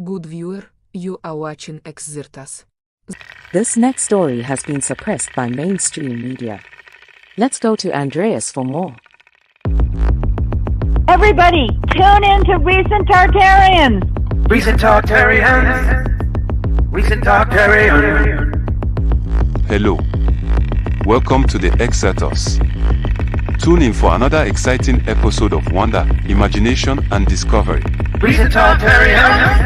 Good viewer, you are watching Xirtus. This next story has been suppressed by mainstream media. Let's go to Andreas for more. Everybody, tune in to Recent Tartarians! Recent Tartarians! Recent Tartarians! Hello. Welcome to the Xirtus. Tune in for another exciting episode of wonder, imagination, and discovery. Recent Tartarians!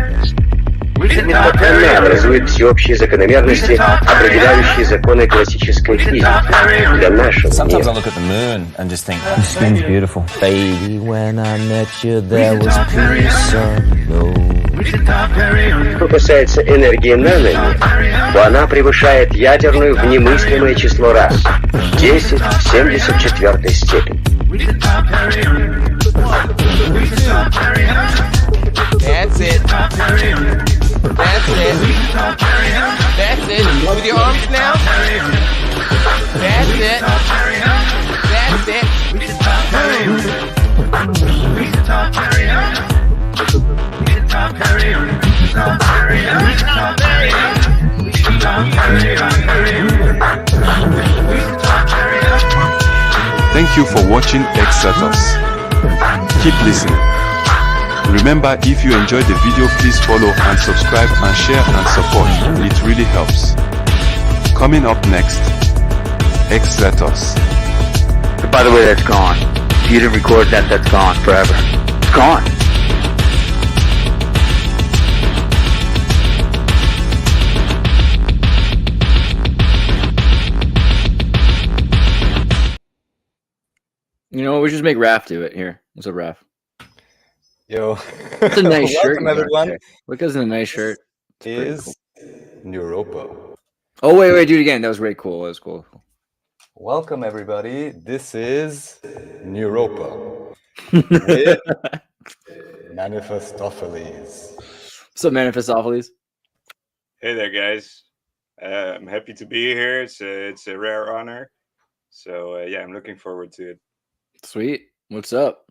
Recent Несмотря образует всеобщие закономерности, определяющие законы классической физики для нашего Sometimes I мира. look at the moon and just think, the skin's beautiful. Baby, when I met you, there was peace unknown. Что касается энергии наномер, то она превышает ядерную в немыслимое число раз. 10 в 74 степени. That's it. That's it. That's it. With your arms now. That's it. That's it. Thank you for watching Xirtus. Keep listening. Remember, if you enjoyed the video, please follow and subscribe and share and support. It really helps. Coming up next, Xirtus. By the way, that's gone. If you didn't record that, that's gone forever. It's gone. You know, we should just make Raph do it here. What's up, Raph? Yo, It's a nice shirt. welcome everyone. Look, it's a nice shirt. Is NEUROPA. Oh, wait, do it again. That was very cool. That was cool. Welcome everybody. This is NEUROPA with Manifestopheles. What's up, Manifestopheles? Hey there, guys. I'm happy to be here. It's a rare honor. So yeah, I'm looking forward to it. Sweet. What's up?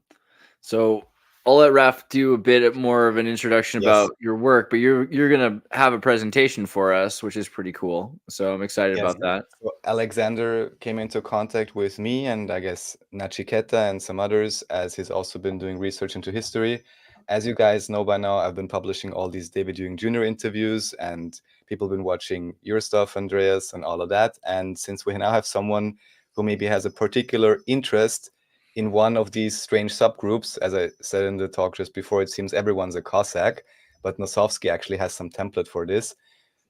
So I'll let Raph do a bit more of an introduction Yes. about your work, but you're gonna have a presentation for us, which is pretty cool. So I'm excited Yes. about that. So Alexander came into contact with me and I guess Nachiketa and some others, as he's also been doing research into history. As you guys know by now, I've been publishing all these David Ewing Jr. interviews and people have been watching your stuff, Andreas, and all of that. And since we now have someone who maybe has a particular interest in one of these strange subgroups, as I said in the talk just before, it seems everyone's a Cossack, but Nosovsky actually has some template for this.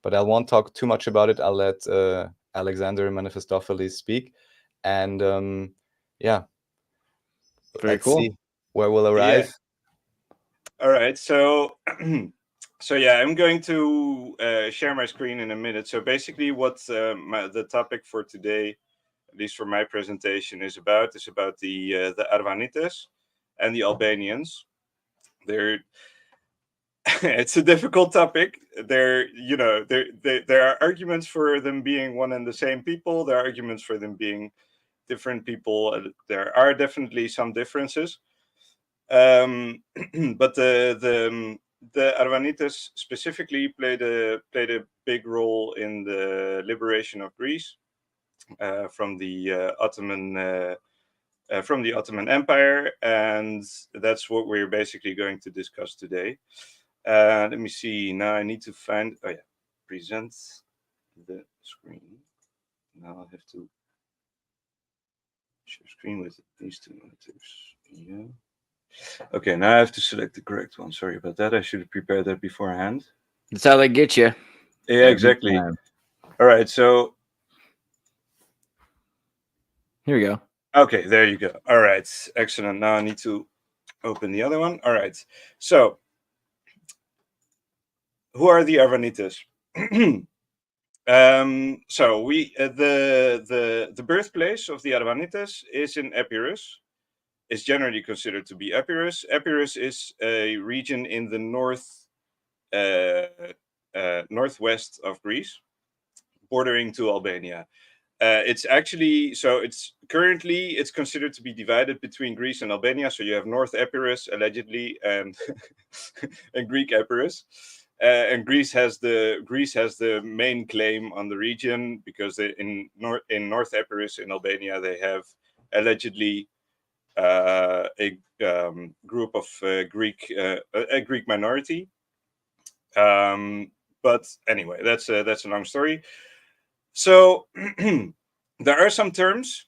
But I won't talk too much about it. I'll let Alexander Manifestopheles speak. And yeah, Very let's cool. see where we'll arrive. All right. So so yeah, I'm going to share my screen in a minute. So basically, what the topic for today, at least for my presentation, is about the Arvanites and the Albanians. It's a difficult topic. There are arguments for them being one and the same people. There are arguments for them being different people. There are definitely some differences. But the Arvanites specifically played a big role in the liberation of Greece from the Ottoman Empire, and that's what we're basically going to discuss today. Let me see. Now I need to find. Oh yeah, present the screen. Now I have to share screen with these two monitors. Yeah. Okay, now I have to select the correct one. Sorry about that. I should have prepared that beforehand. That's how they get you. Yeah, exactly. All right, so Here we go. okay, there you go. All right, excellent. Now I need to open the other one. All right, so who are the Arvanites? So we the birthplace of the Arvanites is in Epirus. Is generally considered to be Epirus. Epirus is a region in the northwest of Greece, bordering to Albania. It's actually currently considered to be divided between Greece and Albania. So you have North Epirus allegedly and and Greek Epirus. And Greece has the main claim on the region because in North Epirus in Albania they have allegedly a group of a Greek minority. But anyway, that's a long story. So there are some terms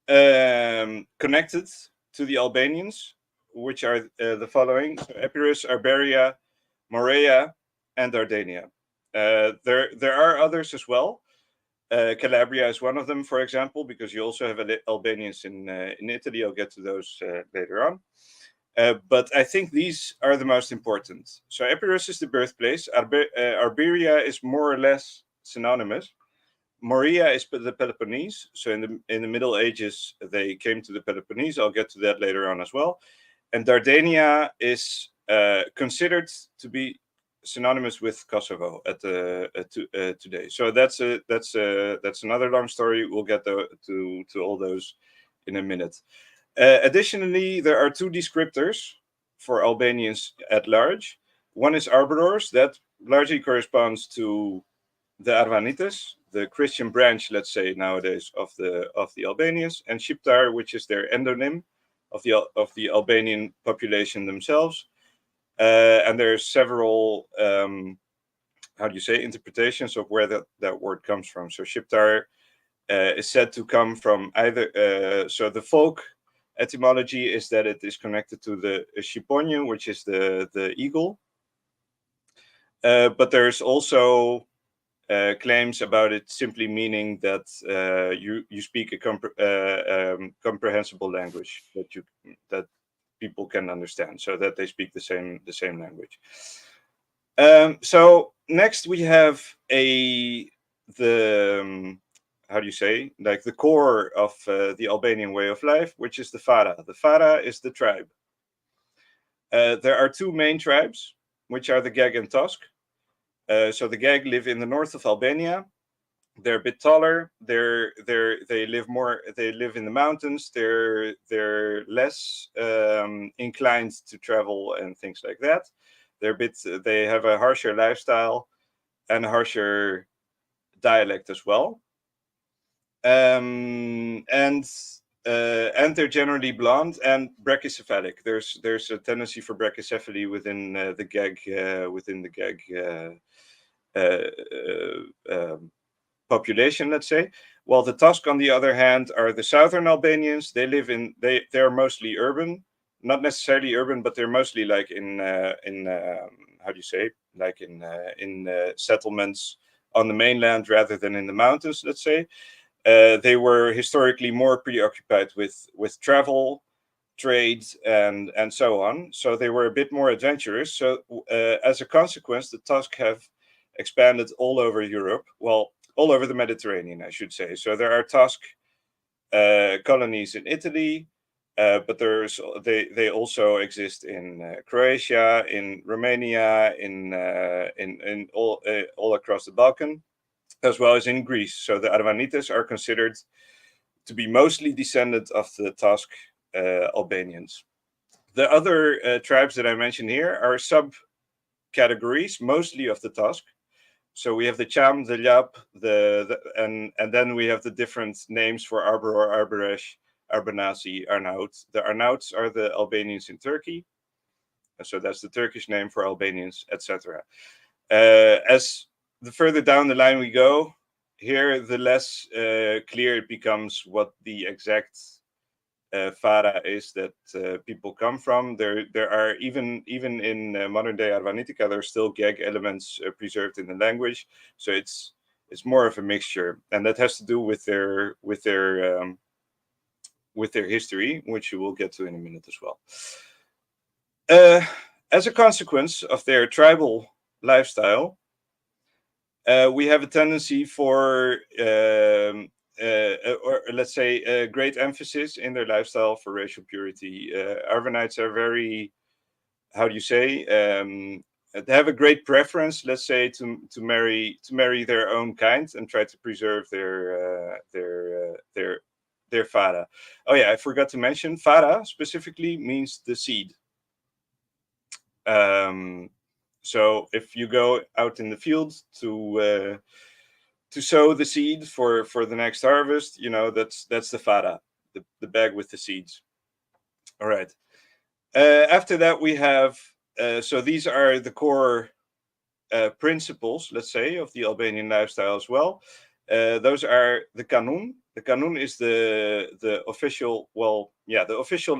connected to the Albanians, which are the following: so Epirus, Iberia, Morea, and Dardania. There are others as well. Calabria is one of them, for example, because you also have Albanians in Italy. I'll get to those later on. But I think these are the most important. So Epirus is the birthplace. Iberia is more or less synonymous. Morea is the Peloponnese. So in the Middle Ages, they came to the Peloponnese. I'll get to that later on as well. And Dardania is considered to be synonymous with Kosovo today. So that's another long story. We'll get to all those in a minute. Additionally, there are two descriptors for Albanians at large. One is Arboros, that largely corresponds to the Arvanites, the Christian branch, let's say nowadays, of the Albanians, and Shqiptar, which is their endonym of the Albanian population themselves. And there's several interpretations of where that word comes from. So Shqiptar is said to come from either so the folk etymology is that it is connected to the Shqiponju, which is the eagle. But there's also claims about it simply meaning that you speak a comprehensible language that people can understand, so that they speak the same language. So next we have the core of the Albanian way of life, which is the Fara. The Fara is the tribe. There are two main tribes, which are the Gag and Tosk. So the Gag live in the north of Albania. They're a bit taller. They live more. They live in the mountains. They're less inclined to travel and things like that. They have a harsher lifestyle and a harsher dialect as well. And they're generally blonde and brachycephalic. There's a tendency for brachycephaly within the Gag population, let's say. While the Tosk, on the other hand, are the southern Albanians. They're mostly urban, not necessarily urban, but they're mostly like in settlements on the mainland rather than in the mountains, let's say. They were historically more preoccupied with travel, trade, and so on. So they were a bit more adventurous. So as a consequence, the Tosk have expanded all over Europe. Well, all over the Mediterranean, I should say. So there are Tosk colonies in Italy, but they also exist in Croatia, in Romania, in all across the Balkan, as well as in Greece. So the Arvanites are considered to be mostly descendants of the Tosk Albanians. The other tribes that I mentioned here are subcategories, mostly of the Tosk. So we have the Cham, the Ljap, and then we have the different names for Arboror, Arberesh, Arbanasi, Arnaut. The Arnauts are the Albanians in Turkey. So that's the Turkish name for Albanians, etc. As the further down the line we go, here the less clear it becomes what the exact Fara is that people come from. There are even in modern day Arvanitica, there are still Gag elements preserved in the language. So it's more of a mixture, and that has to do with their history, which you will get to in a minute as well. As a consequence of their tribal lifestyle, we have a tendency for or let's say a great emphasis in their lifestyle for racial purity. Arvanites are very, they have a great preference, let's say, to marry their own kind and try to preserve their Fara. Oh yeah, I forgot to mention, Fara specifically means the seed. So if you go out in the field to sow the seed for the next harvest, that's the fara, the bag with the seeds. All right. After that, we have so these are the core principles, let's say, of the Albanian lifestyle as well. Those are the Canon. The Canon is the official, the official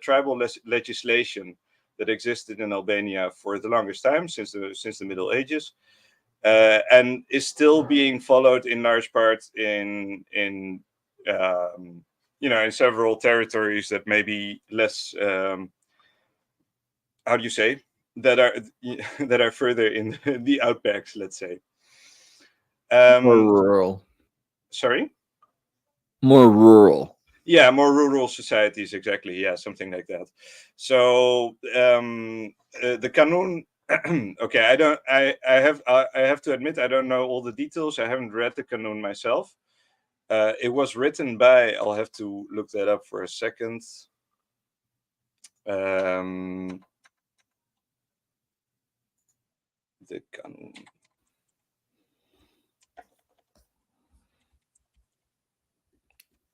tribal legislation that existed in Albania for the longest time, since the Middle Ages, and is still being followed in large part in several territories that may be less how do you say, that are further in the outbacks, let's say. More rural. Sorry? More rural. Yeah, more rural societies, exactly. Yeah, something like that. So the Canon. Okay, I have to admit I don't know all the details. I haven't read the Canon myself. It was written by. I'll have to look that up for a second. The Canon.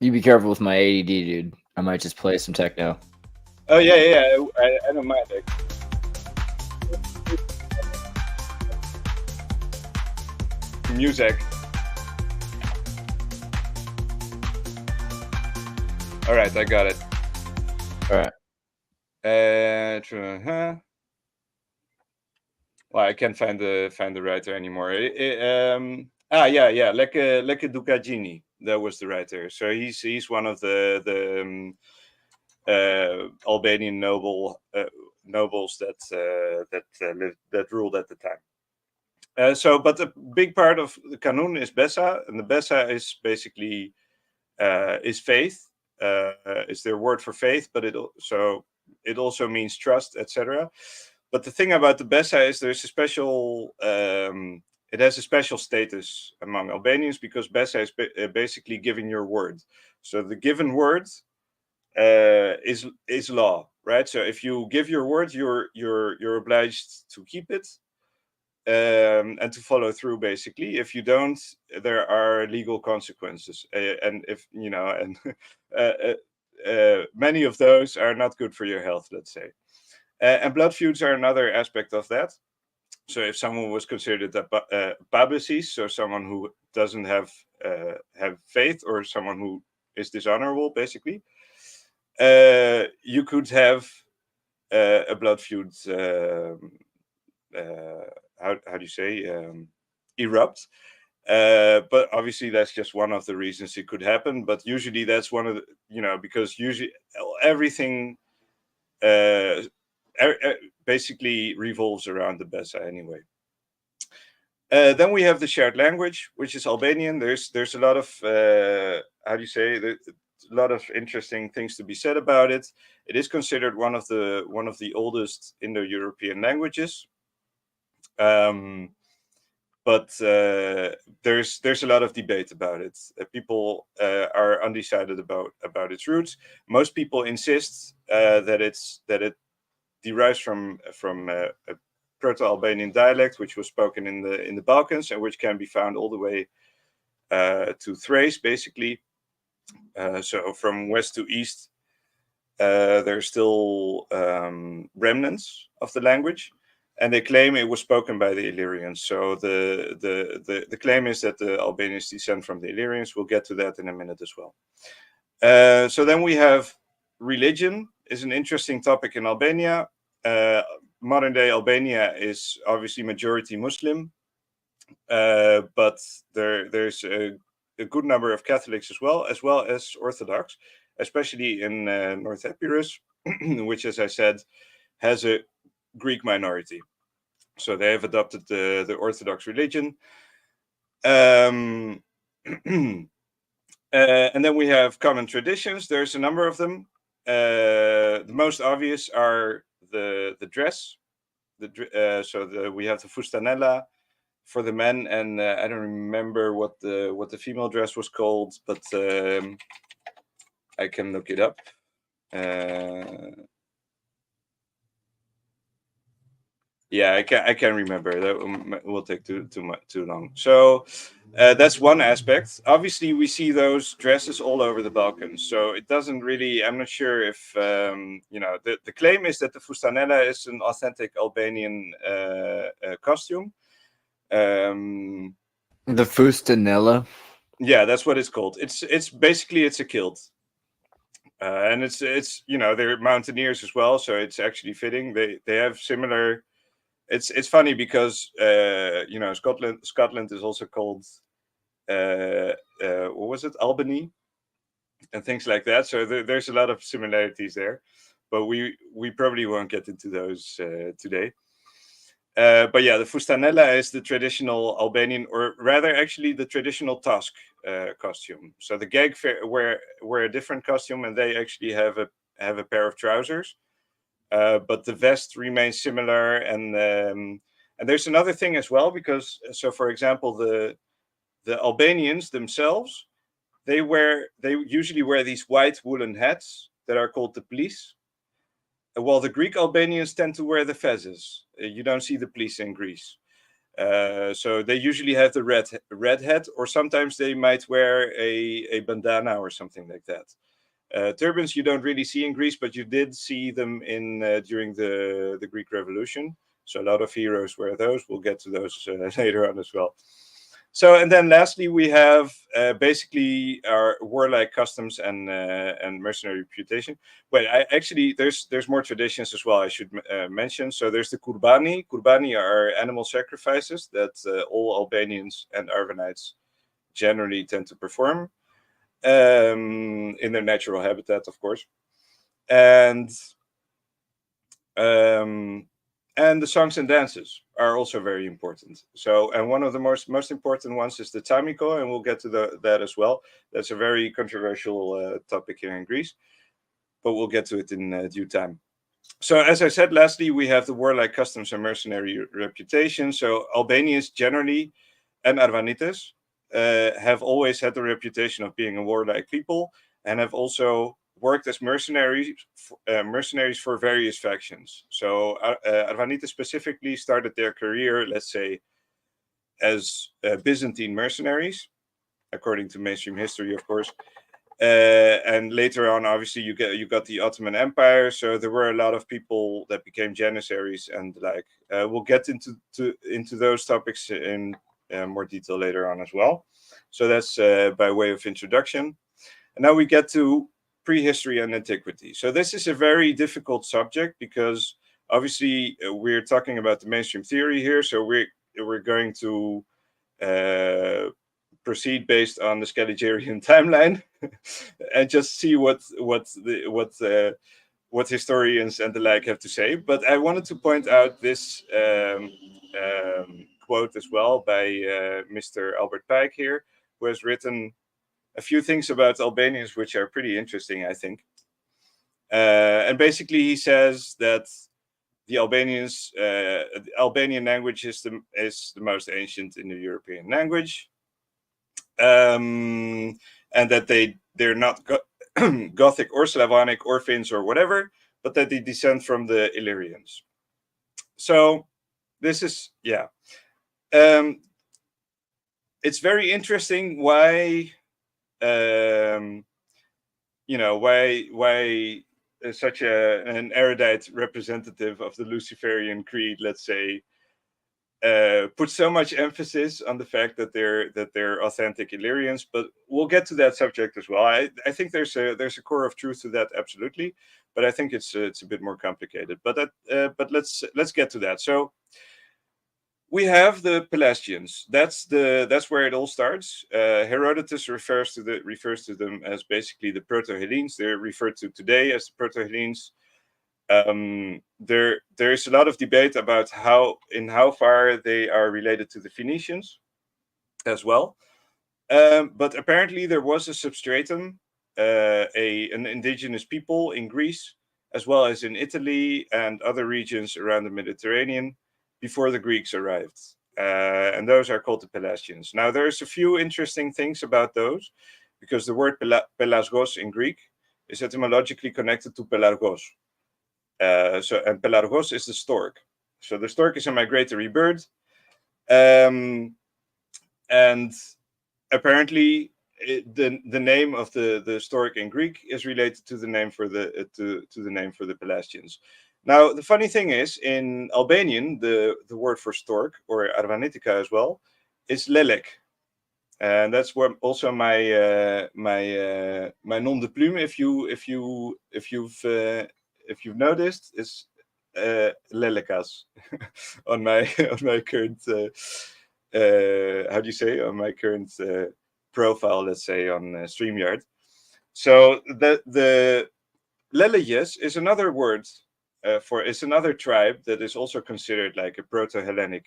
You be careful with my ADD, dude. I might just play some techno. Oh yeah. I don't mind it. Music. All right, I got it. All right. Well, I can't find the writer anymore. Leke Dukagini. That was the writer. So he's one of the Albanian nobles that ruled at the time. But a big part of the Canon is Besa, and the Besa is basically is faith. It's their word for faith, but it also means trust, etc. But the thing about the Besa is there's a special. It has a special status among Albanians because Besa is basically giving your word. So the given word is law, right? So if you give your word, you're obliged to keep it and to follow through. Basically, if you don't, there are legal consequences, and if many of those are not good for your health, let's say. And blood feuds are another aspect of that. So if someone was considered a pabesis, so someone who doesn't have faith, or someone who is dishonorable, basically, you could have a blood feud. How do you say? Erupt. But obviously that's just one of the reasons it could happen. But usually that's one of the, because usually everything basically revolves around the Besa anyway. Then we have the shared language, which is Albanian. There's a lot of a lot of interesting things to be said about it. It is considered one of the oldest Indo-European languages. But there's a lot of debate about it. People are undecided about its roots. Most people insist that it derives from a Proto-Albanian dialect, which was spoken in the Balkans and which can be found all the way to Thrace, basically. So from west to east, there's still remnants of the language, and they claim it was spoken by the Illyrians. So the claim is that the Albanians descend from the Illyrians. We'll get to that in a minute as well. So then we have religion. Is an interesting topic in Albania. Modern day Albania is obviously majority Muslim, but there's a good number of Catholics as well as Orthodox, especially in North Epirus, which, as I said, has a Greek minority. So they have adopted the Orthodox religion. And then we have common traditions. There's a number of them. The most obvious are the dress. We have the fustanella for the men, and I don't remember what the female dress was called, but I can look it up. Yeah, I can remember. That will take too long. So that's one aspect. Obviously, we see those dresses all over the Balkans. So it doesn't really. I'm not sure if the claim is that the fustanella is an authentic Albanian costume. The fustanella. Yeah, that's what it's called. It's basically it's a kilt. And it's they're mountaineers as well, so it's actually fitting. They have similar. It's funny because Scotland is also called what was it, Albany, and things like that. So there's a lot of similarities there, but we probably won't get into those today. But yeah, the fustanella is the traditional Albanian, or rather, actually, the traditional Tusk costume. So the Gag wear a different costume, and they actually have a pair of trousers. But the vest remains similar, and there's another thing as well, because for example, the Albanians themselves, they usually wear these white woolen hats that are called the plies, while the Greek Albanians tend to wear the fezes. You don't see the plies in Greece. So they usually have the red hat, or sometimes they might wear a bandana or something like that. Turbans you don't really see in Greece, but you did see them during the Greek Revolution. So a lot of heroes wear those. We'll get to those later on as well. So, and then lastly, we have basically our warlike customs and mercenary reputation. But there's more traditions as well I should mention. So there's the kurbani. Kurbani are animal sacrifices that all Albanians and Arvanites generally tend to perform in their natural habitat, of course. And the songs and dances are also very important. So, and one of the most important ones is the tamiko, and we'll get to that as well. That's a very controversial topic here in Greece, but we'll get to it in due time. So, as I said, lastly, we have the warlike customs and mercenary reputation. So, Albanians generally and Arvanites have always had the reputation of being a warlike people, and have also worked as mercenaries for various factions. So Arvanites specifically started their career, let's say, as Byzantine mercenaries, according to mainstream history, of course. And later on, obviously, you got the Ottoman Empire. So there were a lot of people that became janissaries, and we'll get into those topics in more detail later on as well. So that's by way of introduction. And now we get to prehistory and antiquity. So this is a very difficult subject because obviously we're talking about the mainstream theory here. So we're going to proceed based on the Scaligerian timeline and just see what historians and the like have to say. But I wanted to point out this quote as well by Mr. Albert Pike here, who has written a few things about Albanians which are pretty interesting, I think. And basically he says that the Albanian language is the most ancient Indo-European language, and that they're not Gothic or Slavonic or Finns or whatever, but that they descend from the Illyrians. So this is, yeah. It's very interesting why why such an erudite representative of the Luciferian creed, let's say, put so much emphasis on the fact that they're authentic Illyrians. But we'll get to that subject as well. I think there's a core of truth to that, absolutely, but I think it's a bit more complicated. But let's get to that. So we have the Pelasgians. That's where it all starts. Herodotus refers to them as basically the Proto-Hellenes. They're referred to today as the Proto-Hellenes. There is a lot of debate about how far they are related to the Phoenicians as well. But apparently there was a substratum, an indigenous people in Greece, as well as in Italy and other regions around the Mediterranean, before the Greeks arrived. And those are called the Pelasgians. Now, there's a few interesting things about those, because the word pelasgos in Greek is etymologically connected to pelargos. And pelargos is the stork. So the stork is a migratory bird, and apparently the name of the stork in Greek is related to the name for the to the name for the Pelasgians. Now the funny thing is, in Albanian, the word for stork, or Arvanitica as well, is lelek, and that's what also my my nom de plume, if you've noticed, is lelekas on my current how do you say, on my current profile, let's say, on StreamYard. So the Lelejes is another word for, it's another tribe that is also considered like a Proto-Hellenic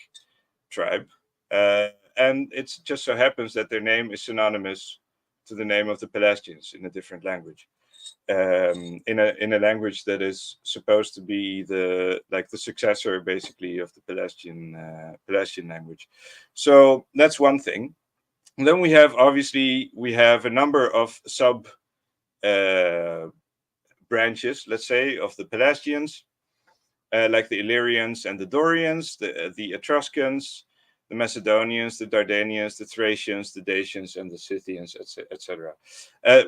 tribe, and it just so happens that their name is synonymous to the name of the Pelasgians in a different language, in a language that is supposed to be the successor basically of the Pelasgian language. So that's one thing. And then we have a number of sub branches, let's say, of the Pelasgians, like the Illyrians and the Dorians, the Etruscans, the Macedonians, the Dardanians, the Thracians, the Dacians, and the Scythians, etc.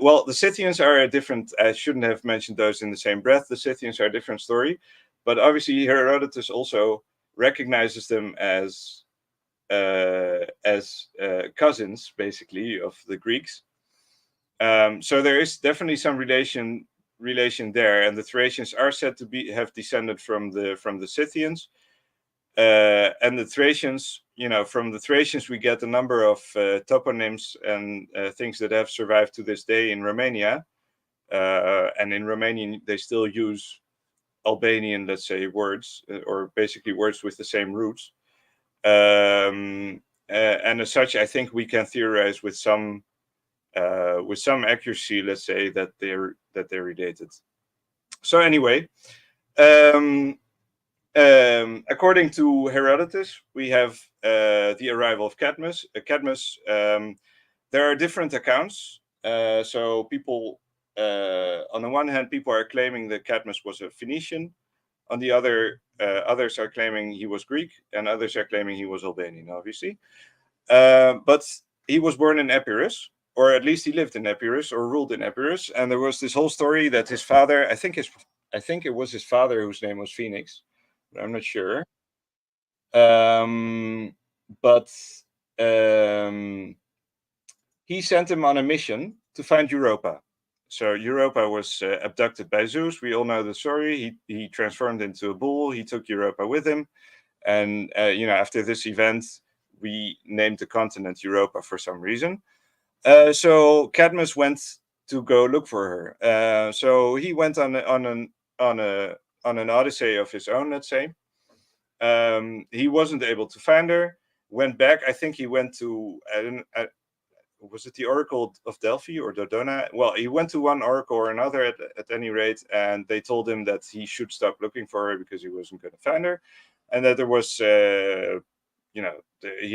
Well, the Scythians are a different, I shouldn't have mentioned those in the same breath. The Scythians are a different story, but obviously Herodotus also recognizes them as cousins, basically, of the Greeks. So there is definitely some relation there, and the Thracians are said to have descended from the Scythians, and the Thracians, from the Thracians we get a number of toponyms and things that have survived to this day in Romania, and in Romanian they still use Albanian, let's say, words, or basically words with the same roots. And as such, I think we can theorize with some accuracy, let's say, that they're related. So anyway, according to Herodotus, we have the arrival of Cadmus. There are different accounts. So people, on the one hand, people are claiming that Cadmus was a Phoenician. On the other, others are claiming he was Greek, and others are claiming he was Albanian, obviously. But he was born in Epirus, or at least he lived in Epirus, or ruled in Epirus. And there was this whole story that his father, I think it was his father whose name was Phoenix, but I'm not sure. But he sent him on a mission to find Europa. So Europa was abducted by Zeus. We all know the story. He transformed into a bull. He took Europa with him. And, after this event, we named the continent Europa for some reason. So Cadmus went to go look for her. So he went on an odyssey of his own, let's say. He wasn't able to find her. Went back. I think he went to, was it the Oracle of Delphi or Dodona? Well, he went to one oracle or another at any rate, and they told him that he should stop looking for her because he wasn't going to find her, and that there was, he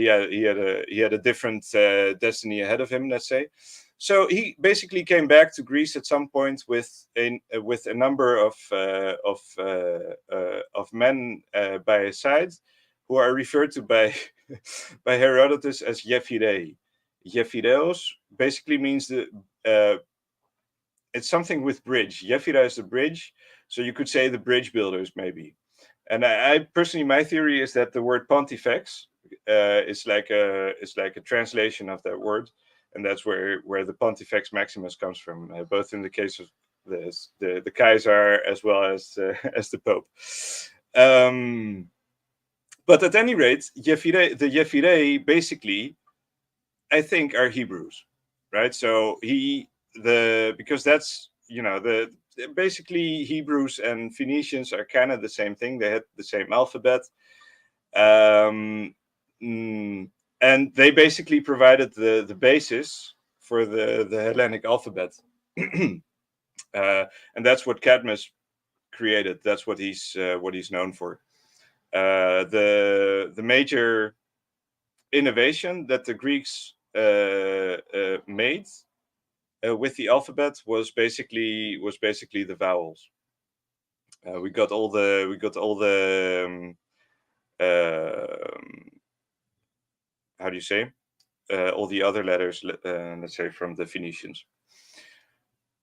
had a different destiny ahead of him, let's say. So he basically came back to Greece at some point with a number of men by his side, who are referred to by Herodotus as Yephirei. Yephireos basically means it's something with bridge. Yephira is the bridge, so you could say the bridge builders, maybe. And I personally, my theory is that the word pontifex is like a translation of that word, and that's where the Pontifex Maximus comes from, both in the case of the Kaiser as well as the Pope. But at any rate, the Yephirei basically, I think, are Hebrews, right? So because that's, basically Hebrews and Phoenicians are kind of the same thing. They had the same alphabet. And they basically provided the basis for the Hellenic alphabet. And that's what Cadmus created. That's what he's known for. The major innovation that the Greeks made with the alphabet was basically the vowels. We got all the how do you say, all the other letters, let's say from the Phoenicians.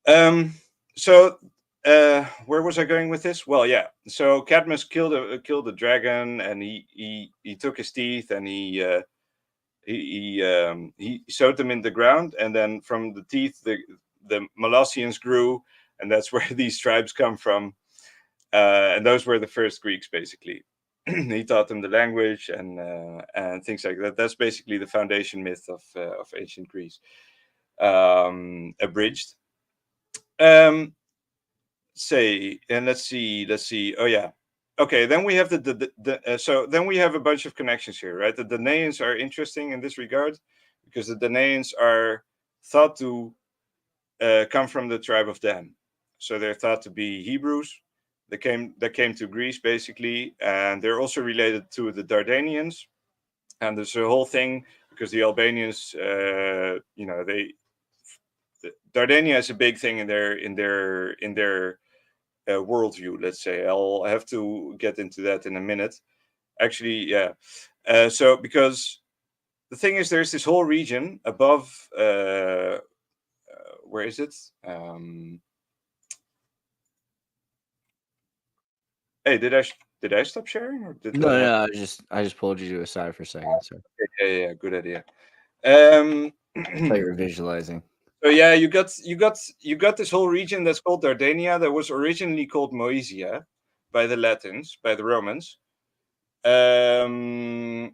So where was I going with this? Well, yeah. So Cadmus killed a dragon, and he took his teeth, and he sewed them in the ground, and then from the teeth the Molossians grew, and that's where these tribes come from. And those were the first Greeks, basically. He taught them the language and things like that. That's basically the foundation myth of ancient Greece, abridged. Let's see. Oh yeah. Okay. Then we have so then we have a bunch of connections here, right? The Danaans are interesting in this regard because the Danaans are thought to come from the tribe of Dan. So they're thought to be Hebrews. They came to Greece, basically, and they're also related to the Dardanians. And there's a whole thing because the Albanians, Dardania is a big thing in their worldview. Let's say I'll have to get into that in a minute. Actually, yeah. So because the thing is, there's this whole region above. Where is it? Hey, did I stop sharing, or did No, I just pulled you aside for a second. So yeah, good idea. I thought you were visualizing. So yeah, you got this whole region that's called Dardania that was originally called Moesia by the Latins, by the Romans, and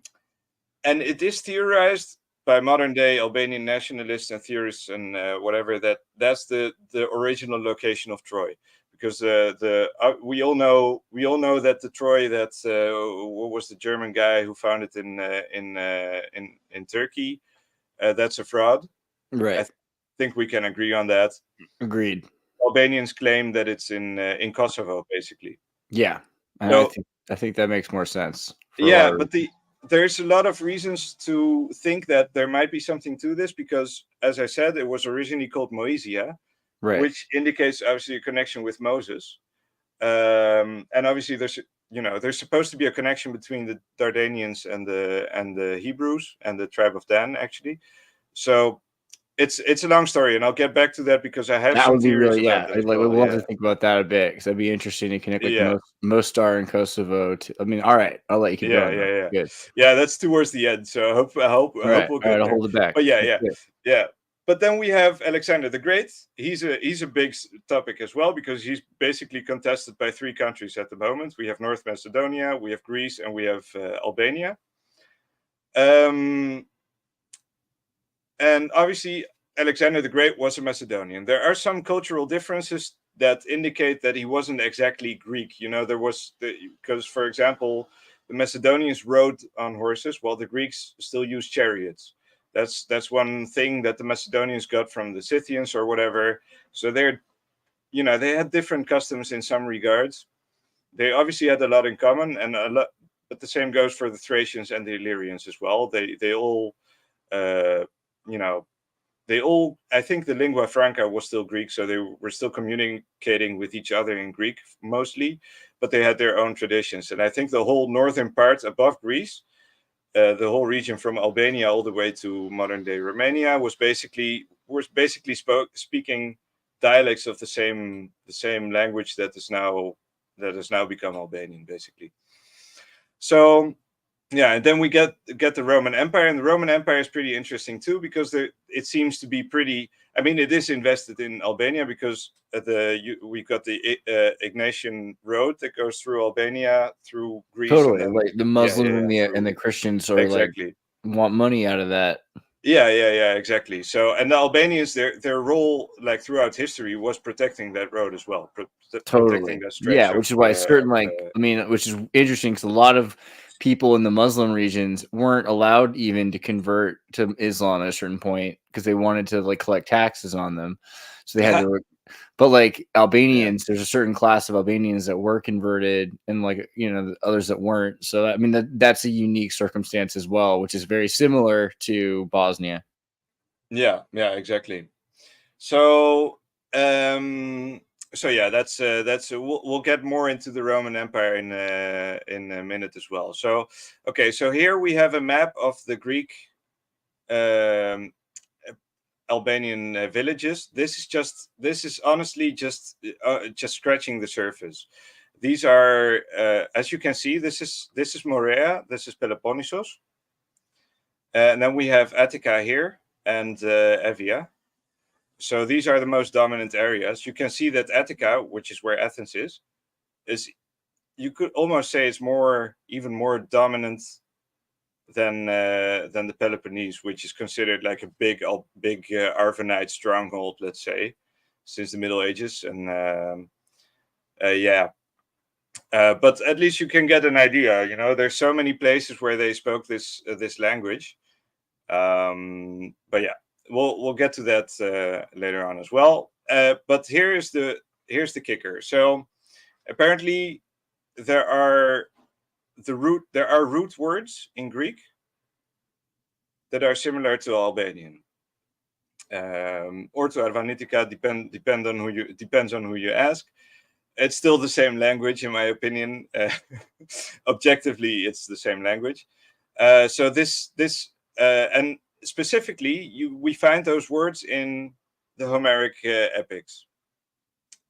it is theorized by modern day Albanian nationalists and theorists and whatever that's the original location of Troy. Because we all know that the Troy what was the German guy who found it in Turkey, that's a fraud. Right. I think we can agree on that. Agreed. Albanians claim that it's in Kosovo, basically. Yeah, So, I think that makes more sense. Yeah, but there's a lot of reasons to think that there might be something to this because, as I said, it was originally called Moesia. Right. Which indicates obviously a connection with Moses, and obviously there's supposed to be a connection between the Dardanians and the Hebrews and the tribe of Dan, actually. So it's a long story, and I'll get back to that because I have that some would be theories really about that. we'd love to think about that a bit because that'd be interesting to connect like Mostar and Kosovo. I mean, all right, I'll let you keep going. Yeah. Good. Yeah, that's towards the end, so I hope we'll get I'll there. hold it back. But yeah. But then we have Alexander the Great. He's a big topic as well because he's basically contested by 3 countries at the moment. We have North Macedonia, we have Greece, and we have Albania. And obviously, Alexander the Great was a Macedonian. There are some cultural differences that indicate that he wasn't exactly Greek. There was because, for example, the Macedonians rode on horses while the Greeks still used chariots. That's one thing that the Macedonians got from the Scythians or whatever. So they had different customs in some regards. They obviously had a lot in common, and but the same goes for the Thracians and the Illyrians as well. They all, I think the lingua franca was still Greek, so they were still communicating with each other in Greek mostly, but they had their own traditions. And I think the whole northern part above Greece, the whole region from Albania all the way to modern day Romania was basically speaking dialects of the same language that has now become Albanian, basically. So yeah, and then we get the Roman Empire, and the Roman Empire is pretty interesting too because it seems to be pretty. I mean, it is invested in Albania because we've got the Ignatian road that goes through Albania, through Greece. Totally, and then, like the Muslims and the Christians are exactly want money out of that. Yeah, exactly. So, and the Albanians, their role, like throughout history, was protecting that road as well. Totally. That stretch. Yeah, which is why which is interesting because a lot of people in the Muslim regions weren't allowed even to convert to Islam at a certain point because they wanted to collect taxes on them. So they had to. But Albanians, there's a certain class of Albanians that were converted and others that weren't. So I mean that's a unique circumstance as well, which is very similar to Bosnia. Yeah, exactly. So So yeah, that's we'll get more into the Roman Empire in a minute as well. So okay, so here we have a map of the Greek Albanian villages. This is honestly just scratching the surface. These are, as you can see, this is Morea, this is Peloponnesos, and then we have Attica here and Evia. So these are the most dominant areas. You can see that Attica, which is where Athens is you could almost say it's even more dominant than the Peloponnese, which is considered like a big Arvanite stronghold, let's say, since the Middle Ages. And but at least you can get an idea. You know, there's so many places where they spoke this language. But yeah, we'll get to that later on as well. But here's the kicker. So apparently there are root words in Greek that are similar to Albanian or to Arvanitica. Depends on who you ask. It's still the same language, in my opinion. Objectively, it's the same language. So this and specifically, we find those words in the Homeric epics,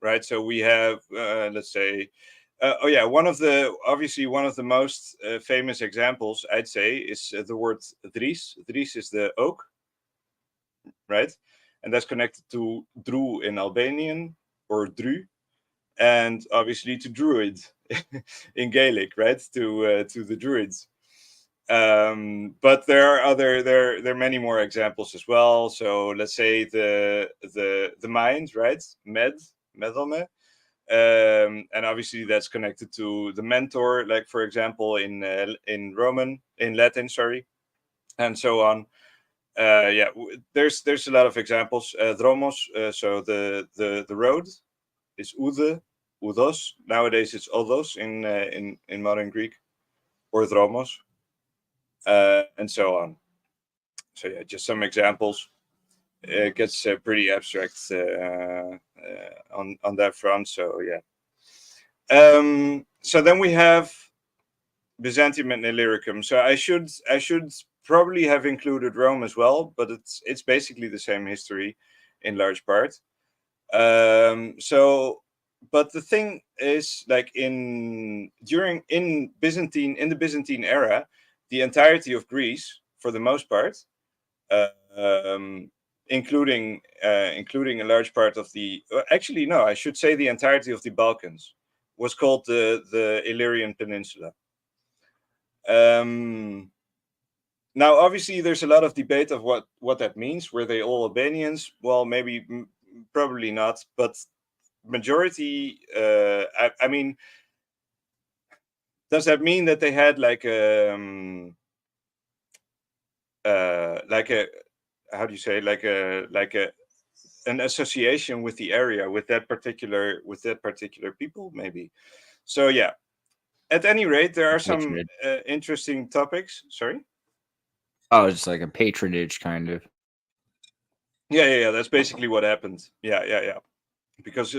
right? So we have, let's say, one of the most famous examples, I'd say, is the word dris. Dris is the oak, right? And that's connected to dru in Albanian, or dru, and obviously to druid in Gaelic, right? To the druids. But there are many more examples as well. So let's say the mind, right? Medome. And obviously that's connected to the mentor, like for example in Latin, and so on. There's a lot of examples. Dromos, so the road is oudos. Nowadays it's odos in modern Greek, or dromos, and so on. So yeah, just some examples. It gets pretty abstract on that front. So yeah. So then we have Byzantium and Illyricum. So I should probably have included Rome as well, but it's basically the same history in large part. But the thing is, like in the Byzantine era, the entirety of Greece, for the most part, including a large part of the I should say the entirety of the Balkans, was called the Illyrian Peninsula. Now, obviously, there's a lot of debate of what that means. Were they all Albanians? Well, maybe, probably not, but majority. I mean, does that mean that they had like a how do you say, an association with the area, with that particular people, maybe? So yeah. At any rate, there are some interesting topics. Sorry. Oh, it's like a patronage, kind of. Yeah. That's basically what happened. Yeah. Because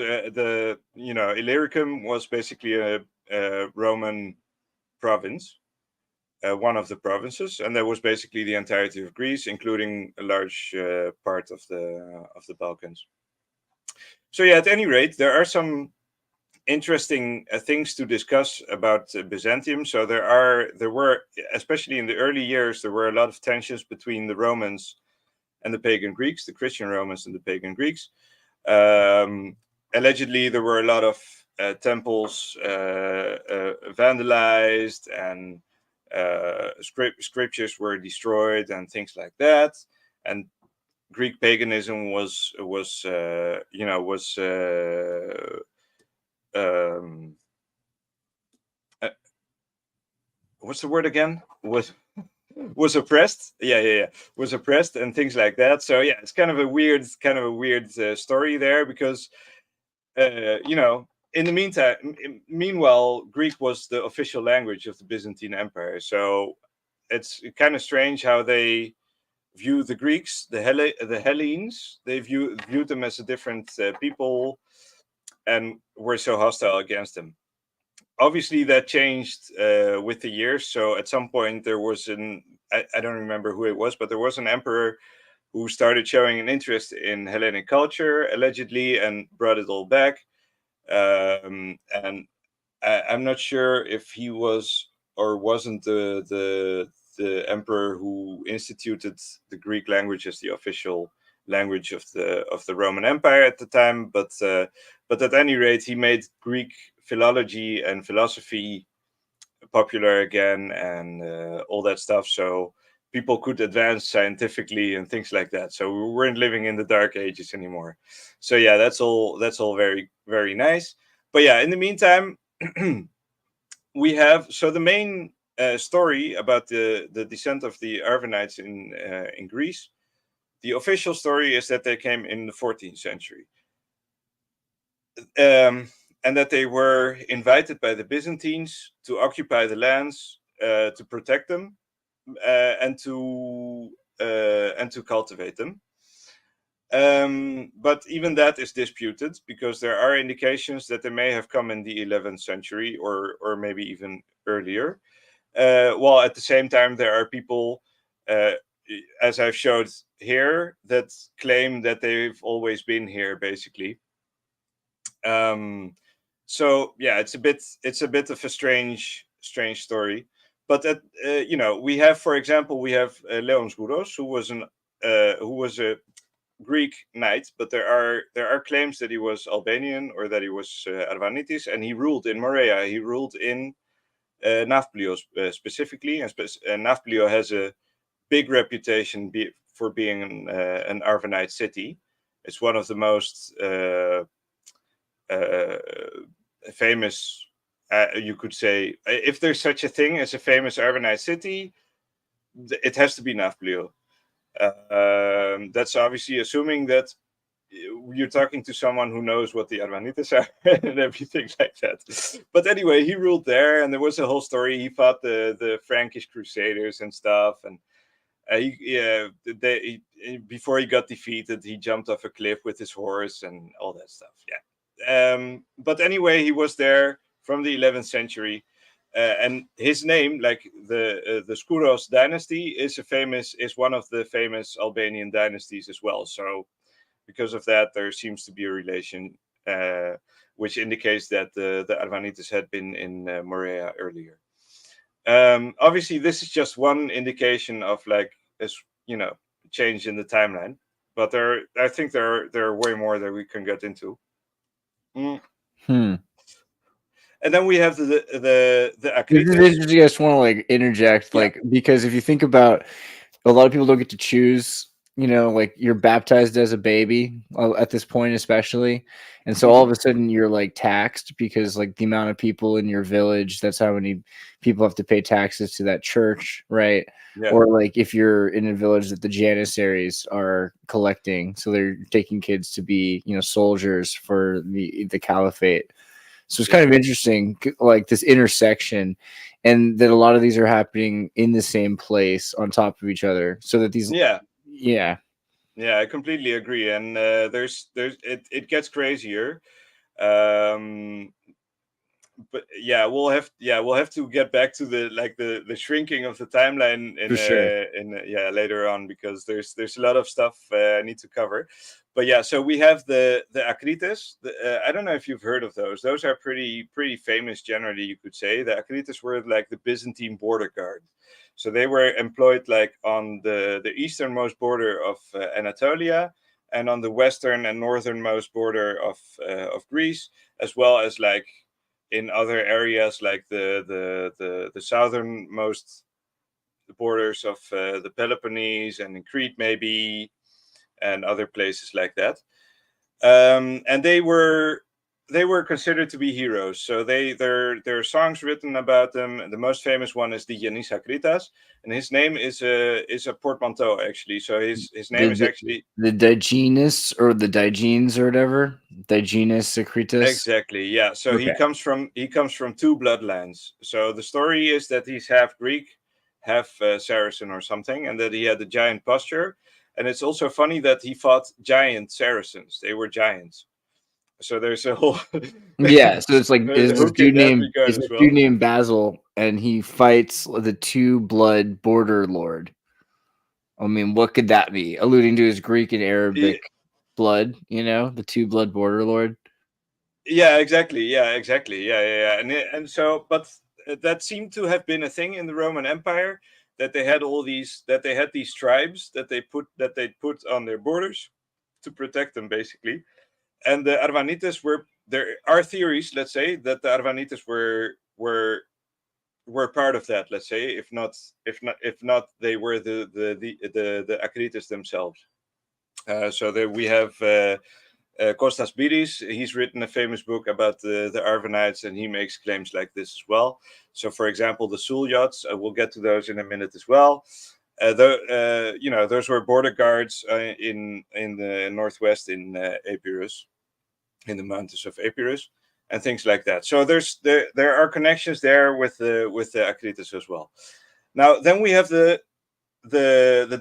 Illyricum was basically a Roman province, one of the provinces, and that was basically the entirety of Greece, including a large part of the Balkans. So yeah, at any rate, there are some interesting things to discuss about Byzantium. So there were, especially in the early years, there were a lot of tensions between the Romans and the pagan Greeks, the Christian Romans and the pagan Greeks. Allegedly, there were a lot of temples vandalized, and scriptures were destroyed and things like that. And Greek paganism was what's the word again? Was oppressed. Yeah. Was oppressed and things like that. So yeah, it's kind of a weird story there, because in the meanwhile, Greek was the official language of the Byzantine Empire. So it's kind of strange how they view the Greeks, the Hellenes. They viewed them as a different people. and were so hostile against him. Obviously, that changed with the years. So at some point, there was I don't remember who it was, but there was an emperor who started showing an interest in Hellenic culture, allegedly, and brought it all back. And I'm not sure if he was or wasn't the emperor who instituted the Greek language as the official language of the Roman Empire at the time, but at any rate, he made Greek philology and philosophy popular again, and all that stuff, so people could advance scientifically and things like that. So we weren't living in the Dark Ages anymore. So yeah, that's all very, very nice. But yeah, in the meantime, we have the main story about the descent of the Arvanites in Greece. The official story is that they came in the 14th century. And that they were invited by the Byzantines to occupy the lands, to protect them, and to cultivate them. But even that is disputed, because there are indications that they may have come in the 11th century or maybe even earlier. While at the same time, there are people, as I've showed here, that claim that they've always been here, basically. So yeah, it's a bit of a strange story. But we have, for example, Leon Skouros, who was a Greek knight, but there are claims that he was Albanian or that he was Arvanites, and he ruled in Morea. He ruled in Nafplio specifically, and Nafplio has a big reputation for being an Arvanite city. It's one of the most famous, you could say, if there's such a thing as a famous Arvanite city, it has to be Nafplio. That's obviously assuming that you're talking to someone who knows what the Arvanites are and everything like that. But anyway, he ruled there, and there was a whole story. He fought the Frankish Crusaders and stuff, and before he got defeated, he jumped off a cliff with his horse and all that stuff. Yeah. But anyway, he was there from the 11th century. And his name, like the Skouros dynasty, is one of the famous Albanian dynasties as well. So because of that, there seems to be a relation, which indicates that the Arvanites had been in Morea earlier. Obviously, this is just one indication of change in the timeline, but I think there are way more that we can get into. And then we have the Akrites. I just want to interject, because if you think about, a lot of people don't get to choose. You're baptized as a baby at this point, especially, and so all of a sudden you're taxed because the amount of people in your village. That's how many people have to pay taxes to that church, right? Yeah. Or if you're in a village that the Janissaries are collecting, so they're taking kids to be soldiers for the caliphate. So it's kind of interesting, this intersection, and that a lot of these are happening in the same place on top of each other. So that these, yeah, I completely agree. And it gets crazier. But we'll have to get back to the shrinking of the timeline later on, because there's a lot of stuff I need to cover. But yeah, so we have the Akrites. I don't know if you've heard of those. Those are pretty famous generally, you could say. The Akrites were the Byzantine border guard. So they were employed on the easternmost border of Anatolia, and on the western and northernmost border of Greece, as well as in other areas like the southernmost borders of the Peloponnese, and in Crete maybe, and other places like that. And they were considered to be heroes. So there are songs written about them. And the most famous one is the Yanis Akritas, and his name is a portmanteau, actually. So his name is actually the Digenes, or the Digenes, or whatever. Digenes Akritas. Exactly. Yeah. So okay. he comes from two bloodlines. So the story is that he's half Greek, half Saracen or something, and that he had a giant posture. And it's also funny that he fought giant Saracens. They were giants. So there's a whole Yeah, so it's like is hook this dude in that named regard is as this well. dude named Basil, and he fights the two blood border lord. I mean, what could that be? Alluding to his Greek and Arabic blood, you know, the two blood border lord. Yeah, exactly. Yeah, and so, but that seemed to have been a thing in the Roman Empire, that they had these tribes that they put on their borders to protect them, basically. And the Arvanites were there. Are theories, let's say, that the Arvanites were part of that. Let's say, if not, they were the Akrites themselves. So there we have. Kostas Biris, he's written a famous book about the Arvanites, and he makes claims like this as well. So, for example, the Sulyots, we'll get to those in a minute as well. Those were border guards in the northwest in Epirus, in the mountains of Epirus, and things like that. So there are connections there with the Akrites as well. Now, then we have the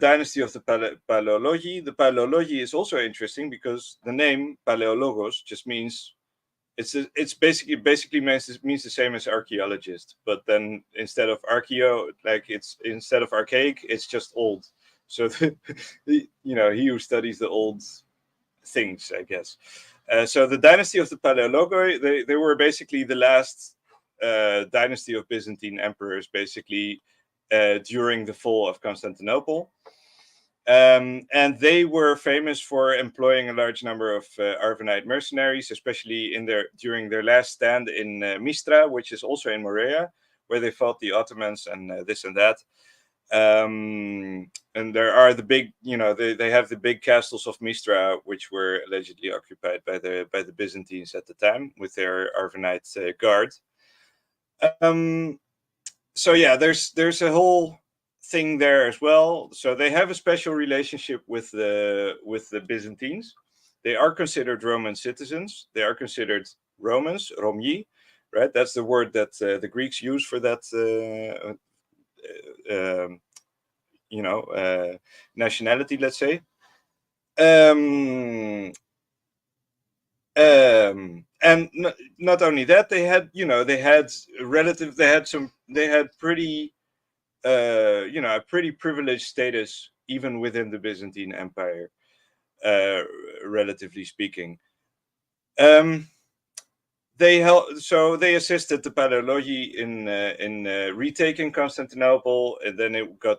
dynasty of the Paleologi. The Paleologi is also interesting because the name Paleologos just means it's basically means the same as archaeologist, but then instead of instead of archaic, it's just old. So he who studies the old things, I guess. So the dynasty of the Paleologoi, they were basically the last dynasty of Byzantine emperors, basically. During the fall of Constantinople. And they were famous for employing a large number of Arvanite mercenaries, especially during their last stand in Mistra, which is also in Morea, where they fought the Ottomans and this and that. And there are the big, they have the big castles of Mistra, which were allegedly occupied by the Byzantines at the time with their Arvanite guard. So yeah, there's a whole thing there as well. So they have a special relationship with the Byzantines. They are considered Roman citizens. They are considered Romans, Romyi, right? That's the word that the Greeks use for that, nationality, let's say. And not only that, they had pretty a pretty privileged status even within the Byzantine Empire, relatively speaking. They assisted the Paleologi in retaking Constantinople, and then it got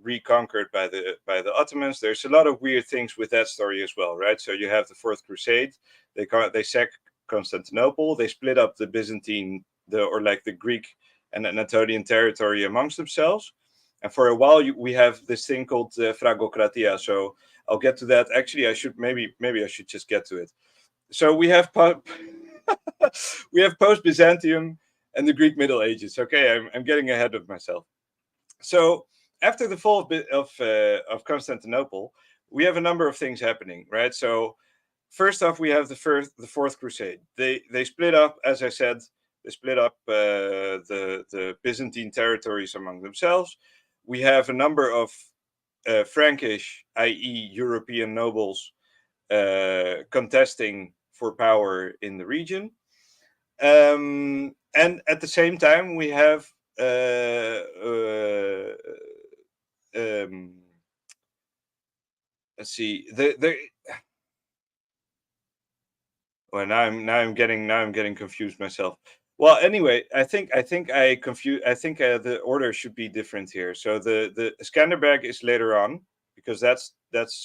reconquered by the Ottomans. There's a lot of weird things with that story as well, right? So you have the Fourth Crusade. They sack Constantinople. They split up the Byzantine, the Greek and Anatolian territory amongst themselves. And for a while, we have this thing called Phragokratia. So I'll get to that. Actually, I should maybe I should just get to it. So we have Post-Byzantium and the Greek Middle Ages. Okay, I'm getting ahead of myself. So after the fall of Constantinople, we have a number of things happening, right? So first off, we have the Fourth Crusade. They split up, as I said, the Byzantine territories among themselves. We have a number of Frankish, i.e., European nobles, contesting for power in the region. And at the same time, we have let's see. Well, now I'm getting confused myself. Well, anyway, I think I confused. I think the order should be different here. So the Skanderbeg is later on, because that's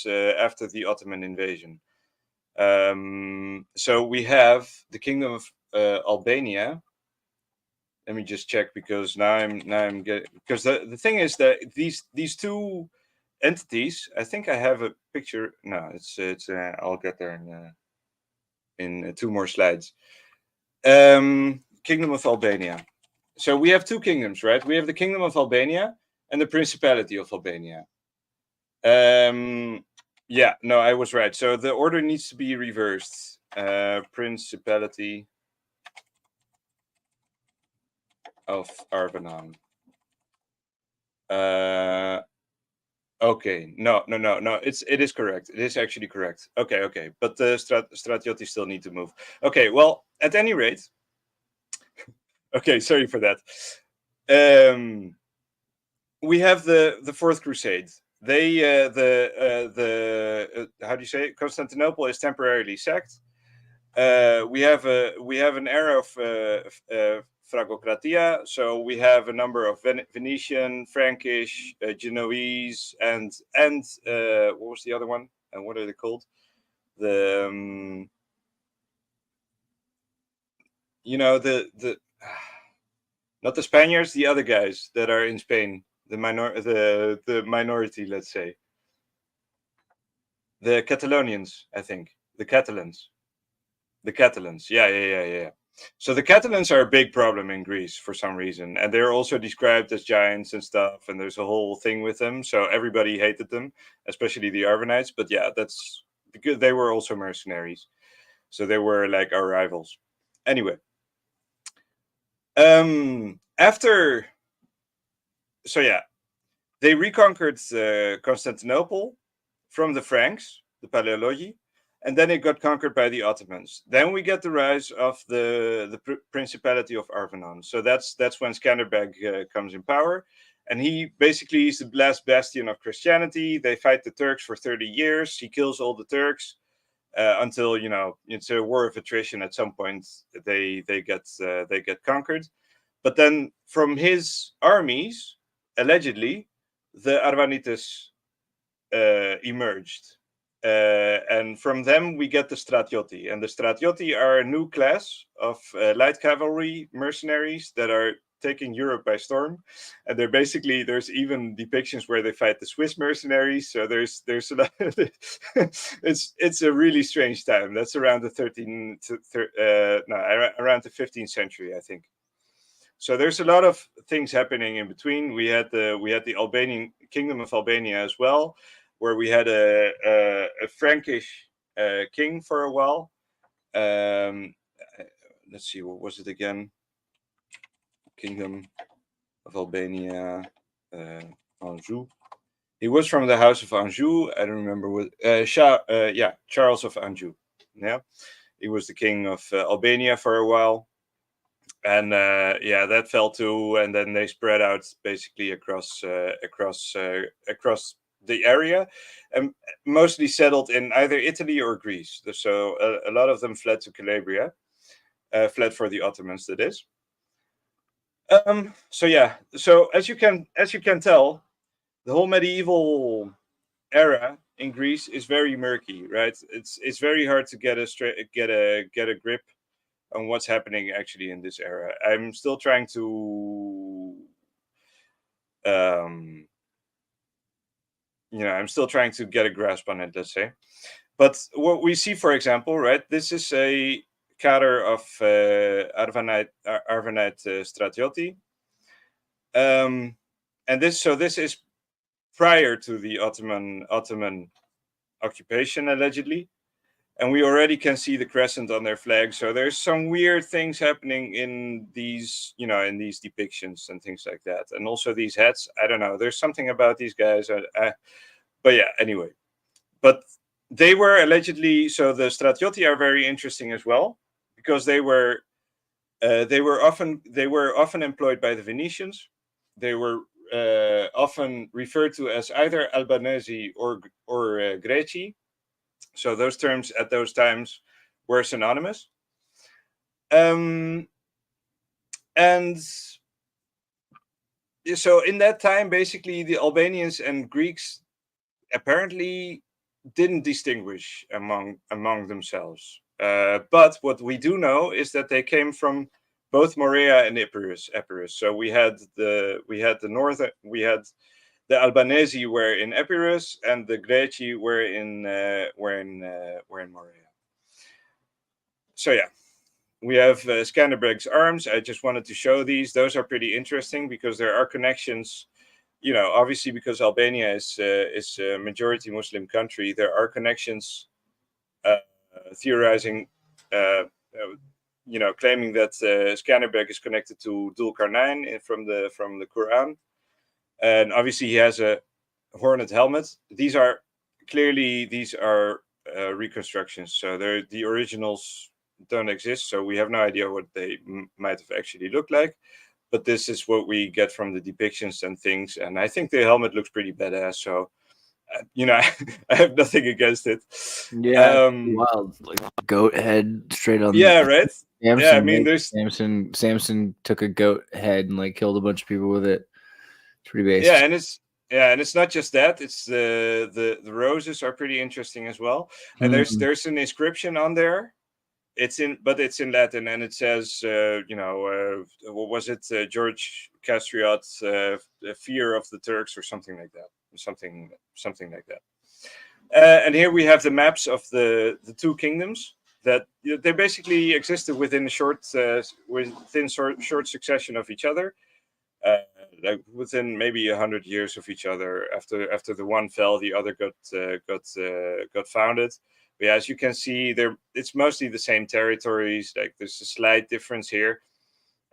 after the Ottoman invasion. So we have the Kingdom of Albania. Let me just check, because now I'm getting, because the thing is that these two entities. I think I have a picture. No, it's I'll get there in two more slides. Kingdom of Albania. So we have two kingdoms, right? We have the Kingdom of Albania and the Principality of Albania. Yeah, no, I was right. So the order needs to be reversed. Principality of Arvanite. Okay, no. It is correct. It is actually correct. Okay. But the Stratioti still need to move. Okay, well, at any rate. Okay, sorry for that. We have the Fourth Crusade. They how do you say it? Constantinople is temporarily sacked. We have an era of Fragocratia. So we have a number of Venetian, Frankish, Genoese, and what was the other one? And what are they called? The the not the Spaniards, the other guys that are in Spain, the minority, let's say, the Catalonians, I think, the Catalans. Yeah. So the Catalans are a big problem in Greece for some reason, and they're also described as giants and stuff, and there's a whole thing with them. So everybody hated them, especially the Arvanites. But yeah, that's because they were also mercenaries, so they were like our rivals. Anyway, they reconquered Constantinople from the Franks, the Paleologi, and then it got conquered by the Ottomans. Then we get the rise of the Principality of Arvanon. So that's when Skanderbeg comes in power, and he basically is the last bastion of Christianity. They fight the Turks for 30 years. He kills all the Turks until it's a war of attrition. At some point, they get conquered, but then from his armies, allegedly, the Arvanites emerged. And from them we get the Stratioti, and the Stratioti are a new class of light cavalry mercenaries that are taking Europe by storm. And they're basically, there's even depictions where they fight the Swiss mercenaries. So there's a lot it's a really strange time. That's around the around the 15th century, I think. So there's a lot of things happening in between. We had the Albanian Kingdom of Albania as well, where we had a Frankish king for a while. Let's see, what was it again? Kingdom of Albania, Anjou. He was from the House of Anjou. I don't remember what. Charles of Anjou. Yeah, he was the king of Albania for a while, and that fell too. And then they spread out basically across the area, and mostly settled in either Italy or Greece. So a lot of them fled to Calabria, fled for the Ottomans, that is. So as you can tell, the whole medieval era in Greece is very murky, right? It's very hard to get a grip on what's happening actually in this era. I'm still trying to I'm still trying to get a grasp on it, let's say. But what we see, for example, right, this is a cadre of Arvanite Stratioti. And this is prior to the Ottoman occupation, allegedly. And we already can see the crescent on their flag. So there's some weird things happening in these, in these depictions and things like that. And also these hats, I don't know. There's something about these guys. But yeah, anyway. But they were allegedly, so the Stratioti are very interesting as well, because they were often employed by the Venetians. They were often referred to as either Albanese or Greci. So those terms at those times were synonymous. And so in that time, basically, the Albanians and Greeks apparently didn't distinguish among themselves. But what we do know is that they came from both Morea and Epirus. So we had the Albanese were in Epirus, and the Greci were in Morea. So yeah, we have Skanderbeg's arms. I just wanted to show these. Those are pretty interesting because there are connections. Obviously, because Albania is a majority Muslim country, there are connections theorizing, claiming that Skanderbeg is connected to Dhul Qarnayn from the Quran. And obviously he has a hornet helmet. These are clearly reconstructions. So the originals don't exist. So we have no idea what they might have actually looked like. But this is what we get from the depictions and things. And I think the helmet looks pretty badass. So, I have nothing against it. Yeah, wild, like goat head straight on. Yeah, right. Samson, yeah, I mean, there's Samson took a goat head and like killed a bunch of people with it. It's pretty basic. Yeah, and it's not just that. It's the roses are pretty interesting as well. And there's an inscription on there. It's in Latin, and it says, what was it? George Castriot's fear of the Turks, or something like that. Something like that. And here we have the maps of the two kingdoms that they basically existed within a short succession of each other, like within maybe 100 years of each other. After the one fell, the other got founded. But yeah, as you can see, it's mostly the same territories. Like there's a slight difference here,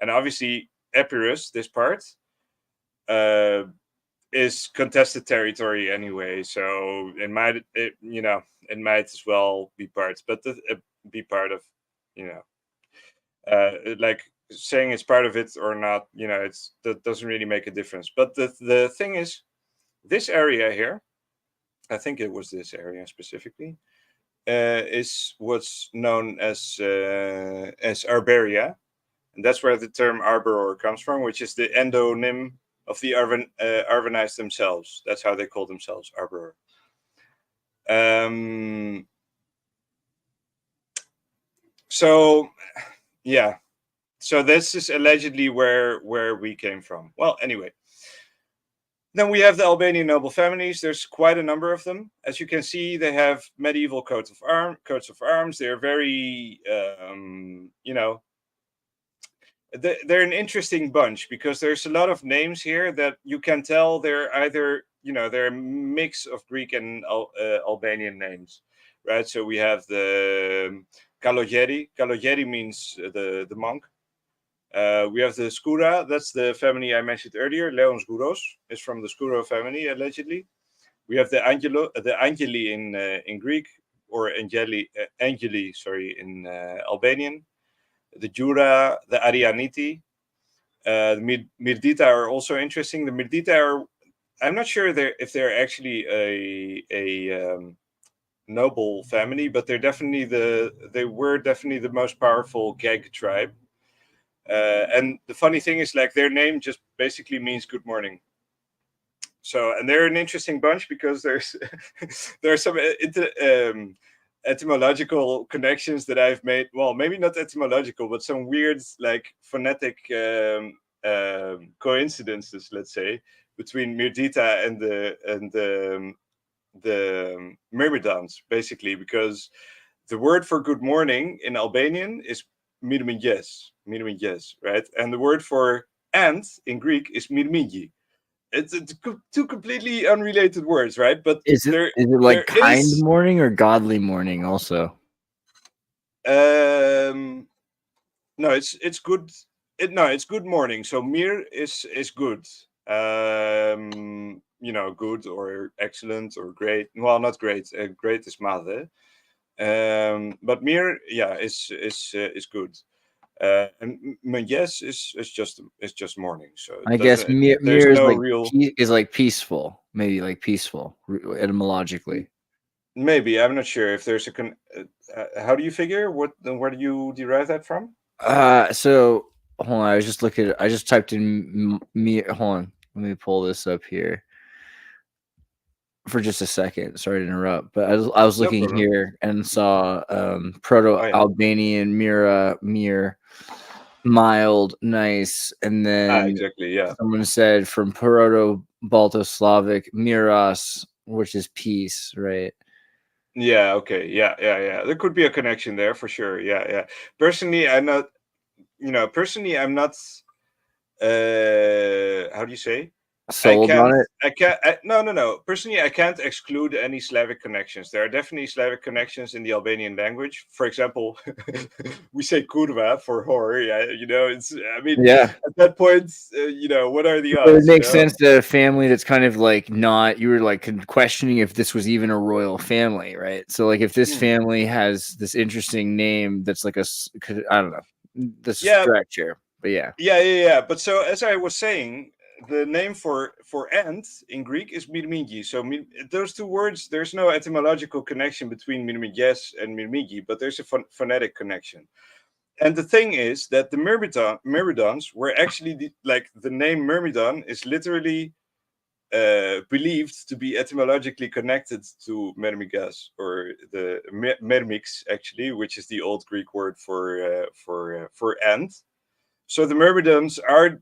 and obviously Epirus, this part, is contested territory anyway. So it might as well be part, but be part of, like saying it's part of it or not. That doesn't really make a difference. But the thing is, this area here, I think it was this area specifically. Is what's known as Arbaria, and that's where the term Arboror comes from, which is the endonym of the Arvanites themselves. That's how they call themselves, Arboror. So this is allegedly where we came from. Well, anyway. Then we have the Albanian noble families. There's quite a number of them. As you can see, they have medieval coats of arms. They're very, they're an interesting bunch because there's a lot of names here that you can tell they're either, they're a mix of Greek and Albanian names, right? So we have the Kalogeri. Kalogeri means the monk. We have the Skura. That's the family I mentioned earlier. Leon Skouros is from the Skuro family, allegedly. We have the Angeli in Greek, or Angeli, in Albanian. The Jura, the Arianiti, the Mirdita are also interesting. The Mirdita are, I'm not sure if they're actually a noble family, but they were definitely the most powerful Gag tribe. And the funny thing is, like, their name just basically means good morning. So, and they're an interesting bunch because there are some etymological connections that I've made. Well, maybe not etymological, but some weird, like, phonetic coincidences, let's say, between Mirdita and the Myrmidons, basically, because the word for good morning in Albanian is mirminjes, right? And the word for and in Greek is mirminji. It's two completely unrelated words, right? But is it like kind morning or godly morning also? No, it's good. It's good morning. So mir is good. Good or excellent or great. Well, not great. Great is made. But mir, is good. And yes is just morning. So I guess mir is like peaceful, maybe like peaceful etymologically. Maybe, I'm not sure if there's how do you figure where do you derive that from? So hold on, I just typed in mir. Hold on, let me pull this up here for just a second. Sorry to interrupt, but I was looking here and saw Proto-Albanian mir, mild, nice, and then exactly, yeah. Someone said from Proto-Balto-Slavic miras, which is peace, right? Yeah. Okay. Yeah. There could be a connection there for sure. Yeah. Personally, I'm not. How do you say? sold on it. No. Personally, I can't exclude any Slavic connections. There are definitely Slavic connections in the Albanian language. For example, we say kurva for whore. Yeah, it's. I mean, Yeah. at that point, what are the But it odds? makes sense to a family that's kind of like not. You were like questioning if this was even a royal family, right? So like if this family has this interesting name, that's like I don't know, this stretch here, but yeah. But so as I was saying, the name for ant in Greek is mirmigi. So those two words, there's no etymological connection between mirmiges and mirmigi, but there's a phonetic connection. And the thing is that the Myrmidons were actually the name Myrmidon is literally believed to be etymologically connected to Mermigas, or the Mermix actually, which is the old Greek word for ant. So the Myrmidons are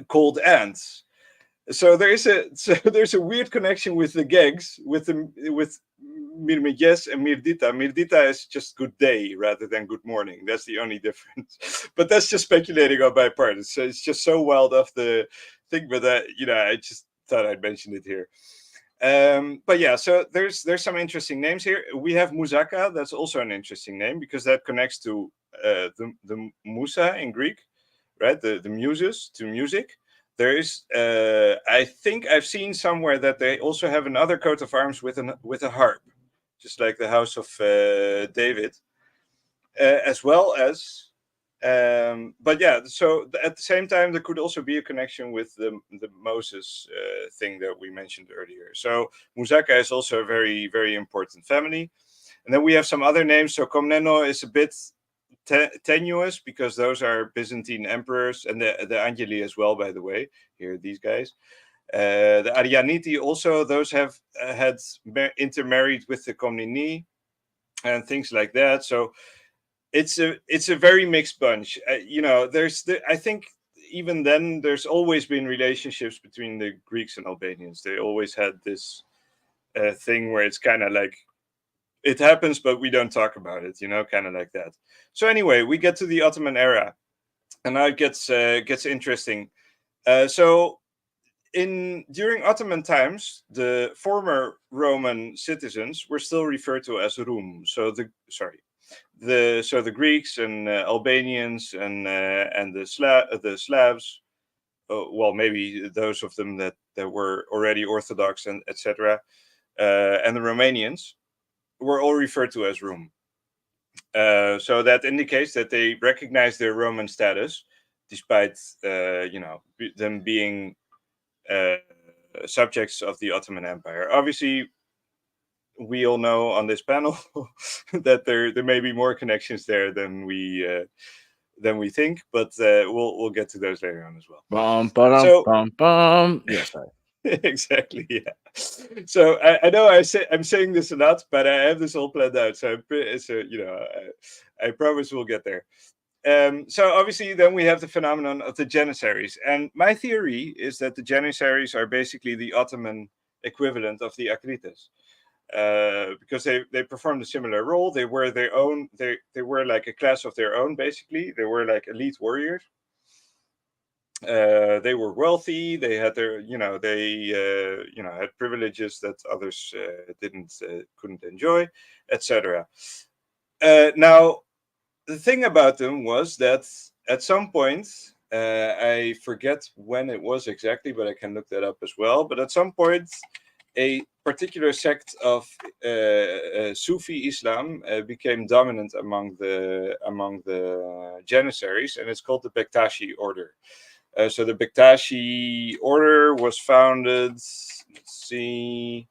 called ants. So there's a weird connection with the Gegs, with Mirmiges and Mirdita. Mirdita is just good day rather than good morning. That's the only difference. But that's just speculating on my part. It's just so wild off the thing. But I just thought I'd mention it here. But yeah, so there's some interesting names here. We have Muzaka. That's also an interesting name because that connects to the Musa in Greek, right? The muses, to music. There is, I think I've seen somewhere that they also have another coat of arms with a harp, just like the House of David, as well as. But yeah, so at the same time, there could also be a connection with the Moses thing that we mentioned earlier. So Muzaka is also a very, very important family. And then we have some other names. So Komneno is a bit tenuous because those are Byzantine emperors, and the Angeli as well, by the way. Here, these guys. The Arvanite also, those have had intermarried with the Komneni and things like that. So it's a very mixed bunch. I think even then there's always been relationships between the Greeks and Albanians. They always had this thing where it's kind of like it happens, but we don't talk about it, kind of like that. So anyway, we get to the Ottoman era, and now it gets interesting. So during Ottoman times, the former Roman citizens were still referred to as Rum. So the Greeks and Albanians and the Slavs, well, maybe those of them that were already Orthodox and etc., and the Romanians were all referred to as Rum. So that indicates that they recognize their Roman status, despite them being subjects of the Ottoman Empire. Obviously, we all know on this panel that there may be more connections there than we think, but we'll get to those later on as well. Yes, sorry. Exactly, yeah. So I know I'm saying this a lot, but I have this all planned out. So I promise we'll get there. So obviously, then we have the phenomenon of the Janissaries, and my theory is that the Janissaries are basically the Ottoman equivalent of the Akrites, because they performed a similar role. They were their own. They were like a class of their own. Basically, they were like elite warriors. They were wealthy. They had their, had privileges that others couldn't enjoy, etc. Now, the thing about them was that at some point, I forget when it was exactly, but I can look that up as well. But at some point, a particular sect of Sufi Islam became dominant among the Janissaries, and it's called the Bektashi order. So the Bektashi order was founded, let's see,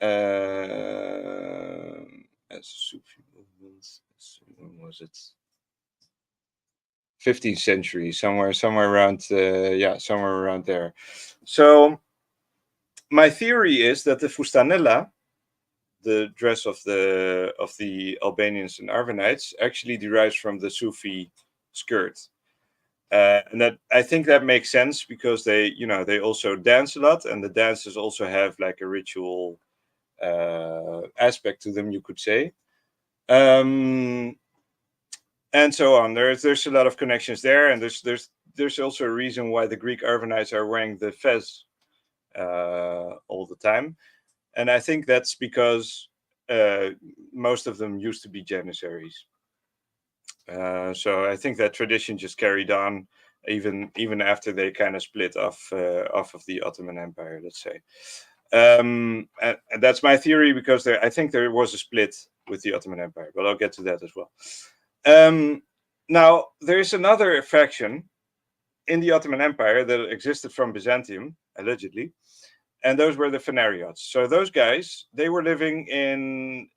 as Sufi movement. When was it? 15th century, somewhere around, somewhere around there. So my theory is that the fustanella, the dress of the Albanians and Arvanites, actually derives from the Sufi skirt. And that, I think that makes sense because they also dance a lot, and the dances also have like a ritual aspect to them, you could say, and so on. There's a lot of connections there, and there's there's also a reason why the Greek Arvanites are wearing the fez all the time, and I think that's because most of them used to be janissaries. So I think that tradition just carried on even after they kind of split off of the Ottoman Empire, let's say. And that's my theory, because I think there was a split with the Ottoman Empire, but I'll get to that as well. Now, there's another faction in the Ottoman Empire that existed from Byzantium, allegedly, and those were the Phanariots. So those guys, they were living in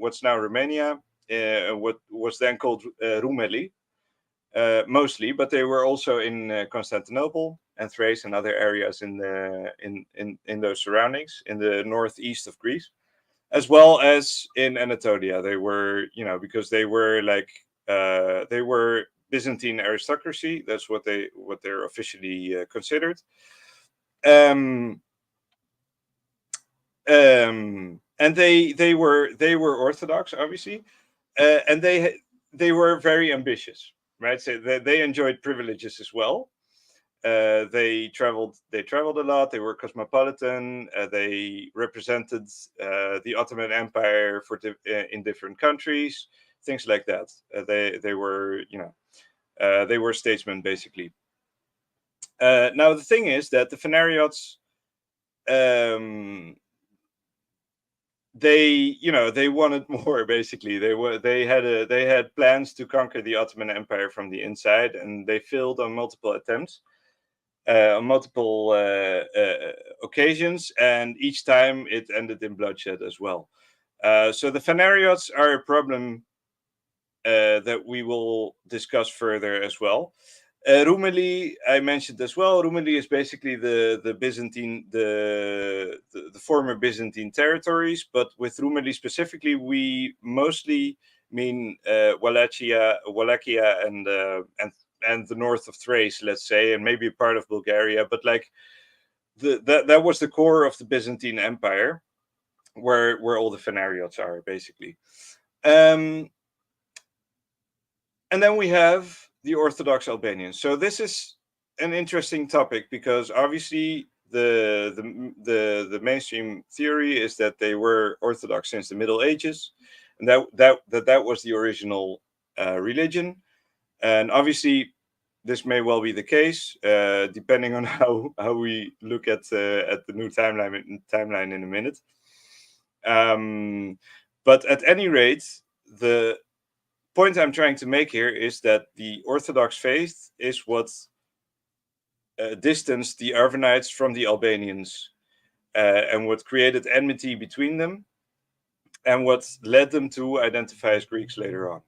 what's now Romania, what was then called Rumeli, mostly, but they were also in Constantinople and Thrace and other areas in those surroundings in the northeast of Greece, as well as in Anatolia. They were, because they were they were Byzantine aristocracy. That's what they're officially considered. And they were Orthodox, obviously, and they were very ambitious, right? So they enjoyed privileges as well. They traveled a lot. They were cosmopolitan. They represented the Ottoman Empire in different countries, things like that. They were they were statesmen, basically. Now the thing is that the Phanariots, they wanted more. Basically, they had plans to conquer the Ottoman Empire from the inside, and they failed on multiple attempts, on multiple occasions, and each time it ended in bloodshed as well. So the Phanariots are a problem that we will discuss further as well. Rumeli, I mentioned as well. Rumeli is basically the Byzantine, the former Byzantine territories. But with Rumeli specifically, we mostly mean Wallachia, and the north of Thrace, let's say, and maybe a part of Bulgaria. But that was the core of the Byzantine Empire, where all the Phanariots are, basically. And then we have the Orthodox Albanians. So this is an interesting topic, because obviously the mainstream theory is that they were Orthodox since the Middle Ages, and that was the original religion. And obviously, this may well be the case, depending on how we look at the new timeline in a minute. But at any rate, the point I'm trying to make here is that the Orthodox faith is what distanced the Arvanites from the Albanians, and what created enmity between them, and what led them to identify as Greeks later on.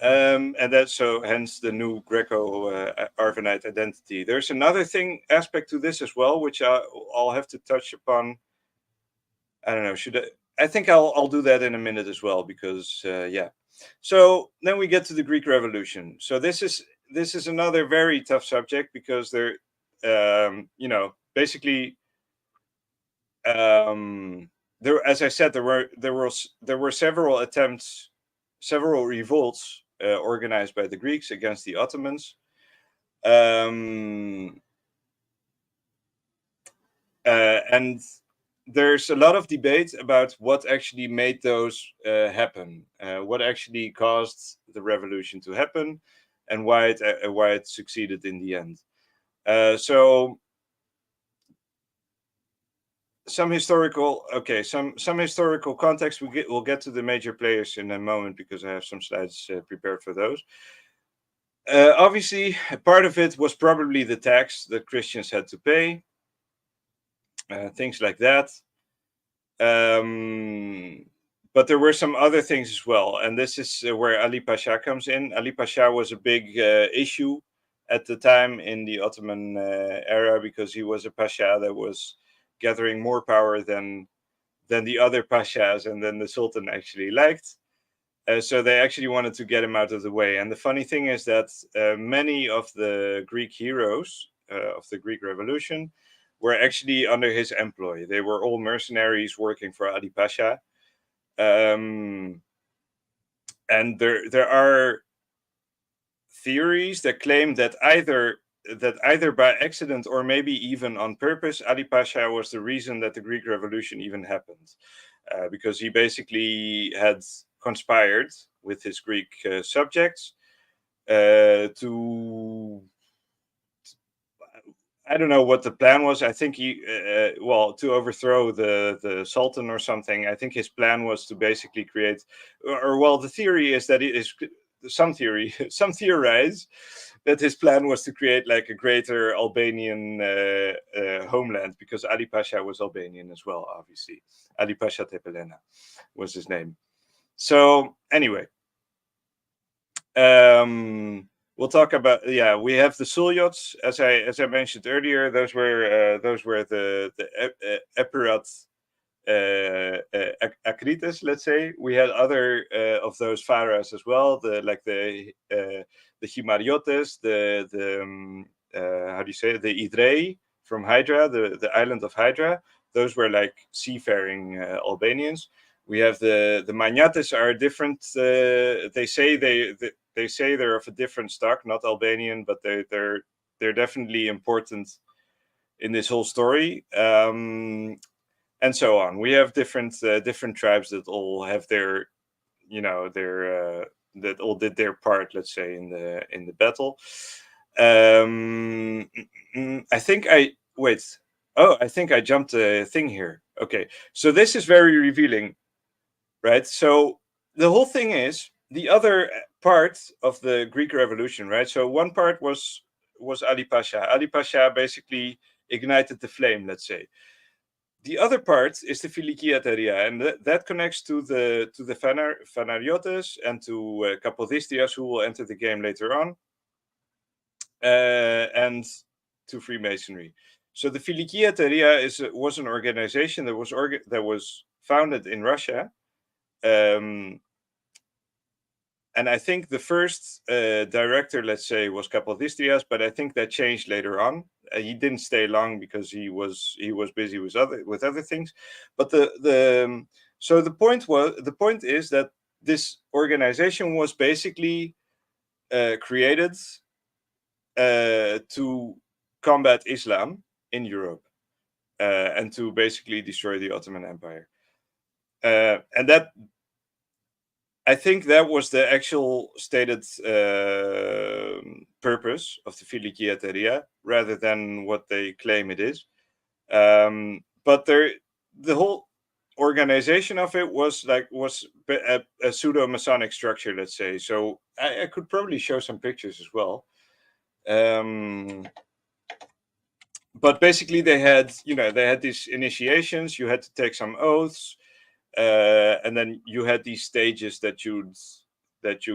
And that's so hence the new Greco-Arvanite identity. There's another aspect to this as well, which I'll have to touch upon. I don't know, I think I'll do that in a minute as well, because yeah. So then we get to the Greek Revolution. So this is another very tough subject, because there, basically, there, as I said, there were several attempts, several revolts organized by the Greeks against the Ottomans. And there's a lot of debate about what actually made those happen, what actually caused the revolution to happen, and why it succeeded in the end. So some historical context. We'll get to the major players in a moment, because I have some slides prepared for those. Obviously, part of it was probably the tax that Christians had to pay. Things like that. But there were some other things as well. And this is where Ali Pasha comes in. Ali Pasha was a big issue at the time in the Ottoman era, because he was a Pasha that was gathering more power than the other Pashas, and then the Sultan actually liked. So they actually wanted to get him out of the way. And the funny thing is that many of the Greek heroes of the Greek Revolution were actually under his employ. They were all mercenaries working for Ali Pasha. And there are theories that claim that either by accident or maybe even on purpose, Ali Pasha was the reason that the Greek Revolution even happened, because he basically had conspired with his Greek subjects to, I don't know what the plan was. I think he, to overthrow the Sultan or something. I think his plan was to basically create, the theory is that some theorize that his plan was to create like a greater Albanian homeland, because Ali Pasha was Albanian as well, obviously. Ali Pasha Tepelena was his name. So anyway, we'll talk about, we have the Sulyots, as I mentioned earlier. Those were the Epirat Akrites, let's say. We had other of those pharaohs as well, the Himariotes, the Idrei from Hydra, the island of Hydra. Those were like seafaring Albanians. We have the Magnates are different. They say they're of a different stock, not Albanian, but they're definitely important in this whole story. And so on. We have different tribes that all have their, that all did their part, let's say, in the battle. I think I jumped a thing here. Okay, so this is very revealing, right? So the whole thing is the other part of the Greek Revolution, right? So one part was Ali Pasha. Ali Pasha basically ignited the flame, let's say. The other part is the Filikiateria, and that connects to the Fanariotes and to Kapodistrias, who will enter the game later on, and to Freemasonry. So the Filikiateria was an organization that was founded in Russia, and I think the first director, let's say, was Kapodistrias, but I think that changed later on. He didn't stay long because he was busy with other things. But the point is that this organization was basically created to combat Islam in Europe and to basically destroy the Ottoman Empire. And that, I think that was the actual stated purpose of the Filikiateria, rather than what they claim it is. But the whole organization of it was a pseudo-Masonic structure, let's say. So I could probably show some pictures as well. But basically they had these initiations. You had to take some oaths. And then you had these stages that you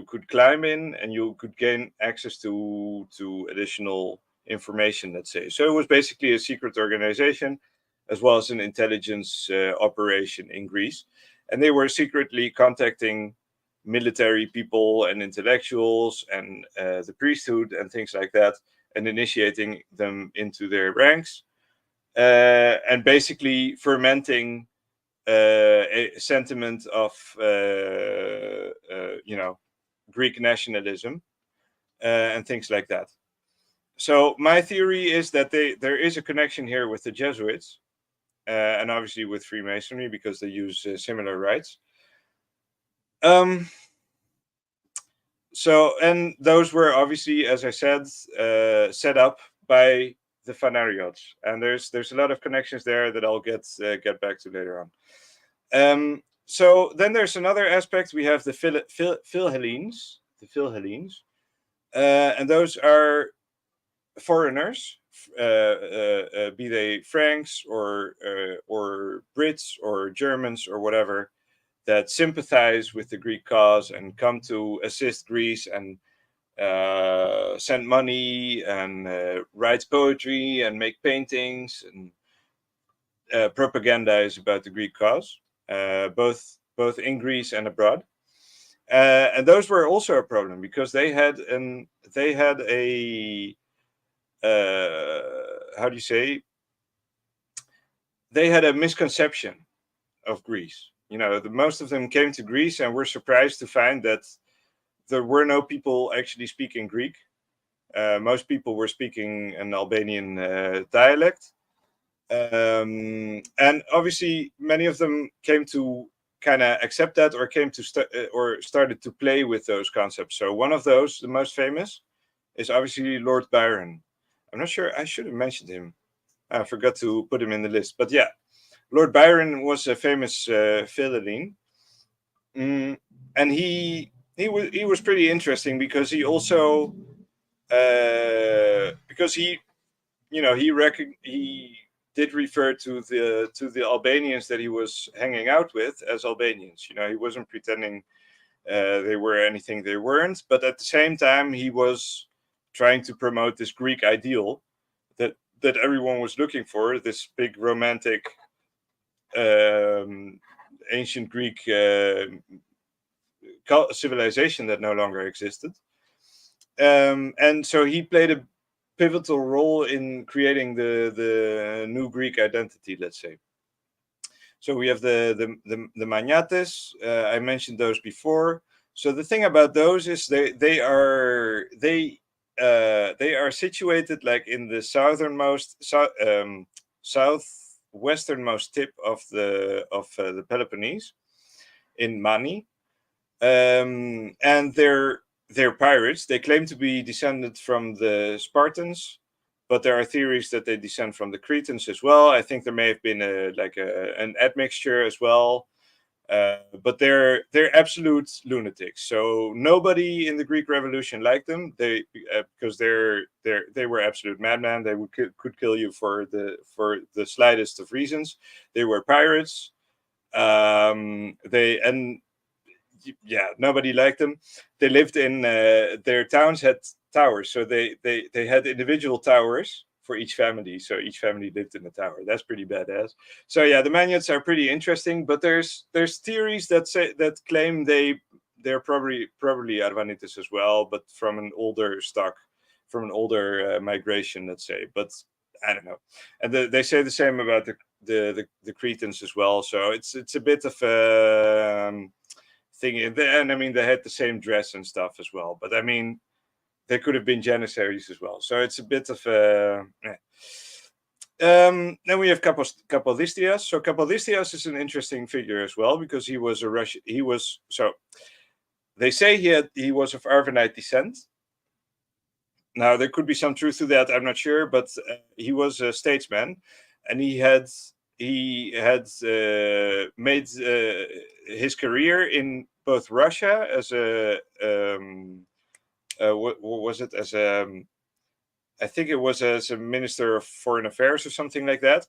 could climb in, and you could gain access to additional information, let's say. So it was basically a secret organization, as well as an intelligence operation in Greece. And they were secretly contacting military people and intellectuals and the priesthood and things like that, and initiating them into their ranks, and basically fermenting a sentiment of Greek nationalism and things like that. So my theory is that there is a connection here with the Jesuits, and obviously with Freemasonry, because they use similar rites. So, and those were obviously, as I said, set up by the Fanariots, and there's a lot of connections there that I'll get back to later on. So then there's another aspect. We have the Philhellenes, and those are foreigners, be they Franks or Brits or Germans or whatever, that sympathize with the Greek cause and come to assist Greece and send money and write poetry and make paintings and propagandize about the Greek cause, both in Greece and abroad. And those were also a problem, because they had a they had a misconception of Greece. Most of them came to Greece and were surprised to find that there were no people actually speaking Greek. Most people were speaking an Albanian dialect. And obviously many of them came to kind of accept that, or came to or started to play with those concepts. So one of those, the most famous, is obviously Lord Byron. I'm not sure, I should have mentioned him. I forgot to put him in the list, but yeah, Lord Byron was a famous Philhellene, and he was pretty interesting because he also because he did refer to the Albanians that he was hanging out with as Albanians. You know, he wasn't pretending they were anything they weren't, but at the same time he was trying to promote this Greek ideal that everyone was looking for, this big romantic ancient Greek civilization that no longer existed. And so he played a pivotal role in creating the new Greek identity, let's say. So we have the Magnates. I mentioned those before. So the thing about those is they are situated like in the southwesternmost tip of the Peloponnese, in Mani, and they're pirates. They claim to be descended from the Spartans, but there are theories that they descend from the Cretans as well. I think there may have been an admixture as well. But they're absolute lunatics. So nobody in the Greek Revolution liked them. Because they were absolute madmen. They could kill you for the slightest of reasons. They were pirates. Nobody liked them. They lived in their towns had towers, so they had individual towers for each family. So each family lived in a tower. That's pretty badass. So yeah, the Magnates are pretty interesting, but there's theories that claim they're probably Arvanites as well, but from an older stock, from an older migration, let's say. But I don't know. And they say the same about the Cretans as well. So it's a bit of a thing. And I mean, they had the same dress and stuff as well. But I mean, they could have been Janissaries as well. So it's a bit of a... Then we have Kapodistrias. So Kapodistrias is an interesting figure as well, because he was a Russian. They say he was of Arvanite descent. Now there could be some truth to that. I'm not sure, but he was a statesman, and he had made his career in both Russia as a what was it, as a I think it was as a minister of foreign affairs or something like that,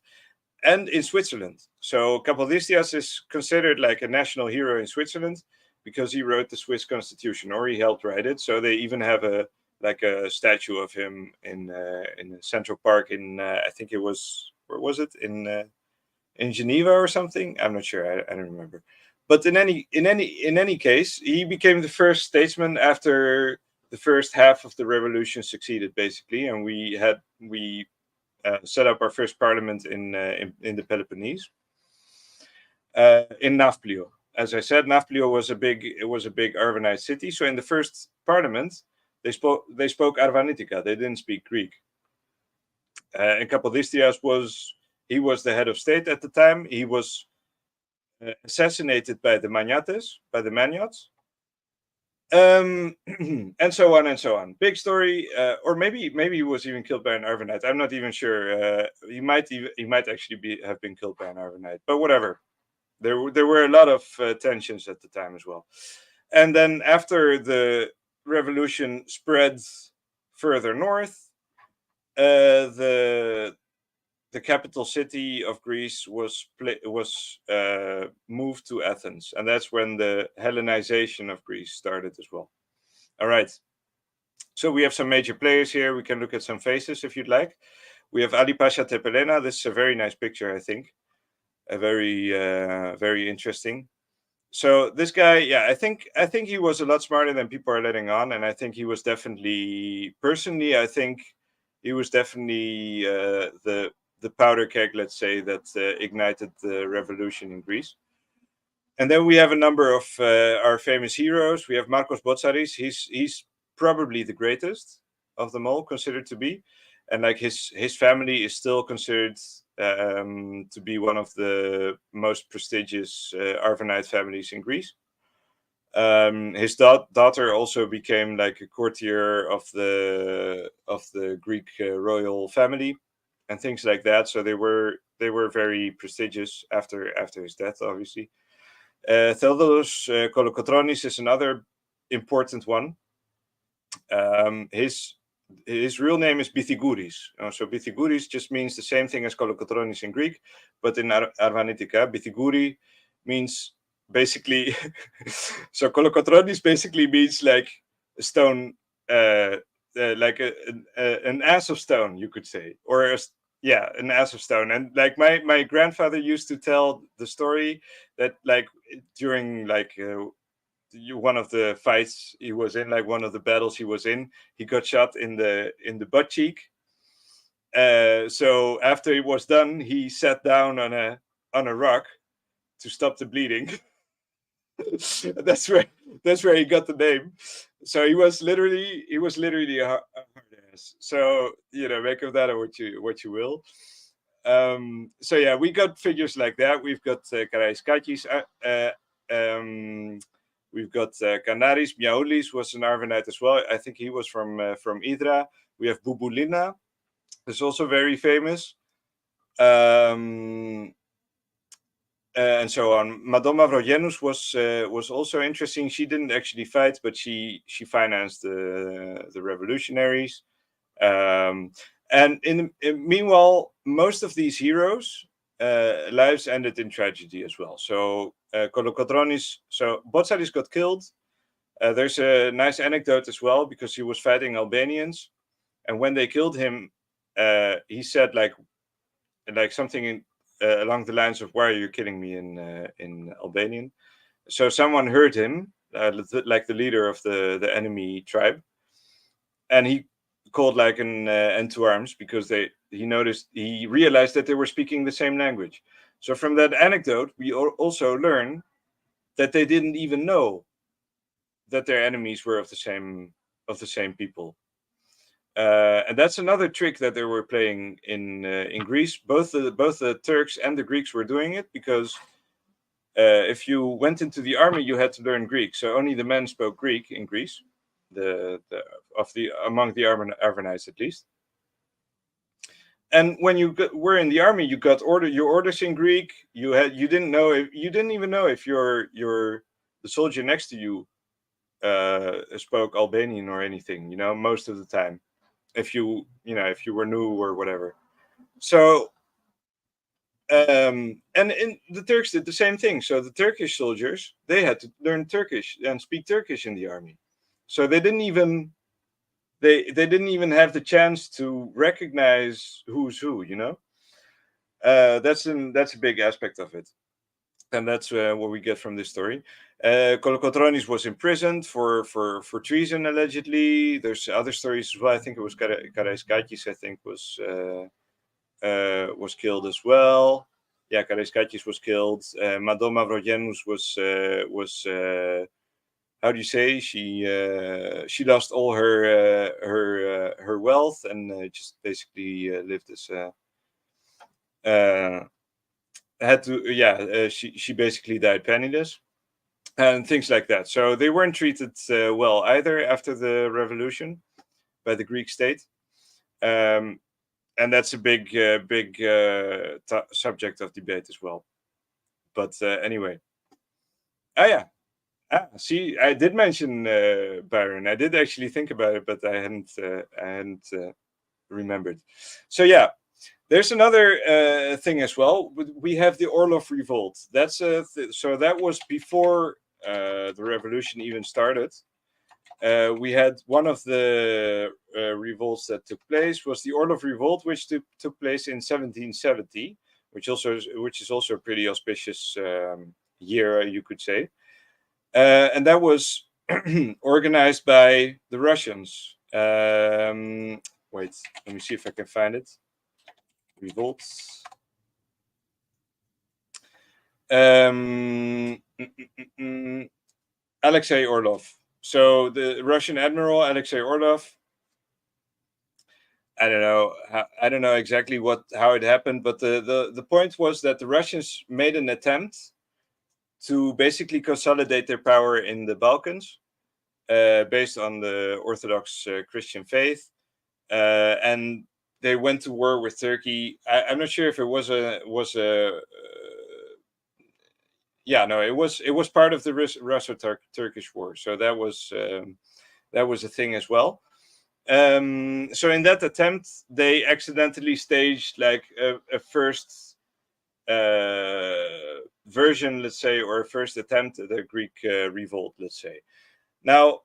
and in Switzerland. So Kapodistrias is considered like a national hero in Switzerland because he wrote the Swiss Constitution, or he helped write it. So they even have a statue of him in Central Park in I think it was, where was it, in Geneva or something. I'm not sure. I don't remember. But in any case, he became the first statesman after the first half of the revolution succeeded, basically, and we set up our first parliament in the Peloponnese, in Nafplio. As I said, Nafplio was a big Arvanite city. So in the first parliament, they spoke Arvanitica. They didn't speak Greek. And Kapodistrias was the head of state at the time. He was assassinated by the Magnates, and so on and so on. Big story, or maybe he was even killed by an Arvanite. I'm not even sure. He might actually have been killed by an Arvanite, but whatever. There were a lot of tensions at the time as well. And then after the revolution spread further north, the capital city of Greece was moved to Athens, and that's when the Hellenization of Greece started as well. All right, so we have some major players here. We can look at some faces if you'd like. We have Ali Pasha Tepelena. This is a very nice picture, I think. A very interesting. So this guy, yeah, I think he was a lot smarter than people are letting on, and I think he was definitely, personally, I think he was definitely the powder keg, let's say, that ignited the revolution in Greece. And then we have a number of our famous heroes. We have Marcos Botzaris. He's probably the greatest of them all, considered to be, and like his family is still considered to be one of the most prestigious Arvanite families in Greece. His daughter also became like a courtier of the Greek royal family, and things like that. So they were very prestigious after his death, obviously. Theodoros Kolokotronis is another important one. His real name is Bithigouris. So Bithigouris just means the same thing as Kolokotronis in Greek, but in Arvanitica, Bithigouri means basically. So Kolokotronis basically means like a stone, like an ass of stone, you could say, or an ass of stone. And like my grandfather used to tell the story that like during like one of the fights he was in, like one of the battles he was in, he got shot in the butt cheek. So after it was done, he sat down on a rock to stop the bleeding. That's where he got the name. So he was literally a hard ass. So make of that what you will. So yeah, we got figures like that. We've got Karaiskakis. We've got Canaris. Miaoulis was an Arvanite as well. I think he was from Idra. We have Bubulina. It's also very famous. And so on. Madonna Vrogenus was also interesting. She didn't actually fight, but she financed the revolutionaries. And meanwhile, most of these heroes' lives ended in tragedy as well. So Kolokotronis, so Botzaris got killed. There's a nice anecdote as well, because he was fighting Albanians, and when they killed him, he said like something along the lines of, "Why are you killing me?" in Albanian. So someone heard him, like the leader of the enemy tribe, and he called like an end to arms, because he realized that they were speaking the same language. So from that anecdote, we also learn that they didn't even know that their enemies were of the same people. And that's another trick that they were playing in Greece. Both the Turks and the Greeks were doing it, because if you went into the army, you had to learn Greek. So only the men spoke Greek in Greece, among the Arvanites at least. And when you were in the army, you got your orders in Greek. You didn't even know if the soldier next to you spoke Albanian or anything. Most of the time, if you were new or whatever. So and the Turks did the same thing. So the Turkish soldiers, they had to learn Turkish and speak Turkish in the army. So they didn't even have the chance to recognize who's who. That's a big aspect of it, and that's what we get from this story. Kolokotronis was imprisoned for treason, allegedly. There's other stories as well. I think it was Karaiskakis, I think, was killed as well. Yeah, Karaiskakis was killed. Madonna Vrogenus was how do you say? She lost all her wealth and just basically lived as she basically died penniless and things like that. So they weren't treated well either after the revolution by the Greek state. And that's a big subject of debate as well. But anyway. See, I did mention Byron. I did actually think about it, but I hadn't remembered. So yeah, there's another thing as well. We have the Orlov Revolt. That's so that was before the revolution even started. We had one of the revolts that took place was the Orlov Revolt, which took place in 1770, which is also a pretty auspicious year, you could say. And that was organized by the Russians. Wait, let me see if I can find it. Revolts. Alexei Orlov. So the Russian admiral Alexei Orlov. I don't know exactly how it happened, but the point was that the Russians made an attempt to basically consolidate their power in the Balkans, based on the Orthodox Christian faith, and they went to war with Turkey. I'm not sure if it was a it was part of the Russo-Turkish war, so that was a thing as well. So in that attempt, they accidentally staged like a first version, let's say, or a first attempt at a Greek revolt, let's say. Now,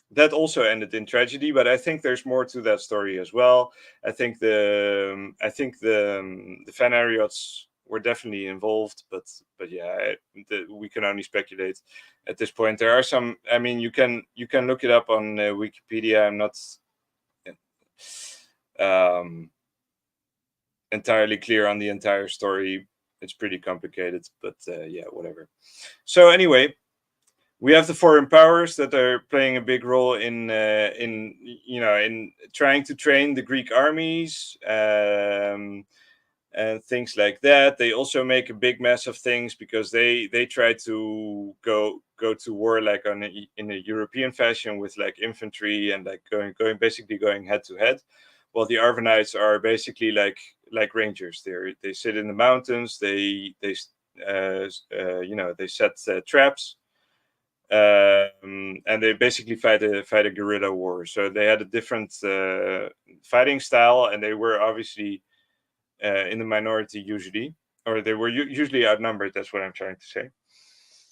that also ended in tragedy, but I think there's more to that story as well. I think the Phanariots were definitely involved, but yeah, we can only speculate at this point. There are some. I mean, you can look it up on Wikipedia. I'm not entirely clear on the entire story. It's pretty complicated, but yeah, whatever. So anyway, we have the foreign powers that are playing a big role in trying to train the Greek armies and things like that. They also make a big mess of things because they try to go to war like in a European fashion with like infantry and like going head to head. While the Arvanites are basically like rangers. They sit in the mountains. They set traps. And they basically fight a guerrilla war. So they had a different fighting style, and they were obviously in the minority usually, or they were usually outnumbered. That's what I'm trying to say.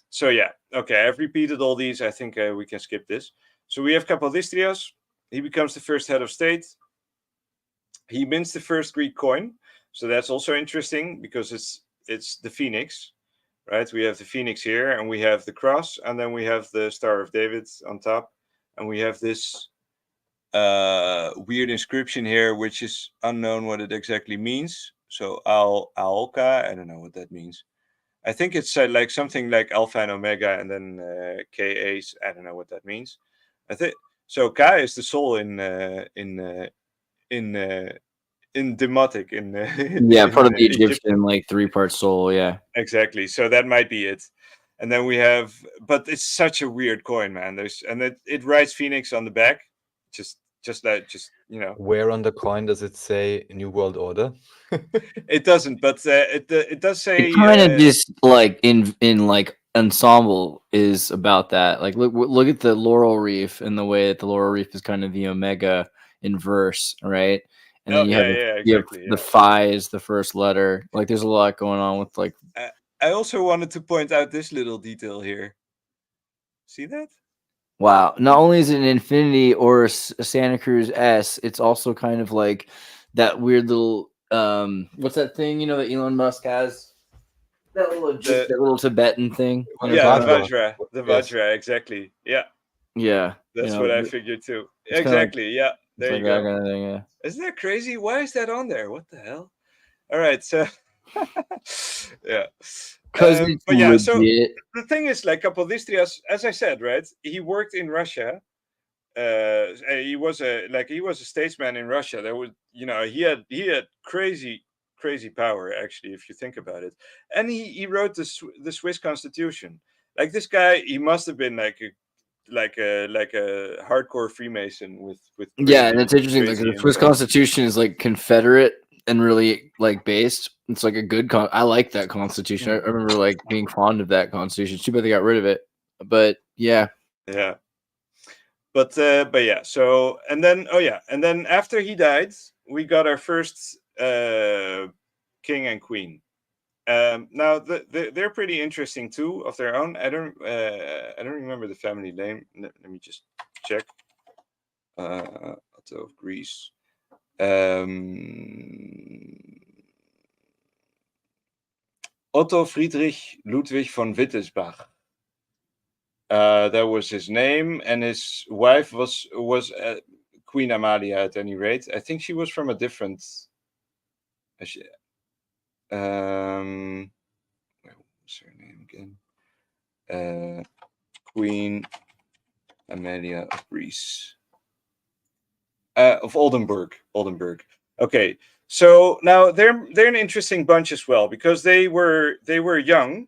So yeah, okay, I've repeated all these. I think we can skip this. So we have Kapodistrias. He becomes the first head of state. He mints the first Greek coin. So that's also interesting because it's the phoenix. Right, we have the phoenix here, and we have the cross, and then we have the Star of David on top, and we have this weird inscription here, which is unknown what it exactly means. So Alka, I don't know what that means. I think it's like something like Alpha and Omega, and then Kas. I don't know what that means. I think so. Ka is the soul in Demotic part of the Egyptian like 3-part soul. Yeah, exactly. So that might be it. And then we have, but it's such a weird coin, man. It writes Phoenix on the back, just Where on the coin does it say New World Order? It doesn't, but it does say. It kind of just like in like ensemble is about that. Like look at the laurel wreath and the way that the laurel wreath is kind of the omega in verse, right? And then you have the phi is the first letter. Like there's a lot going on with like. I also wanted to point out this little detail here. See that? Wow. Not only is it an infinity or a Santa Cruz S, it's also kind of like that weird little what's that thing that Elon Musk has? That little Tibetan thing. Yeah, the Vajra, exactly. Yeah. Yeah. That's what I figured too. Exactly. Yeah. There you go. Kind of thing, yeah. Isn't that crazy? Why is that on there? What the hell? All right, so yeah. Because but yeah, so the thing is, like Kapodistrias, as I said, right? He worked in Russia. He was a statesman in Russia. There was, he had crazy power, actually, if you think about it. And he wrote the Swiss Constitution. Like this guy, he must have been like a hardcore Freemason with yeah, and it's interesting. Like the Swiss Constitution is like Confederate and really like based. It's like a good I like that Constitution. I remember like being fond of that Constitution. It's too bad they got rid of it. But yeah. Yeah. But yeah. So and then after he died, we got our first king and queen. Now they're pretty interesting too of their own. I don't remember the family name. Let me just check. Otto of Greece. Otto Friedrich Ludwig von Wittelsbach. That was his name, and his wife was Queen Amalia. At any rate, I think she was from a different. what's her name again? Queen Amalia of Greece. Of Oldenburg. Okay, so now they're an interesting bunch as well, because they were young.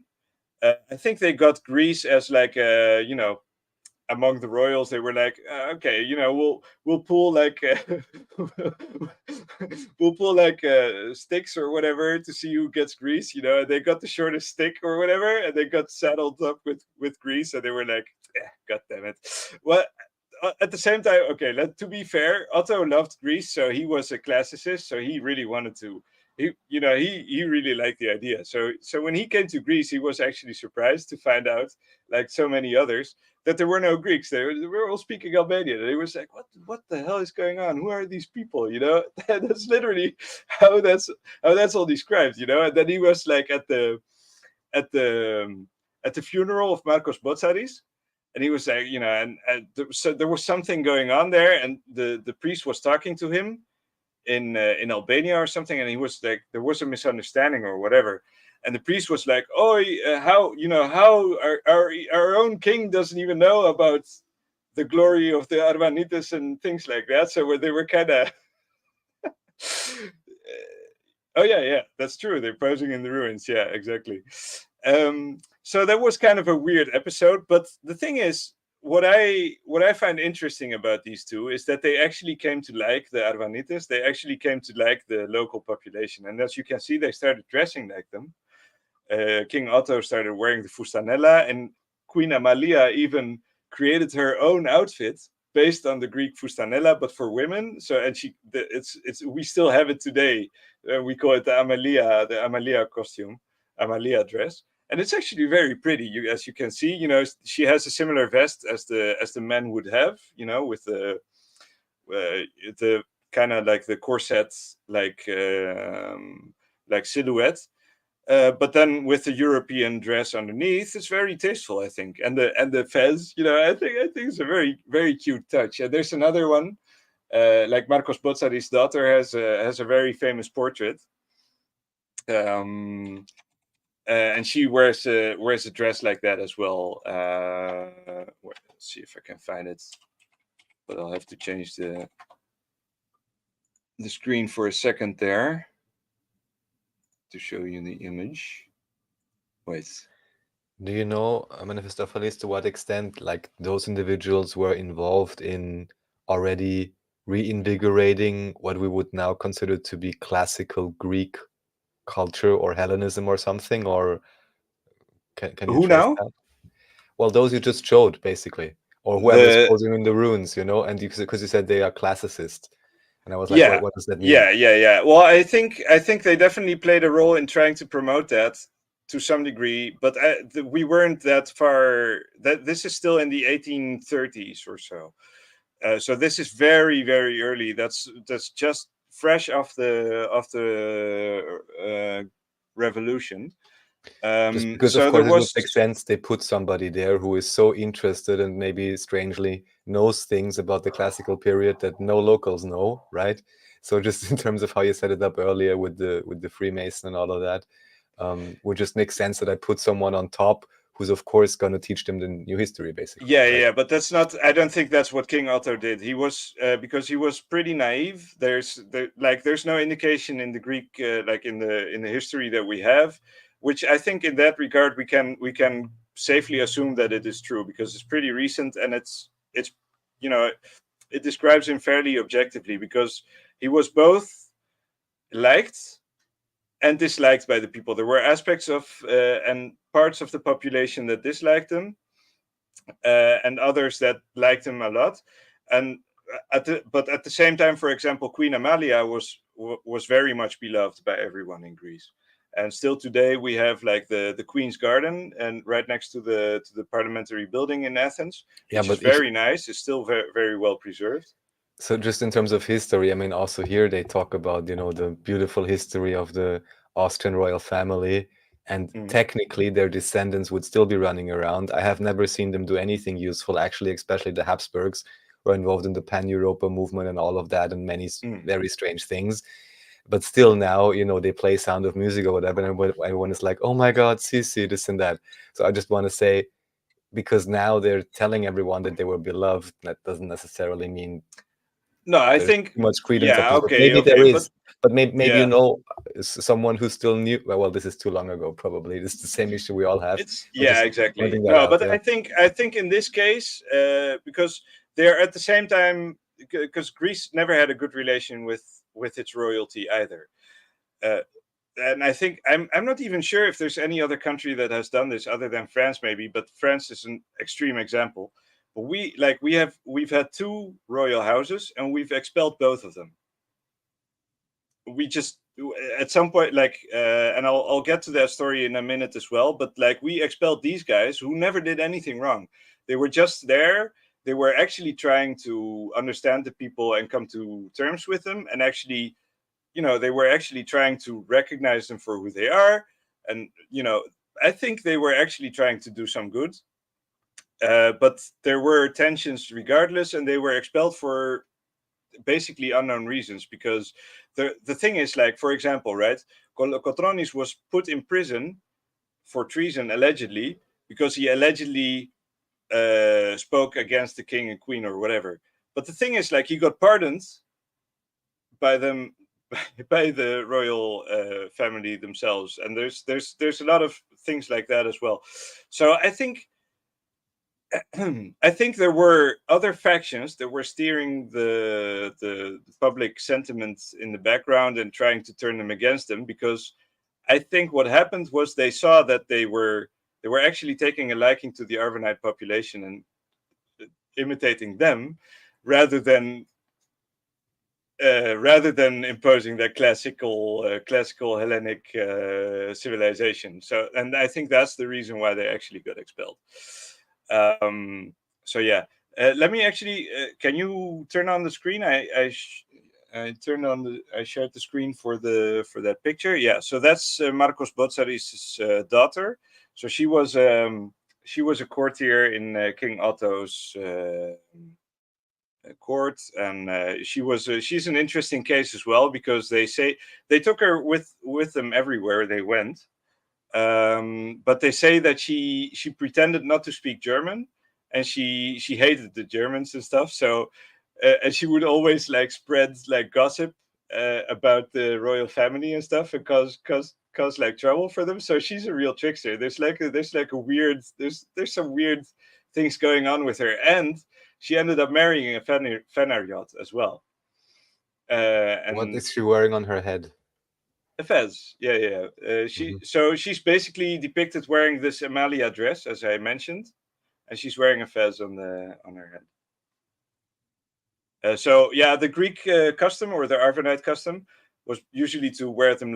I think they got Greece as like among the royals. They were like, okay, we'll pull like sticks or whatever to see who gets Greece. And they got the shortest stick or whatever, and they got saddled up with Greece, and they were like, God damn it. Well, at the same time, okay, to be fair, Otto loved Greece, so he was a classicist, so he really wanted to. He really liked the idea. So when he came to Greece, he was actually surprised to find out, like so many others, that there were no Greeks. They were all speaking Albanian, and he was like, "What the hell is going on? Who are these people?" That's literally how that's all described. And then he was like at the funeral of Marcos Botzaris. And he was like, so there was something going on there, and the priest was talking to him in Albania or something, and he was like, there was a misunderstanding or whatever, and the priest was like, "Oh, how our own king doesn't even know about the glory of the Arvanites and things like that." So they were kind of, oh yeah, that's true. They're posing in the ruins. Yeah, exactly. So that was kind of a weird episode, but the thing is, what I find interesting about these two is that they actually came to like the Arvanites. They actually came to like the local population, and as you can see, they started dressing like them. King Otto started wearing the fustanella, and Queen Amalia even created her own outfit based on the Greek fustanella, but for women. So, and we still have it today. We call it the Amalia costume, Amalia dress. And it's actually very pretty. As you can see, she has a similar vest as the men would have, with the kind of like the corset, like silhouette. But then with the European dress underneath, it's very tasteful, I think. And the fez, I think it's a very, very cute touch. And there's another one, like Marcos Botzaris' daughter has a very famous portrait. And she wears a dress like that as well. Let's see if I can find it, but I'll have to change the screen for a second there to show you the image. Wait. Do you know, Manifestopheles, to what extent like those individuals were involved in already reinvigorating what we would now consider to be classical Greek culture or Hellenism or something? Or can you who now? That? Well, those you just showed, basically, or whoever's posing in the ruins, and because you said they are classicist, and I was like, yeah, what does that mean? Yeah. Well, I think they definitely played a role in trying to promote that to some degree, but we weren't that far. That this is still in the 1830s or so. So this is very, very early. That's just fresh off the revolution. Just because so of course it would make sense they put somebody there who is so interested and maybe strangely knows things about the classical period that no locals know, right? So just in terms of how you set it up earlier with the Freemason and all of that, would just make sense that I put someone on top who's of course going to teach them the new history, basically. Yeah, but that's not. I don't think that's what King Otto did. He was because he was pretty naive. There's no indication in the Greek, like in the history that we have, which I think in that regard we can safely assume that it is true, because it's pretty recent, and it's it describes him fairly objectively, because he was both liked and disliked by the people. There were aspects of and parts of the population that disliked him, and others that liked him a lot. And but at the same time, for example, Queen Amalia was very much beloved by everyone in Greece. And still today we have like the Queen's Garden, and right next to the parliamentary building in Athens, which is very nice. It's still very, very well preserved. So just in terms of history, I mean, also here they talk about, the beautiful history of the Austrian royal family, and technically their descendants would still be running around. I have never seen them do anything useful, actually, especially the Habsburgs were involved in the pan-Europa movement and all of that, and many very strange things. but still now, they play Sound of Music or whatever, and everyone is like, oh my God, Sisi, this and that. So I just want to say, because now they're telling everyone that they were beloved, that doesn't necessarily mean no, I think too much credence. yeah, of this. okay, Maybe there is, but maybe yeah. Someone who still knew. Well, this is too long ago. Probably this is the same issue we all have. Exactly. No, but I think in this case, because they're at the same time, because Greece never had a good relation with its royalty either. And I think I'm not even sure if there's any other country that has done this other than France, maybe. But France is an extreme example. But we've had two royal houses, and we've expelled both of them. We just at some point, and I'll get to that story in a minute as well. But we expelled these guys who never did anything wrong. They were just there. They were actually trying to understand the people and come to terms with them, and actually, they were actually trying to recognize them for who they are. And I think they were actually trying to do some good. But there were tensions regardless, and they were expelled for basically unknown reasons. Because the thing is, for example, right, Kolokotronis was put in prison for treason allegedly because he allegedly spoke against the king and queen or whatever. But the thing is, he got pardoned by them, by the royal family themselves, and there's a lot of things like that as well. So I think there were other factions that were steering the public sentiment in the background and trying to turn them against them, because I think what happened was they saw that they were actually taking a liking to the Arvanite population and imitating them, rather than imposing that classical Hellenic civilization. So, and I think that's the reason why they actually got expelled. So yeah, let me actually. Can you turn on the screen? I shared the screen for that picture. Yeah, so that's Marcos Botzaris' daughter. So she was a courtier in King Otto's court, and she's an interesting case as well, because they say they took her with them everywhere they went. But they say that she pretended not to speak German, and she hated the Germans and stuff. So, and she would always spread gossip about the royal family and stuff, and cause trouble for them. So she's a real trickster. There's some weird things going on with her, and she ended up marrying a Fenariot as well. And what is she wearing on her head? A fez, yeah. So she's basically depicted wearing this Amalia dress, as I mentioned, and she's wearing a fez on her head. So yeah, the Greek custom, or the Arvanite custom, was usually to wear them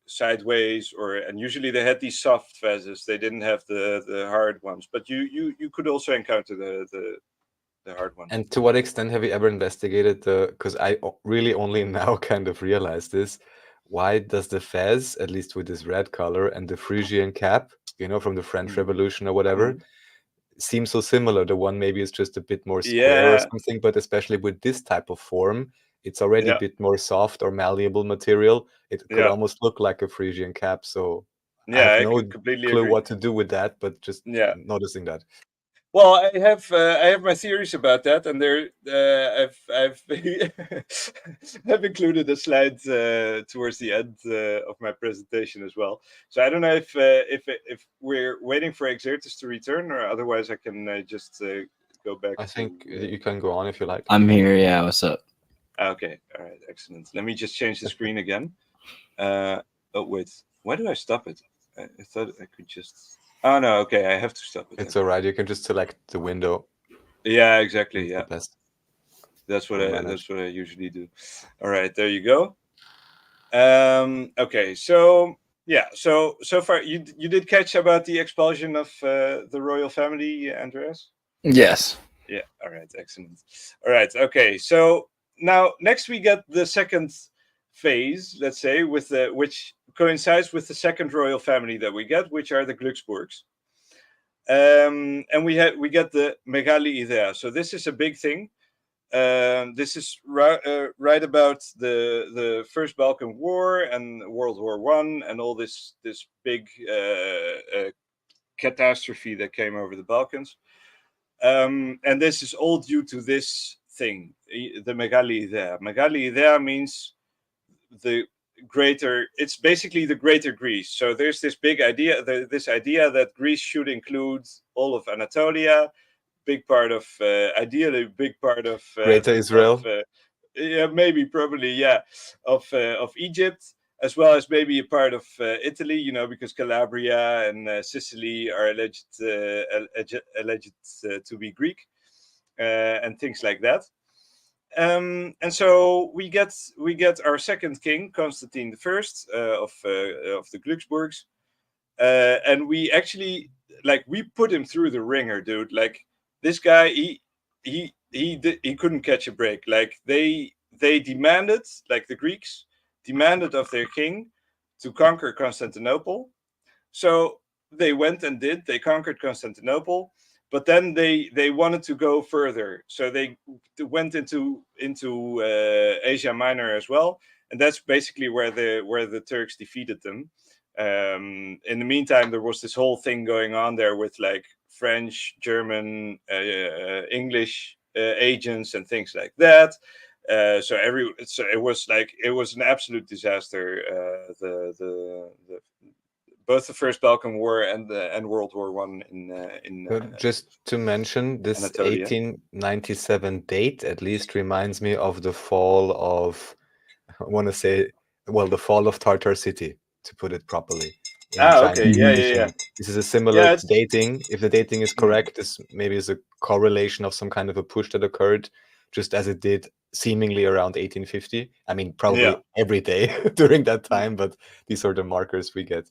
sideways, and usually they had these soft fezzes. They didn't have the hard ones, but you could also encounter the hard ones. And to what extent have you ever investigated because I really only now kind of realized this. Why does the fez, at least with this red color, and the Frisian cap, from the French Revolution or whatever, seem so similar? The one maybe is just a bit more square or something, but especially with this type of form, it's already a bit more soft or malleable material. It could almost look like a Frisian cap. So I have no clue what to do with that, but just noticing that. Well, I have my theories about that, and I've included a slide towards the end of my presentation as well. So I don't know if we're waiting for Xirtus to return, or otherwise I can just go back. I think you can go on if you like. I'm here. Yeah, what's up? Okay, all right, excellent. Let me just change the screen again. Oh wait, why do I stop it? I thought I could just. Oh no, okay, I have to stop it. It's all right. You can just select the window. Yeah, exactly. Yeah, that's what I usually do. All right, there you go. Okay, so yeah, so far you did catch about the expulsion of the royal family, Andreas? Yes. Yeah. All right. Excellent. All right. Okay. So now next we get the second phase, let's say, which coincides with the second royal family that we get, which are the Glücksburgs. And we get the Megali Idea. So this is a big thing. This is right about the First Balkan War and World War I and all this big catastrophe that came over the Balkans. And this is all due to this thing, the Megali Idea. Megali Idea means the greater, it's basically the greater Greece. So there's this big idea, this idea that Greece should include all of Anatolia, big part of, ideally big part of Greater Israel. Yeah, maybe, probably, yeah, of Egypt, as well as maybe a part of Italy, you know, because Calabria and Sicily are alleged to be Greek, and things like that. And so we get our second king, Constantine I of the Glücksburgs, and we actually, like, we put him through the ringer, dude. Like, this guy, he couldn't catch a break. Like, they demanded, like, the Greeks demanded of their king to conquer Constantinople. So they went and they conquered Constantinople. But then they wanted to go further, so they went into Asia Minor as well, and that's basically where the Turks defeated them. In the meantime, there was this whole thing going on there with, like, French, German, English agents and things like that. So it was an absolute disaster. Both the First Balkan War and World War I in just to mention, this Anatolia. 1897 date at least reminds me of the fall of, I want to say, well, the fall of Tartar City, to put it properly. Okay, yeah. This is a similar dating. If the dating is correct, this maybe is a correlation of some kind of a push that occurred, just as it did seemingly around 1850. I mean, probably every day during that time, but these are the markers we get.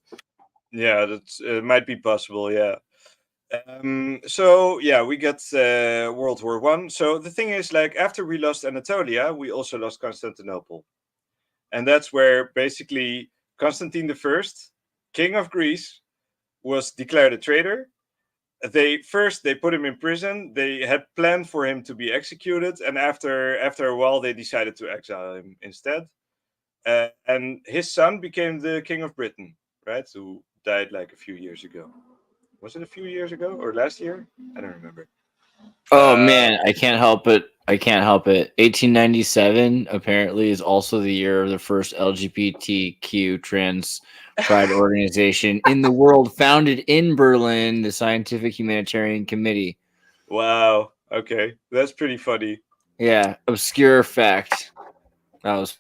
Yeah, that might be possible. Yeah. So yeah, we get World War I. So the thing is, like, after we lost Anatolia, we also lost Constantinople, and that's where basically Constantine I, king of Greece, was declared a traitor. They put him in prison. They had planned for him to be executed, and after a while, they decided to exile him instead. And his son became the king of Britain, right? Who died like a few years ago. Was it a few years ago or last year? I don't remember. Oh man, I can't help it. 1897 apparently is also the year of the first LGBTQ trans pride organization in the world, founded in Berlin, the Scientific Humanitarian Committee. Wow. Okay, that's pretty funny. Yeah, obscure fact. That was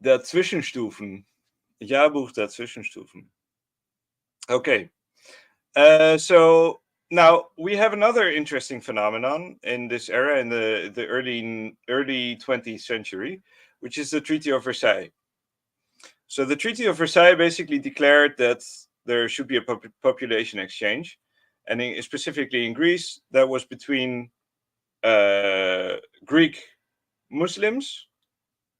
der Zwischenstufen. Jahrbuch der Zwischenstufen. Okay. So now we have another interesting phenomenon in this era, in the early 20th century, which is the Treaty of Versailles. So the Treaty of Versailles basically declared that there should be a population exchange, and specifically in Greece, that was between Greek Muslims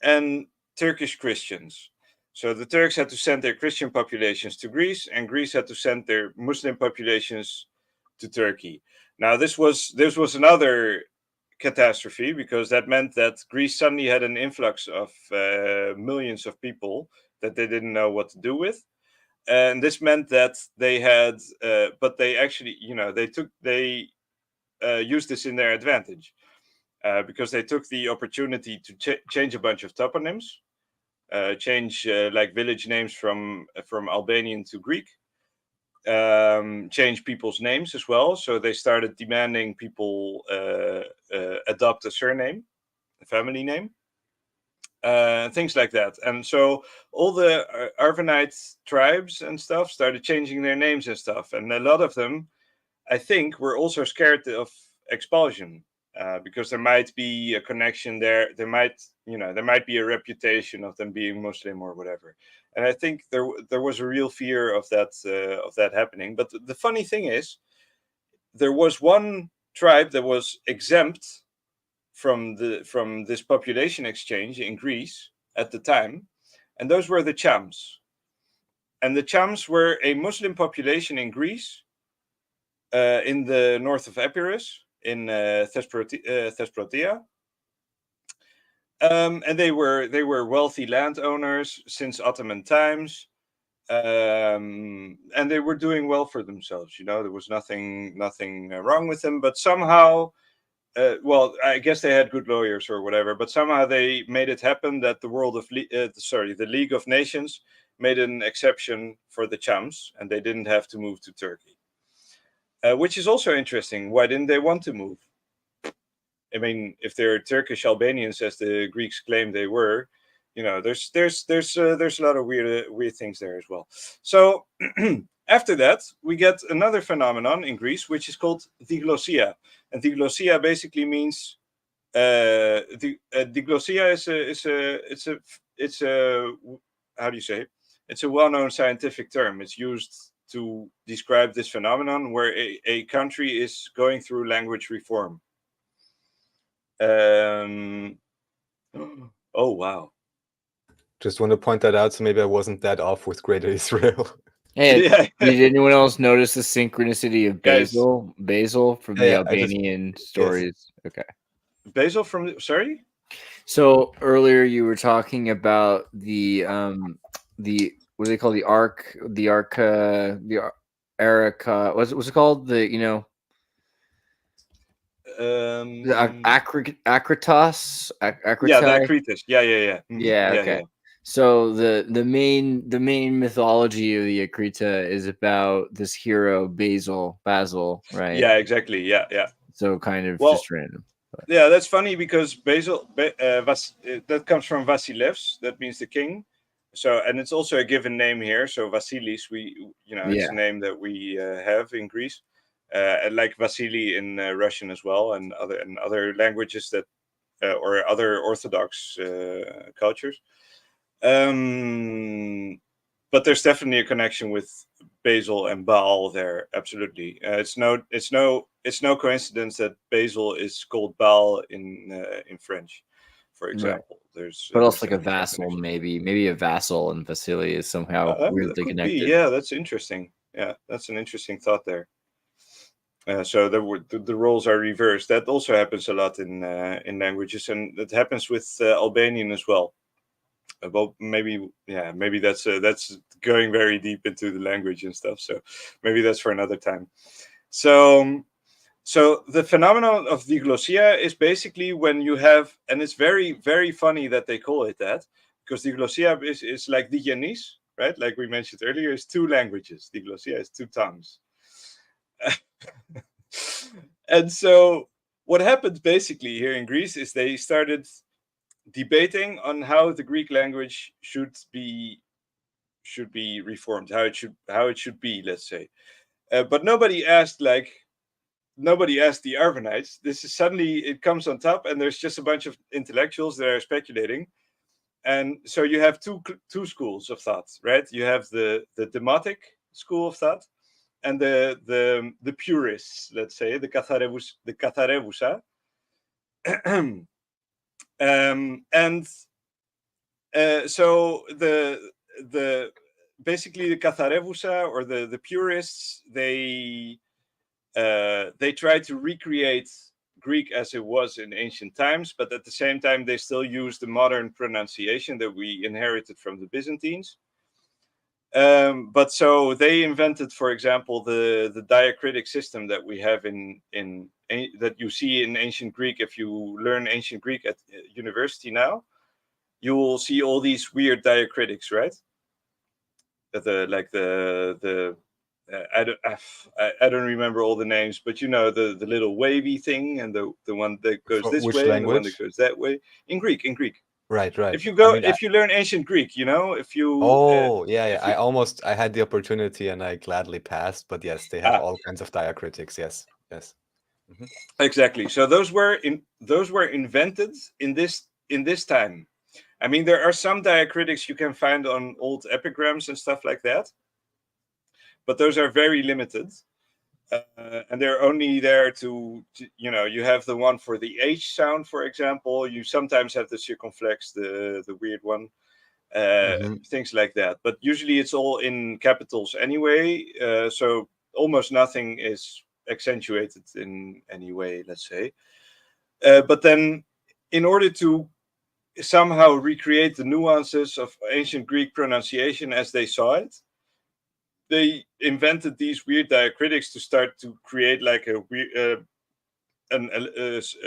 and Turkish Christians. So the Turks had to send their Christian populations to Greece, and Greece had to send their Muslim populations to Turkey. Now, this was another catastrophe, because that meant that Greece suddenly had an influx of millions of people that they didn't know what to do with. And this meant that they had, but they actually, they used this in their advantage, because they took the opportunity to change a bunch of toponyms, change like village names from Albanian to Greek, change people's names as well. So they started demanding people adopt a surname, a family name, things like that. And so all the Arvanite tribes and stuff started changing their names and stuff. And a lot of them, I think, were also scared of expulsion, because there might be a connection there. There might be a reputation of them being Muslim or whatever. And I think there was a real fear of that happening. But the funny thing is, there was one tribe that was exempt from this population exchange in Greece at the time, and those were the Chams. And the Chams were a Muslim population in Greece, in the north of Epirus, in Thesprotia, And they were wealthy landowners since Ottoman times, and they were doing well for themselves. There was nothing wrong with them, but somehow. Well, I guess they had good lawyers or whatever, but somehow they made it happen that the the League of Nations made an exception for the Chams, and they didn't have to move to Turkey, which is also interesting. Why didn't they want to move? I mean, if they're Turkish Albanians, as the Greeks claim they were, there's a lot of weird things there as well. So after that, we get another phenomenon in Greece, which is called diglossia. And diglossia basically means diglossia is a how do you say? It's a well-known scientific term. It's used to describe this phenomenon where a country is going through language reform. Oh wow! Just want to point that out, so maybe I wasn't that off with Greater Israel. Hey, did anyone else notice the synchronicity of Basil? Basil from the Albanian stories. Yes. Okay. Basil from sorry. So earlier you were talking about the what do they call the Erica? What's it called? The Acritas. Yeah, the Acritas. Yeah. Mm-hmm. Yeah. Okay. Yeah. So the main mythology of the Acrita is about this hero Basil, right? Yeah, exactly. Yeah. So kind of just random. But. Yeah, that's funny because Basil that comes from Vasilevs. That means the king. So, and it's also a given name here. So Vasilis, it's a name that we have in Greece. Like Vasily in Russian as well, and other languages that or other Orthodox cultures. But there's definitely a connection with Basil and Baal there. Absolutely, it's no coincidence that Basil is called Baal in French, for example. Right. But also like a vassal, maybe a vassal and Vasily is somehow weirdly connected. Yeah, that's interesting. Yeah, that's an interesting thought there. So the roles are reversed. That also happens a lot in languages, and it happens with Albanian as well. Well, maybe that's going very deep into the language and stuff. So maybe that's for another time. So the phenomenon of diglossia is basically when you have, and it's very, very funny that they call it that, because diglossia is like digenis, right? Like we mentioned earlier, is two languages. Diglossia is two tongues. And so what happened basically here in Greece is they started debating on how the Greek language should be reformed, how it should be, let's say. But nobody asked the Arvanites. This is suddenly it comes on top, and there's just a bunch of intellectuals that are speculating. And so you have two schools of thought, right? You have the Demotic school of thought, and the purists, let's say, the Katharevousa. So the basically the Katharevousa or the purists, they try to recreate Greek as it was in ancient times, but at the same time they still use the modern pronunciation that we inherited from the Byzantines. But so they invented, for example, the diacritic system that we have in that you see in ancient Greek. If you learn ancient Greek at university now, you will see all these weird diacritics, right? I don't remember all the names, but the little wavy thing, and the one that goes this way, and the one that goes that way. In Greek. Right. If you learn ancient Greek, if you. I had the opportunity and I gladly passed, but yes, they have all kinds of diacritics. Yes. Mm-hmm. Exactly. So those were invented in this time. I mean, there are some diacritics you can find on old epigrams and stuff like that, but those are very limited. And they're only there to you have the one for the H sound, for example. You sometimes have the circumflex, the weird one, things like that. But usually it's all in capitals anyway. So almost nothing is accentuated in any way, let's say. But then in order to somehow recreate the nuances of ancient Greek pronunciation as they saw it. They invented these weird diacritics to start to create like a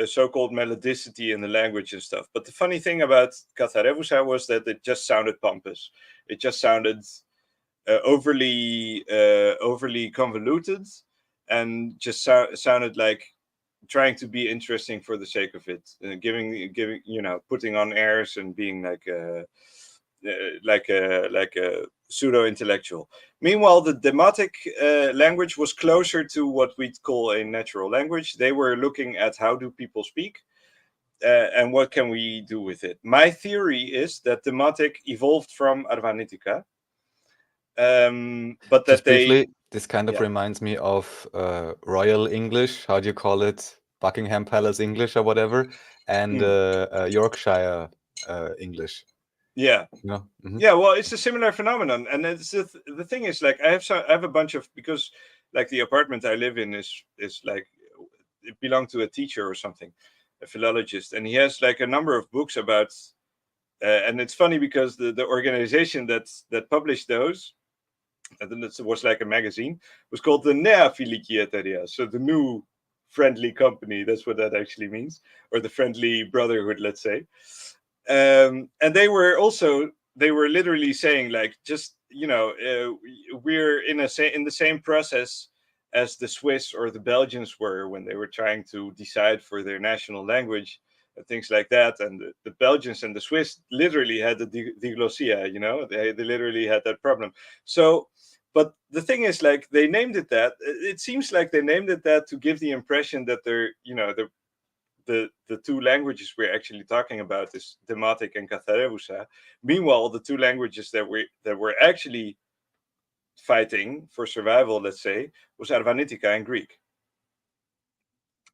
so-called melodicity in the language and stuff. But the funny thing about Katharevousa was that it just sounded pompous. It just sounded overly convoluted, and just sounded like trying to be interesting for the sake of it, giving putting on airs and being like a pseudo intellectual. Meanwhile, the Demotic language was closer to what we'd call a natural language. They were looking at how do people speak, and what can we do with it. My theory is that Demotic evolved from Arvanitica, but that Just briefly, this kind of reminds me of Royal English. How do you call it? Buckingham Palace English or whatever, and Yorkshire English. Yeah. Yeah. Yeah, well, it's a similar phenomenon, and it's the thing is, like, I have a bunch of, because like the apartment I live in is like, it belonged to a teacher or something, a philologist, and he has like a number of books about, and it's funny because the organization that published those, and then it was like a magazine, was called the Nea Filikietaria, so the new friendly company. That's what that actually means, or the friendly brotherhood, let's say. And they were literally saying, like, just we're in the same process as the Swiss or the Belgians were when they were trying to decide for their national language and things like that. And the Belgians and the Swiss literally had the diglossia, they literally had that problem. So, but the thing is, like, they named it that. It seems like they named it that to give the impression that they're, the two languages we're actually talking about is Demotic and Katharevousa. Meanwhile, the two languages that were actually fighting for survival, let's say, was Arvanitica and Greek.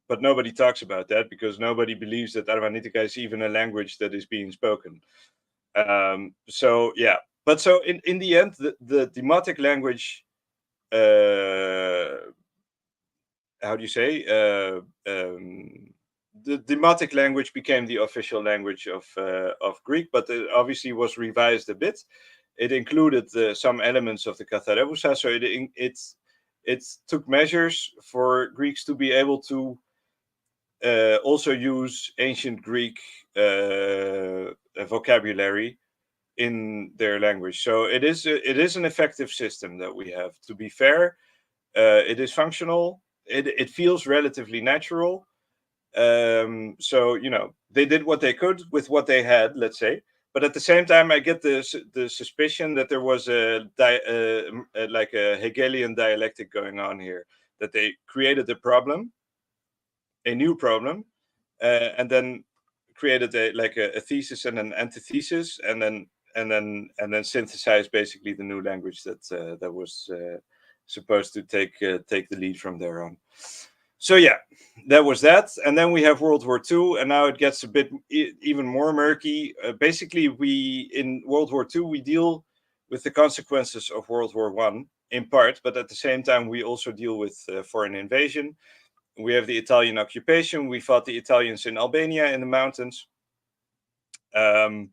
But nobody talks about that because nobody believes that Arvanitica is even a language that is being spoken. So yeah, but so in the end, the Demotic language, how do you say? The Demotic language became the official language of Greek, but it obviously was revised a bit. It included some elements of the Katharevousa, so it took measures for Greeks to be able to also use ancient Greek vocabulary in their language. So it is an effective system that we have. To be fair, it is functional. It feels relatively natural. So they did what they could with what they had, let's say. But at the same time, I get the suspicion that there was like a Hegelian dialectic going on here, that they created a new problem, and then created a thesis and an antithesis, and then synthesized basically the new language that was supposed to take the lead from there on. So yeah, that was that. And then we have World War II, and now it gets a bit even more murky. Basically, in World War II, we deal with the consequences of World War I in part, but at the same time, we also deal with foreign invasion. We have the Italian occupation. We fought the Italians in Albania in the mountains. So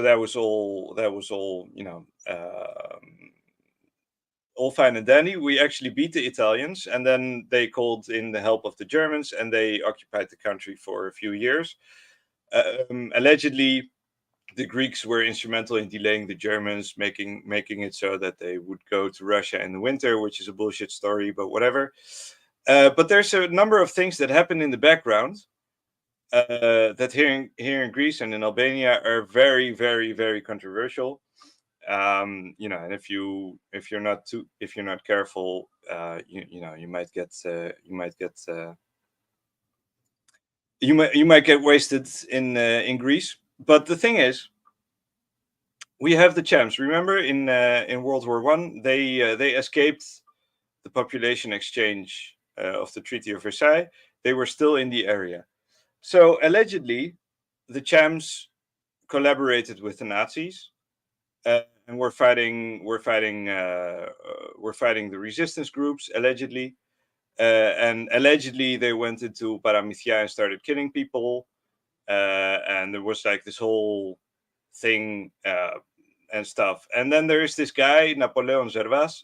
that was all, all fine and dandy. We actually beat the Italians, and then they called in the help of the Germans, and they occupied the country for a few years. Allegedly, the Greeks were instrumental in delaying the Germans, making it so that they would go to Russia in the winter, which is a bullshit story, but whatever. But there's a number of things that happen in the background that here in Greece and in Albania are very, very, very controversial. And if you're not careful, you might get wasted in Greece. But the thing is, we have the champs. Remember, in World War I, they escaped the population exchange of the Treaty of Versailles. They were still in the area. So allegedly, the champs collaborated with the Nazis. And we're fighting the resistance groups, allegedly, and allegedly they went into Paramithia and started killing people. and there was like this whole thing and stuff. And then there is this guy, Napoleon Zervas.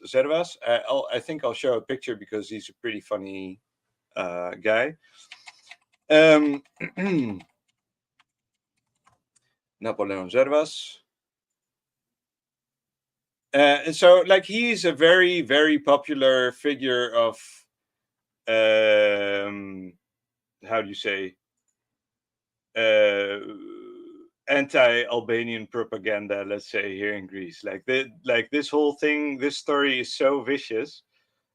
I think I'll show a picture because he's a pretty funny guy. Napoleon Zervas. And so, like, he's a very, very popular figure of, how do you say, anti-Albanian propaganda, let's say, here in Greece. Like this whole thing, this story is so vicious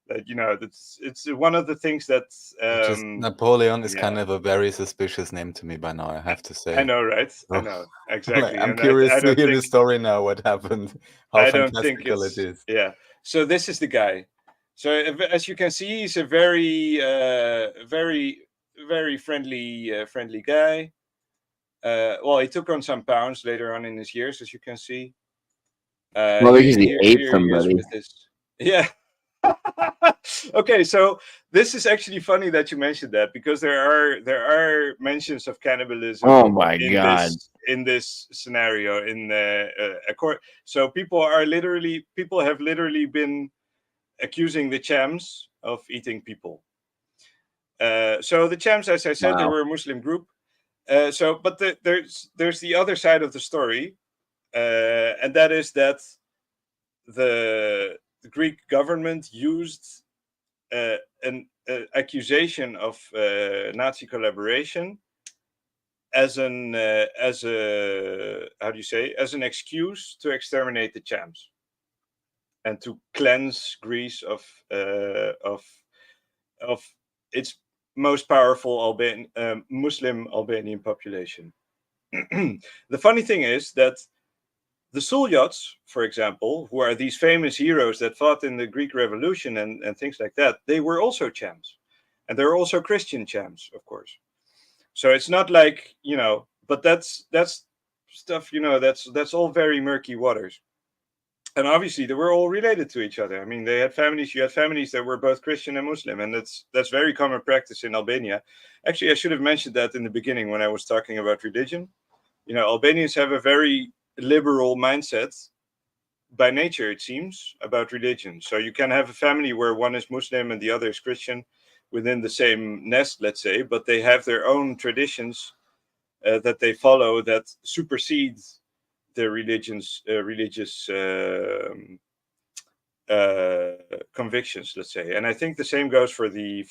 that, you know, it's one of the things that Just Napoleon is kind of a very suspicious name to me by now, I have to say. I know, right? I know, exactly. I'm curious to hear the story now, what happened, how fantastical it is. Yeah, so this is the guy. So as you can see, he's a very, very, very friendly guy. Well, he took on some pounds later on in his years, as you can see. Well, because he ate somebody. Yeah. Okay, so this is actually funny that you mentioned that, because there are mentions of cannibalism. Oh my God! In this scenario, in a court, so people have literally been accusing the Chams of eating people. So the Chams, as I said, they were a Muslim group. But there's the other side of the story, and that is that the Greek government used an accusation of Nazi collaboration as an excuse to exterminate the Chams and to cleanse Greece of its most powerful Muslim Albanian population. The funny thing is that the Sulyots, for example, who are these famous heroes that fought in the Greek Revolution and things like that, they were also Chams. And they're also Christian Chams, of course. So it's not like, you know, but that's stuff, you know, that's all very murky waters. And obviously they were all related to each other. I mean, they had families, you had families that were both Christian and Muslim, and that's very common practice in Albania. Actually, I should have mentioned that in the beginning when I was talking about religion. You know, Albanians have a very liberal mindset by nature, it seems, about religion. So you can have a family where one is Muslim and the other is Christian within the same nest, let's say, but they have their own traditions that they follow that supersedes their religious convictions, let's say. And I think the same goes for the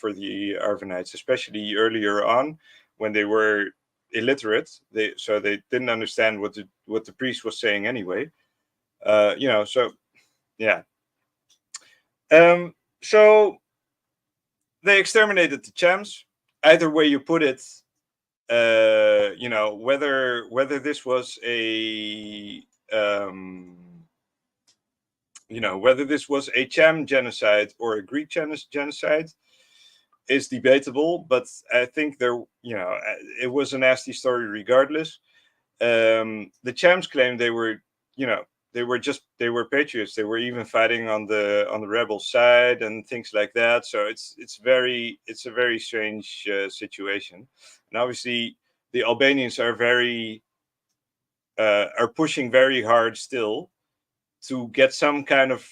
Arvanites, especially earlier on when they were illiterate. They didn't understand what the priest was saying anyway. You know, so yeah. So they exterminated the Chams. Either way you put it, you know, whether this was a whether this was a Cham genocide or a Greek genocide is debatable, but I think it was a nasty story regardless. The Chams claimed they were, you know, they were patriots. They were even fighting on the rebel side and things like that. So it's a very strange situation. And obviously the Albanians are pushing very hard still to get some kind of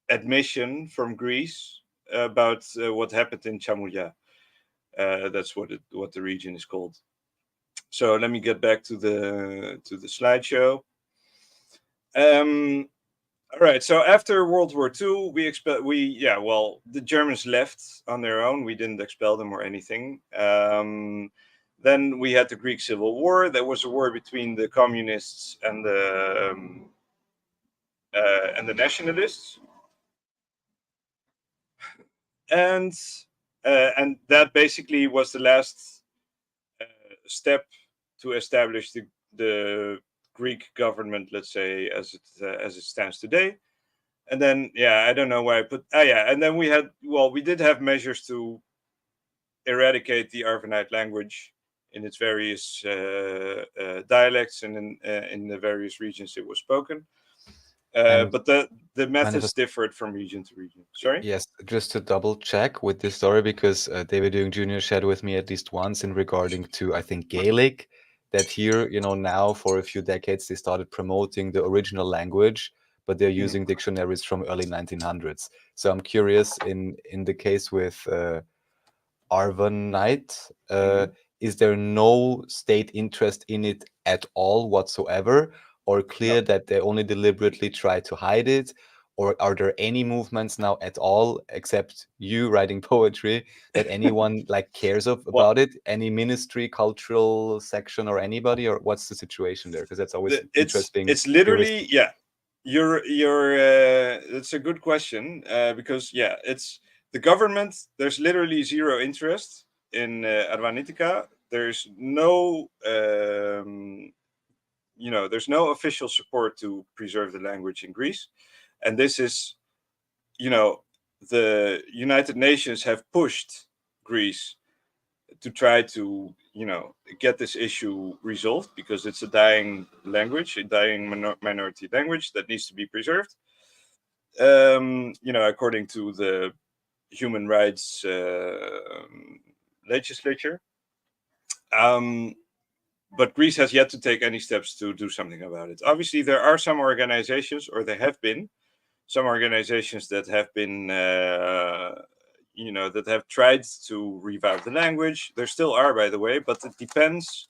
admission from Greece about what happened in Chamulya. That's what the region is called. So let me get back to the slideshow. All right. So after World War II, the Germans left on their own. We didn't expel them or anything. Then we had the Greek Civil War. There was a war between the communists and the nationalists, and that basically was the last step to establish the Greek government, let's say, as it stands today. And then, I don't know why I put, and then we did have measures to eradicate the Arvanite language in its various dialects and in the various regions it was spoken. But the methods differed from region to region. Sorry? Yes, just to double check with this story, because David Ewing Jr. shared with me at least once in regarding to, I think, Gaelic, that here, now for a few decades, they started promoting the original language, but they're using dictionaries from early 1900s. So I'm curious, in the case with Arvanite, is there no state interest in it at all whatsoever, or clear that they only deliberately try to hide it? Or are there any movements now at all, except you writing poetry, that anyone cares about it? Any ministry, cultural section, or anybody? Or what's the situation there? Because that's always interesting. It's literally, yeah. You're. It's a good question because it's the government. There's literally zero interest in Arvanitica. There's no. There's no official support to preserve the language in Greece. And this is, the United Nations have pushed Greece to try to, get this issue resolved because it's a dying language, a dying minority language that needs to be preserved. According to the human rights legislature. But Greece has yet to take any steps to do something about it. Obviously, there are some organizations, or there have been, some organizations that have been, that have tried to revive the language. There still are, by the way, but it depends.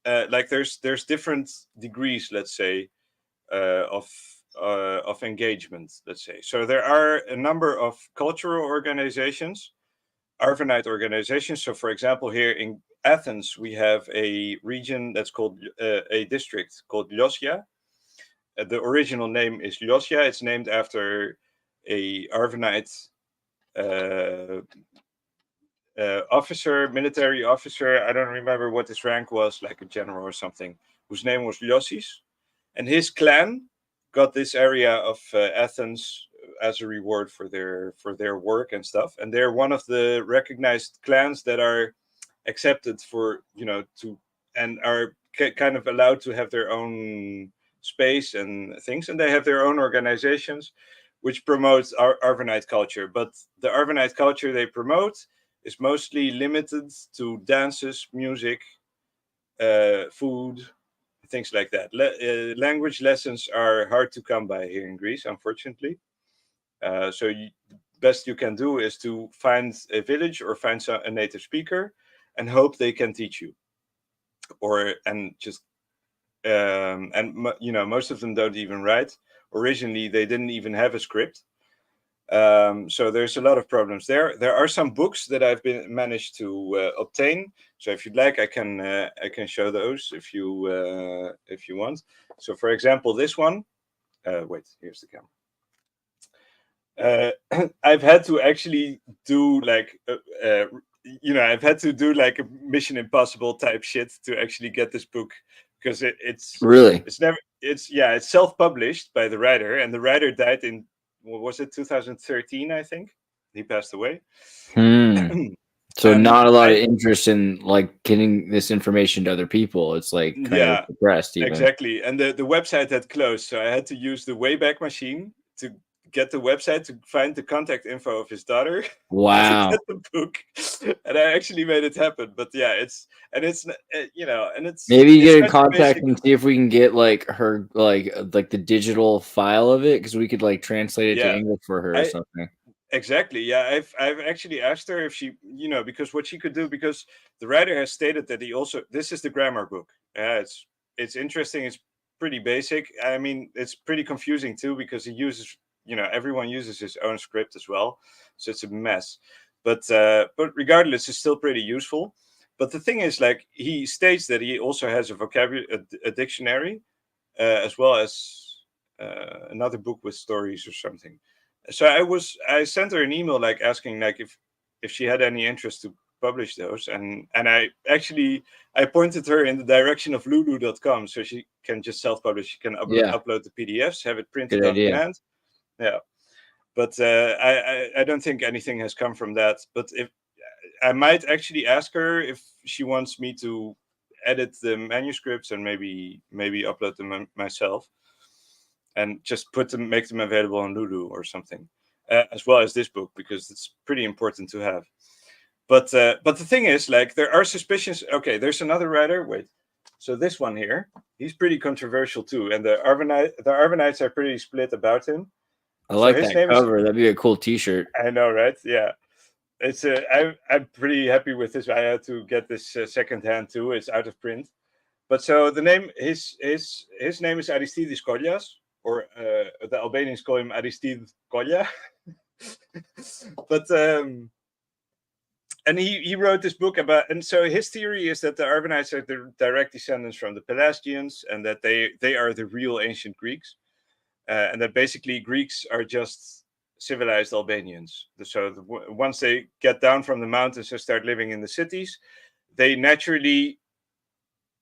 There's different degrees, let's say, of engagement, let's say. So there are a number of cultural organizations, Arvanite organizations. So, for example, here in Athens, we have a region that's called a district called Lyosia. The original name is Lyosia. It's named after a Arvanite officer, military officer. I don't remember what his rank was, like a general or something, whose name was Lyosis. And his clan got this area of Athens as a reward for their work and stuff. And they're one of the recognized clans that are accepted for, and are kind of allowed to have their own space and things, and they have their own organizations which promotes Arvanite culture. But the Arvanite culture they promote is mostly limited to dances, music, food, things like that. Language lessons are hard to come by here in Greece, unfortunately. So the best you can do is to find a village or find a native speaker and hope they can teach you, most of them don't even write. Originally, they didn't even have a script. So there's a lot of problems there. There are some books that I've managed to obtain. So if you'd like, I can show those if you want. So for example, this one. Wait, here's the camera. I've had to actually do I've had to do like a Mission Impossible type shit to actually get this book, because it's self-published by the writer, and the writer died in, what was it, 2013, I think. He passed away. So not a lot of interest in getting this information to other people. It's kind of depressed even. Exactly. And the website had closed, so I had to use the Wayback Machine to get the website to find the contact info of his daughter. Wow. To get the book, and I actually made it happen. But it's maybe you get in contact and see if we can get her the digital file of it, because we could translate it to English for her or something. Exactly. Yeah, I've actually asked her if she, because what she could do, because the writer has stated that this is the grammar book. It's interesting. It's pretty basic. I mean, it's pretty confusing too, because he uses, everyone uses his own script as well, so it's a mess. But regardless, it's still pretty useful. But the thing is, he states that he also has a vocabulary, a dictionary, as well as another book with stories or something. So I sent her an email asking if she had any interest to publish those, and I pointed her in the direction of lulu.com, so she can just self-publish. She can upload the PDFs, have it printed on demand. Yeah, but I don't think anything has come from that. But if I might actually ask her if she wants me to edit the manuscripts and maybe upload them myself. and just make them available on Lulu or something, as well as this book, because it's pretty important to have. But the thing is, like, there are suspicions. Okay, there's another writer. Wait, so this one here, he's pretty controversial too, and the Arvanites are pretty split about him. I like that cover. That'd be a cool T-shirt. I know, right? Yeah, it's I'm pretty happy with this. I had to get this secondhand too. It's out of print. But so the name, his name is Aristides Kollias, or the Albanians call him Aristide Kolja. But and he wrote this book about, and so his theory is that the Arvanites are the direct descendants from the Pelasgians, and that they are the real ancient Greeks, and that basically Greeks are just civilized Albanians. So once they get down from the mountains and start living in the cities, they naturally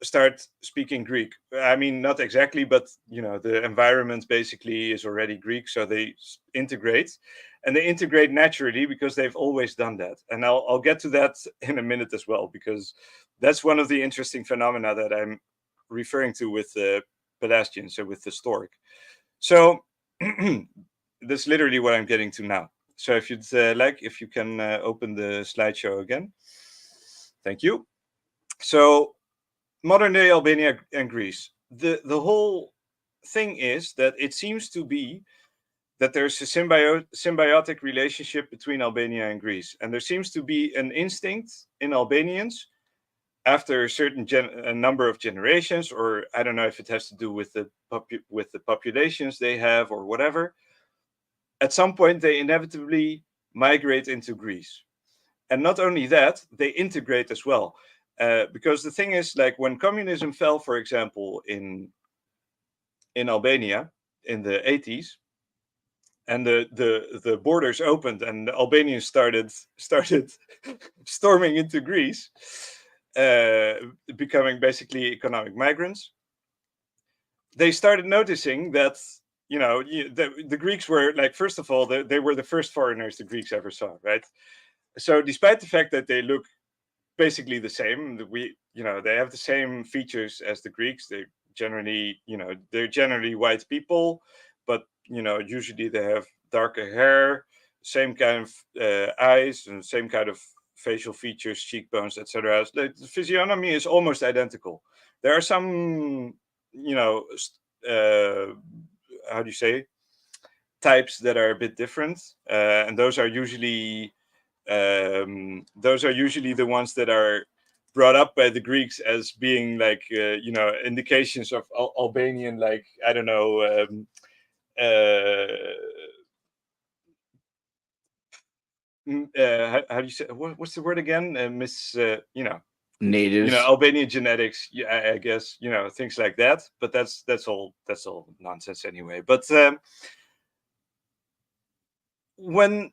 start speaking Greek. I mean, not exactly, but the environment basically is already Greek, so they integrate, and they integrate naturally because they've always done that. And I'll get to that in a minute as well, because that's one of the interesting phenomena that I'm referring to with the Pelasgians, so with the stork. So that's literally what I'm getting to now. So if you'd if you can open the slideshow again. Thank you. So modern day Albania and Greece. The whole thing is that it seems to be that there's a symbiotic relationship between Albania and Greece. And there seems to be an instinct in Albanians after a certain number of generations, or I don't know if it has to do with the populations they have or whatever. At some point, they inevitably migrate into Greece. And not only that, they integrate as well. Because the thing is, like, when communism fell, for example, in Albania in the 80s, and the borders opened and the Albanians started storming into Greece, becoming basically economic migrants, they started noticing that the Greeks were, like, first of all, they were the first foreigners the Greeks ever saw, right? So despite the fact that they look basically the same, they have the same features as the Greeks. They generally, they're generally white people, but usually they have darker hair, same kind of eyes, and same kind of facial features, cheekbones, etc. The physiognomy is almost identical. There are some, how do you say, types that are a bit different, and those are usually the ones that are brought up by the Greeks as being like indications of Albanian, like, I don't know, how do you say, what's the word again, natives, Albanian genetics, I guess, things like that. But that's all nonsense anyway. But when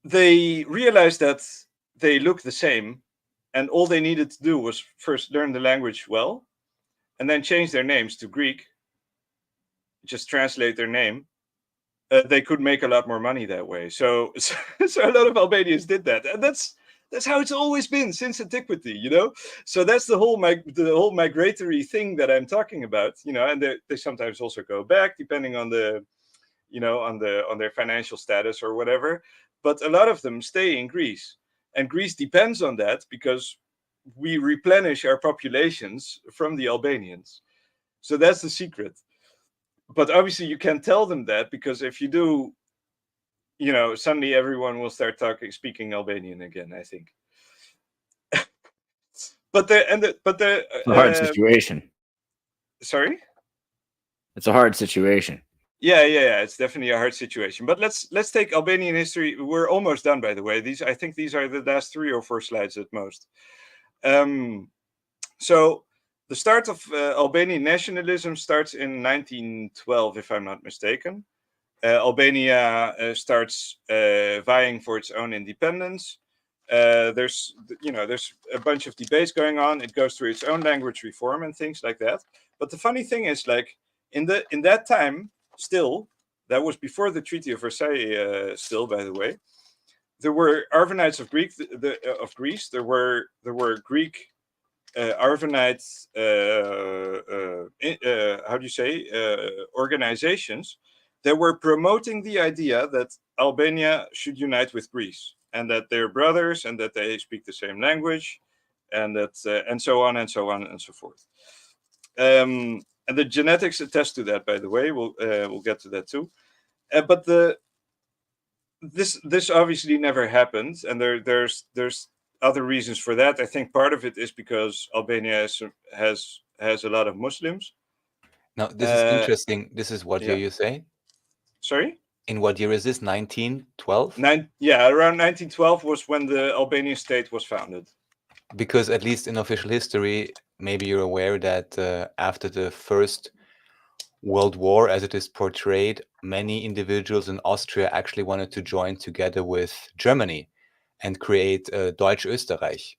they realized that they look the same, and all they needed to do was first learn the language well, and then change their names to Greek, just translate their name, they could make a lot more money that way. So a lot of Albanians did that, and that's how it's always been since antiquity, So that's the whole migratory thing that I'm talking about, and they sometimes also go back depending on the, on their financial status or whatever. But a lot of them stay in Greece, and Greece depends on that because we replenish our populations from the Albanians. So that's the secret. But obviously you can't tell them that, because if you do, suddenly everyone will start speaking Albanian again, I think. It's a hard situation. Sorry? It's a hard situation. Yeah, it's definitely a hard situation. But let's take Albanian history. We're almost done, by the way. I think these are the last 3 or 4 slides at most. So the start of Albanian nationalism starts in 1912, if I'm not mistaken. Albania starts vying for its own independence. There's a bunch of debates going on. It goes through its own language reform and things like that. But the funny thing is, like, in that time, still, that was before the Treaty of Versailles. Still, by the way, there were Arvanites of Greece. There were Greek Arvanite, how do you say, organizations that were promoting the idea that Albania should unite with Greece and that they're brothers and that they speak the same language, and that and so on and so on and so forth. And the genetics attest to that, by the way. We'll get to that too. But this obviously never happened, and there's other reasons for that. I think part of it is because Albania has a lot of Muslims. Now, this is interesting. This is what year you say? Sorry? In what year is this? 1912? Around 1912 was when the Albanian state was founded. Because at least in official history, maybe you're aware that after the First World War, as it is portrayed, many individuals in Austria actually wanted to join together with Germany and create Deutsch Österreich.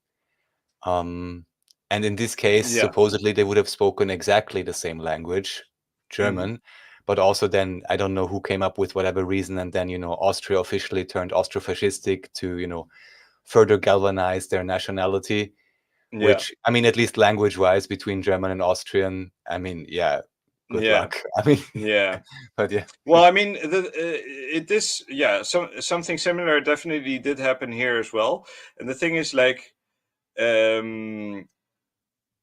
And in this case, supposedly they would have spoken exactly the same language, German, but also then, I don't know who came up with whatever reason, and then, Austria officially turned Austro-fascistic to, further galvanize their nationality, which, I mean, at least language-wise, between German and Austrian, I mean, good luck. I mean, but Well, I mean, it is, something similar definitely did happen here as well. And the thing is, like,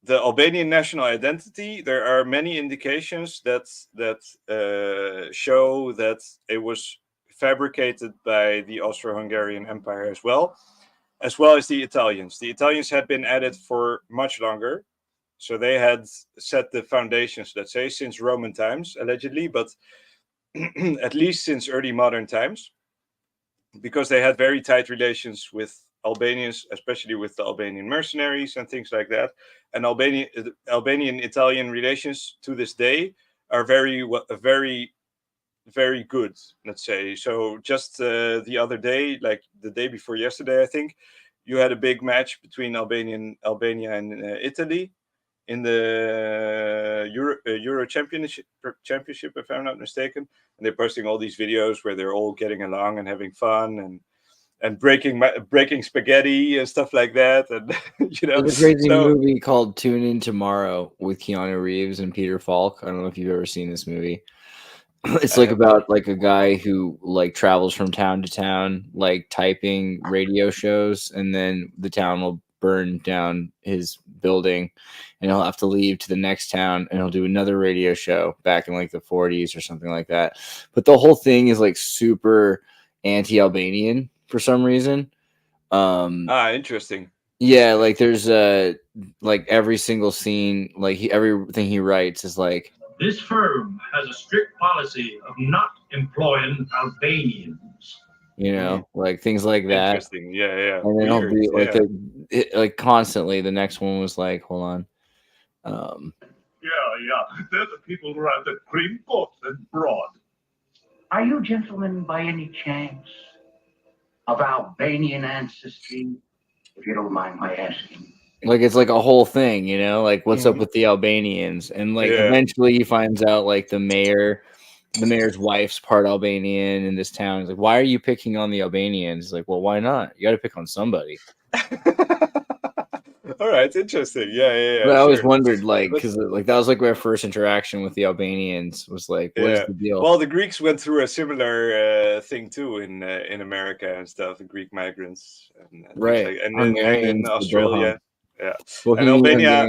the Albanian national identity, there are many indications that show that it was fabricated by the Austro-Hungarian Empire as well as the Italians. The Italians had been at it for much longer. So they had set the foundations, let's say, since Roman times, allegedly, but at least since early modern times, because they had very tight relations with Albanians, especially with the Albanian mercenaries and things like that. And Albanian-Italian relations to this day are very, very good, let's say. So just the other day, like the day before yesterday, I think, you had a big match between Albania and Italy in the Euro Championship, if I'm not mistaken. And they're posting all these videos where they're all getting along and having fun and breaking spaghetti and stuff like that. And there's a crazy movie called Tune In Tomorrow with Keanu Reeves and Peter Falk. I don't know if you've ever seen this movie. It's like about like a guy who like travels from town to town, like typing radio shows, and then the town will burn down his building and he'll have to leave to the next town and he'll do another radio show back in like the 40s or something like that. But the whole thing is like super anti-Albanian for some reason. Interesting. Yeah, like there's like every single scene, like everything he writes is like, this firm has a strict policy of not employing Albanians. Like things like that. Interesting. Yeah. And then he'll be like, like constantly. The next one was like, hold on. They're the people who are the cream coat and broad. Are you gentlemen, by any chance, of Albanian ancestry? If you don't mind my asking. Like it's like a whole thing, like what's up with the Albanians, and like eventually he finds out like the mayor's wife's part Albanian in this town. He's like, why are you picking on the Albanians? He's like, well, why not? You got to pick on somebody. All right, interesting. Yeah. But I always wondered, like, because like that was like my first interaction with the Albanians was like, what is the deal? Well, the Greeks went through a similar thing too in America and stuff. The Greek migrants, and right, and in Australia. Yeah, and Albania.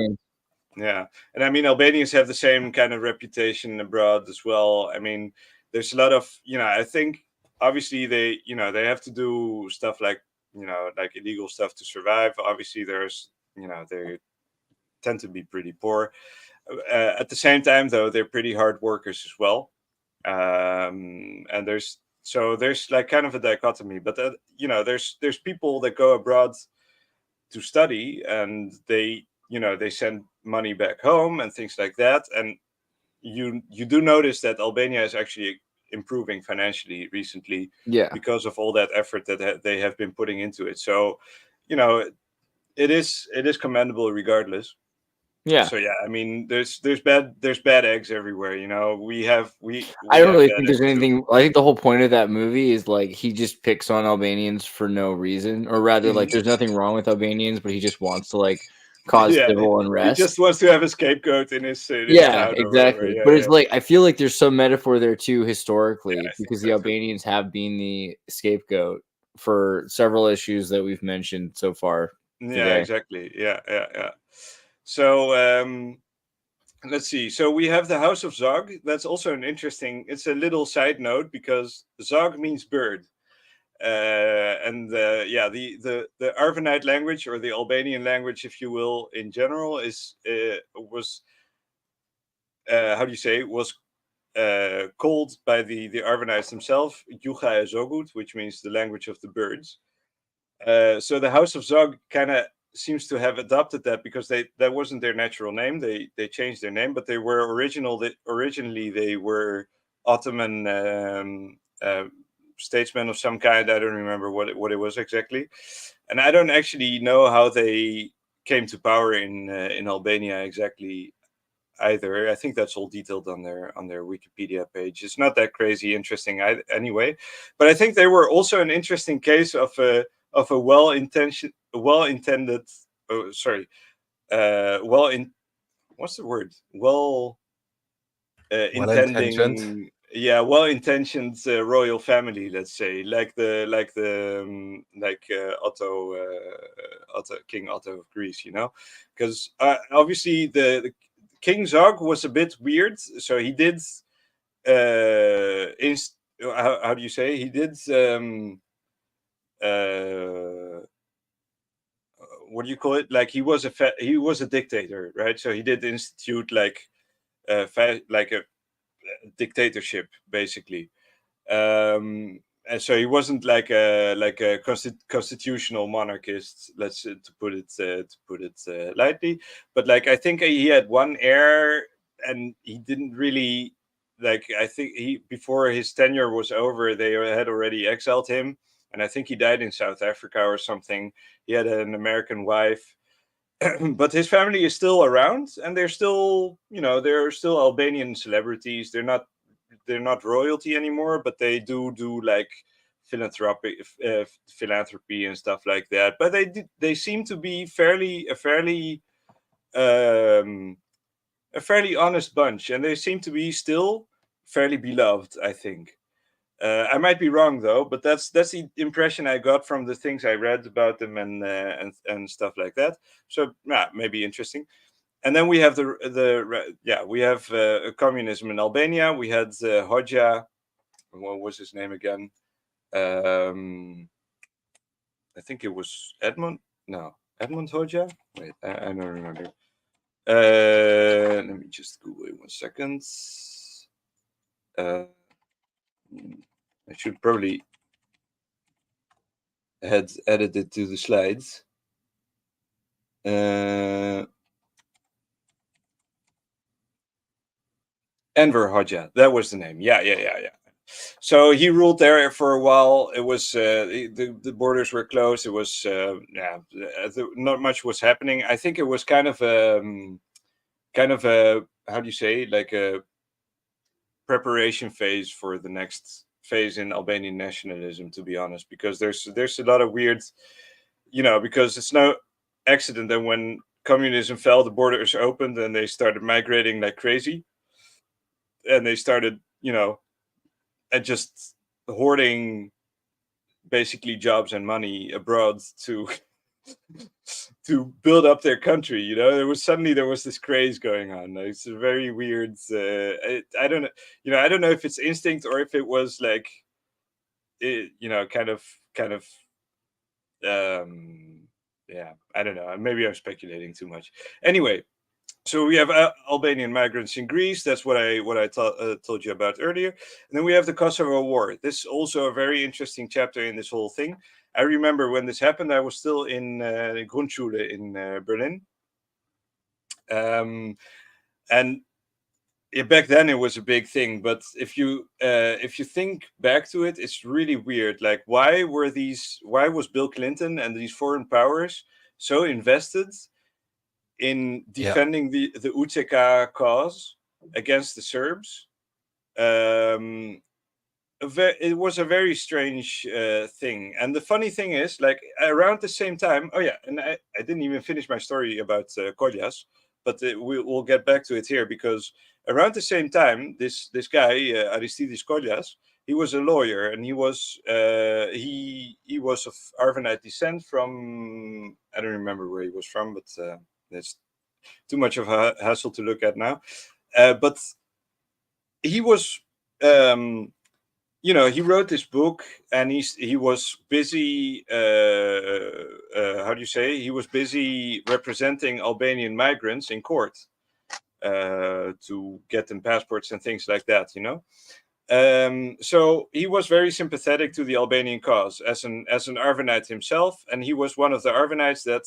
Yeah, and I mean Albanians have the same kind of reputation abroad as well. I mean, there's a lot of I think obviously they have to do stuff like like illegal stuff to survive. Obviously, there's they tend to be pretty poor. At the same time, though, they're pretty hard workers as well. And there's like kind of a dichotomy. But there's people that go abroad to study, and they send money back home and things like that. And you do notice that Albania is actually improving financially recently, because of all that effort that they have been putting into it. So it is commendable regardless. Yeah. So I mean, there's bad eggs everywhere. I don't really think there's anything. I think the whole point of that movie is like he just picks on Albanians for no reason, or rather, like there's nothing wrong with Albanians, but he just wants to like cause Yeah, civil he unrest. just wants to have a scapegoat in his Yeah, town or exactly. whatever. Yeah, But it's yeah. like I feel like there's some metaphor there too historically, Yeah, I think because so the too. Albanians have been the scapegoat for several issues that we've mentioned so far Yeah, today. exactly. Yeah. So let's see. So we have the House of Zog. That's also an interesting. It's a little side note because Zog means bird. The Arvanite language, or the Albanian language, if you will, in general, was called by the Arvanites themselves Juga Zogut, which means the language of the birds. So the House of Zog kind of seems to have adopted that, because that wasn't their natural name. They changed their name, but they were originally they were Ottoman statesmen of some kind. I don't remember what it was exactly, and I don't actually know how they came to power in Albania exactly either. I think that's all detailed on their Wikipedia page. It's not that crazy interesting anyway, but I think they were also an interesting case of a well-intended Well-intentioned. well-intentioned royal family, let's say, like King Otto of Greece, because obviously the King Zog was a bit weird, so he did how do you say, he did what do you call it, like he was a dictator, right? So he did institute like a dictatorship, basically. And so he wasn't like a constitutional monarchist, to put it lightly. But like, I think he had one heir, and he didn't really I think before his tenure was over, they had already exiled him, and I think he died in South Africa or something. He had an American wife. But his family is still around, and they're still Albanian celebrities. They're not royalty anymore, but they do like philanthropy and stuff like that. But they seem to be a fairly honest bunch, and they seem to be still fairly beloved, I think. I might be wrong though, but that's the impression I got from the things I read about them and stuff like that. So maybe interesting. And then we have we have communism in Albania. We had Hoxha. What was his name again? I think it was Edmund. No, Edmund Hoxha. Wait, I don't remember. Let me just Google it 1 second. I should probably had added it to the slides. Enver Hoxha, that was the name. Yeah. So he ruled there for a while. It was the borders were closed. It was not much was happening. I think it was kind of a how do you say, like a preparation phase for the next phase in Albanian nationalism, to be honest, because there's a lot of weird, because it's no accident that when communism fell, the borders opened and they started migrating like crazy, and they started and just hoarding basically jobs and money abroad to build up their country. There was this craze going on. It's a very weird. I don't know. I don't know if it's instinct or if it was like, kind of. I don't know. Maybe I'm speculating too much. Anyway, so we have Albanian migrants in Greece. That's what I told you about earlier. And then we have the Kosovo War. This is also a very interesting chapter in this whole thing. I remember when this happened, I was still in Grundschule in Berlin. And back then it was a big thing. But if you think back to it, it's really weird. Like, why was Bill Clinton and these foreign powers so invested in defending the UCK cause against the Serbs, it was a very strange thing. And the funny thing is, like around the same time, oh yeah, and I didn't even finish my story about Koljas, but we'll get back to it here, because around the same time, this guy Aristides Koljas, he was a lawyer, and he was of Arvanite descent from, I don't remember where he was from, but it's too much of a hassle to look at now. But he was, he wrote this book, and he was busy. How do you say? He was busy representing Albanian migrants in court to get them passports and things like that. So he was very sympathetic to the Albanian cause as an Arvanite himself, and he was one of the Arvanites that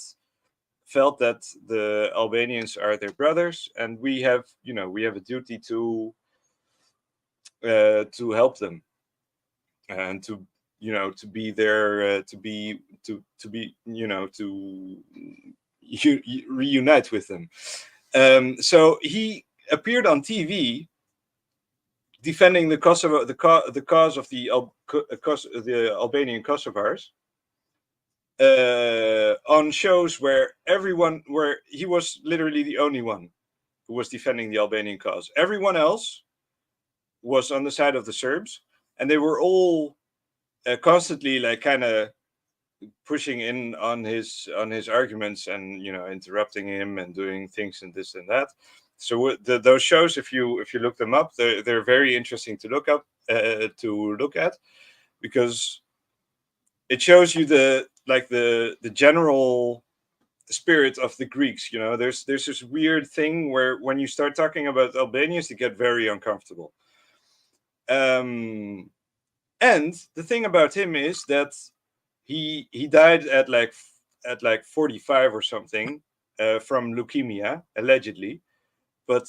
felt that the Albanians are their brothers, and we have a duty to help them, and to be there, to reunite with them. So he appeared on TV defending the cause of the Albanian Kosovars on shows where he was literally the only one who was defending the Albanian cause. Everyone else was on the side of the Serbs, and they were all constantly like kind of pushing in on his arguments, and interrupting him and doing things and this and that. So those shows, if you look them up, they're very interesting to look at, because it shows you the general spirit of the Greeks. There's this weird thing where when you start talking about Albanians, they get very uncomfortable. And the thing about him is that he died at like 45 or something from leukemia, allegedly. But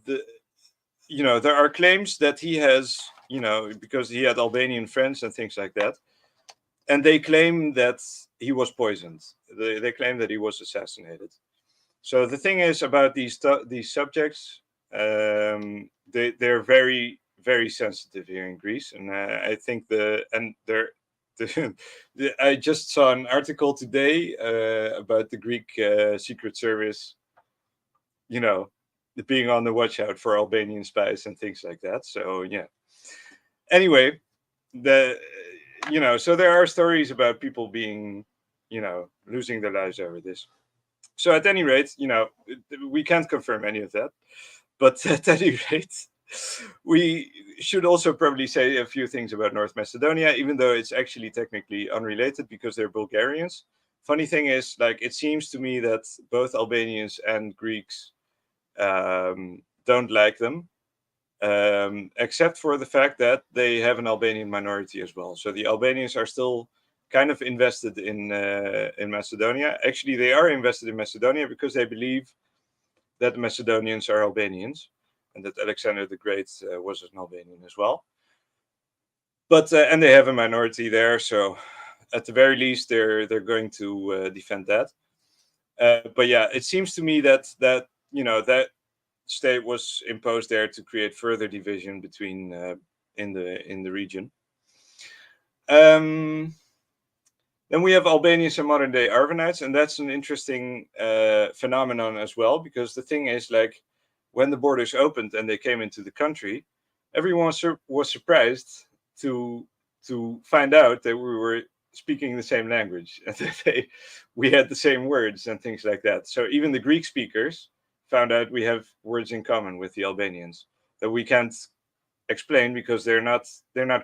there are claims that he has, because he had Albanian friends and things like that, and they claim that he was poisoned. They claim that he was assassinated. So the thing is about these subjects, they're very, very sensitive here in Greece, and I think I just saw an article today about the Greek Secret Service, being on the watch out for Albanian spies and things like that. So yeah. Anyway, so there are stories about people being, losing their lives over this. So at any rate, we can't confirm any of that. But at any rate, we should also probably say a few things about North Macedonia, even though it's actually technically unrelated because they're Bulgarians. Funny thing is, it seems to me that both Albanians and Greeks don't like them, except for the fact that they have an Albanian minority as well. So the Albanians are still kind of invested in Macedonia. Actually, they are invested in Macedonia because they believe that the Macedonians are Albanians, and that Alexander the Great was an Albanian as well. But and they have a minority there, so at the very least, they're going to defend that. But yeah, it seems to me that that state was imposed there to create further division between in the region. Then we have Albanians and modern day Arvanites, and that's an interesting phenomenon as well, because the thing is, when the borders opened and they came into the country, everyone was surprised to find out that we were speaking the same language, and that we had the same words and things like that. So even the Greek speakers found out we have words in common with the Albanians that we can't explain because they're not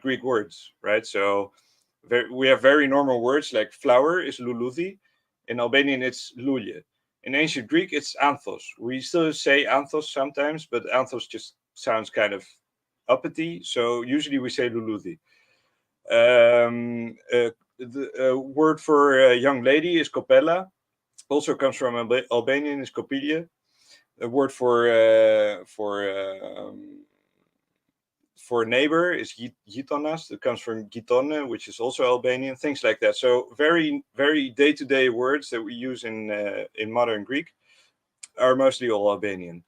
Greek words, right? So we have very normal words, like flower is luluthi. In Albanian, it's lulje. In ancient Greek, it's anthos. We still say anthos sometimes, but anthos just sounds kind of uppity. So usually we say luluthi. The word for a young lady is kopela. Also comes from Albanian, is kopilje. The word for neighbor is gitonas. It comes from gitone, which is also Albanian. Things like that. So very, very day-to-day words that we use in modern Greek are mostly all Albanian.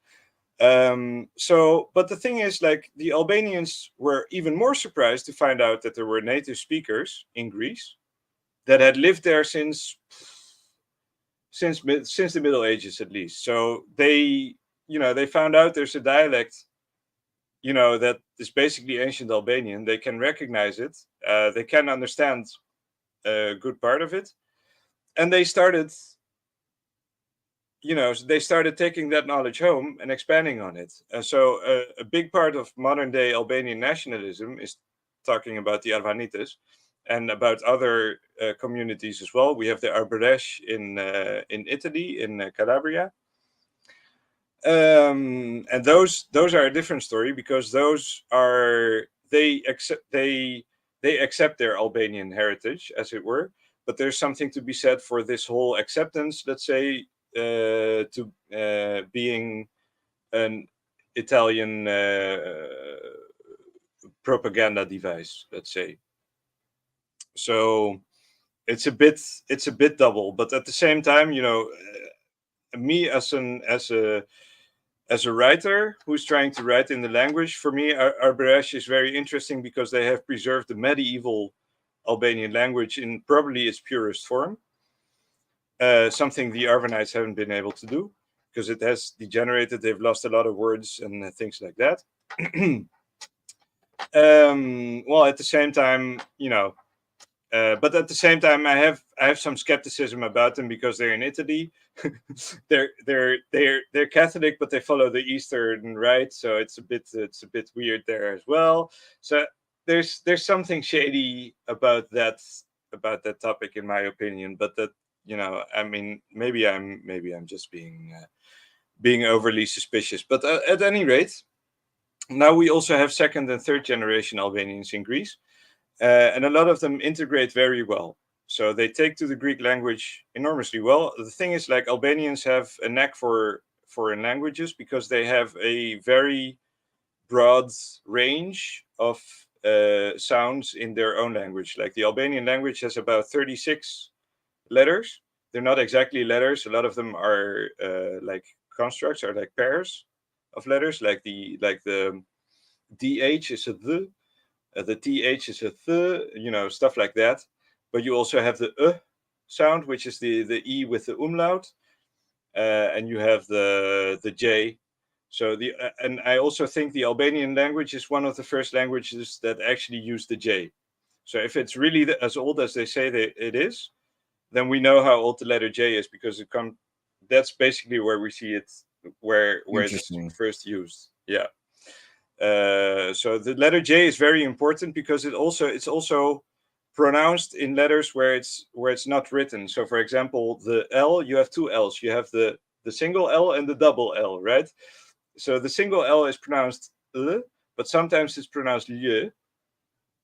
But the thing is, like, the Albanians were even more surprised to find out that there were native speakers in Greece that had lived there since the Middle Ages at least. So they found out there's a dialect, that is basically ancient Albanian. They can recognize it. They can understand a good part of it, and they started taking that knowledge home and expanding on it. So a big part of modern day Albanian nationalism is talking about the Arvanites and about other communities as well. We have the Arboresh in Italy, in Calabria. And those are a different story, because those are they accept their Albanian heritage, as it were. But there's something to be said for this whole acceptance, let's say, to being an Italian propaganda device, let's say. So it's a bit double, but at the same time, me as a writer who's trying to write in the language, for me, Arboresh is very interesting because they have preserved the medieval Albanian language in probably its purest form. Something the Arvanites haven't been able to do because it has degenerated. They've lost a lot of words and things like that. Well, at the same time, but at the same time, I have some skepticism about them because they're in Italy. they're Catholic, but they follow the Eastern Rite, so it's a bit weird there as well. So there's something shady about that topic, in my opinion. But that, I mean, maybe I'm just being overly suspicious. But at any rate, now we also have second and third generation Albanians in Greece. And a lot of them integrate very well. So they take to the Greek language enormously well. The thing is, like, Albanians have a knack for foreign languages because they have a very broad range of sounds in their own language. Like, the Albanian language has about 36 letters. They're not exactly letters. A lot of them are like constructs, or like pairs of letters. Like the DH is a the TH is a th, stuff like that. But you also have the sound, which is the E with the umlaut, and you have the J. So and I also think the Albanian language is one of the first languages that actually use the J. So if it's really as old as they say it is, then we know how old the letter J is, because that's basically where we see it, where it's first used. Yeah. So the letter J is very important because it's also pronounced in letters where it's not written. So, for example, the L, you have two L's. You have the single L and the double L, right? So the single L is pronounced L, but sometimes it's pronounced L,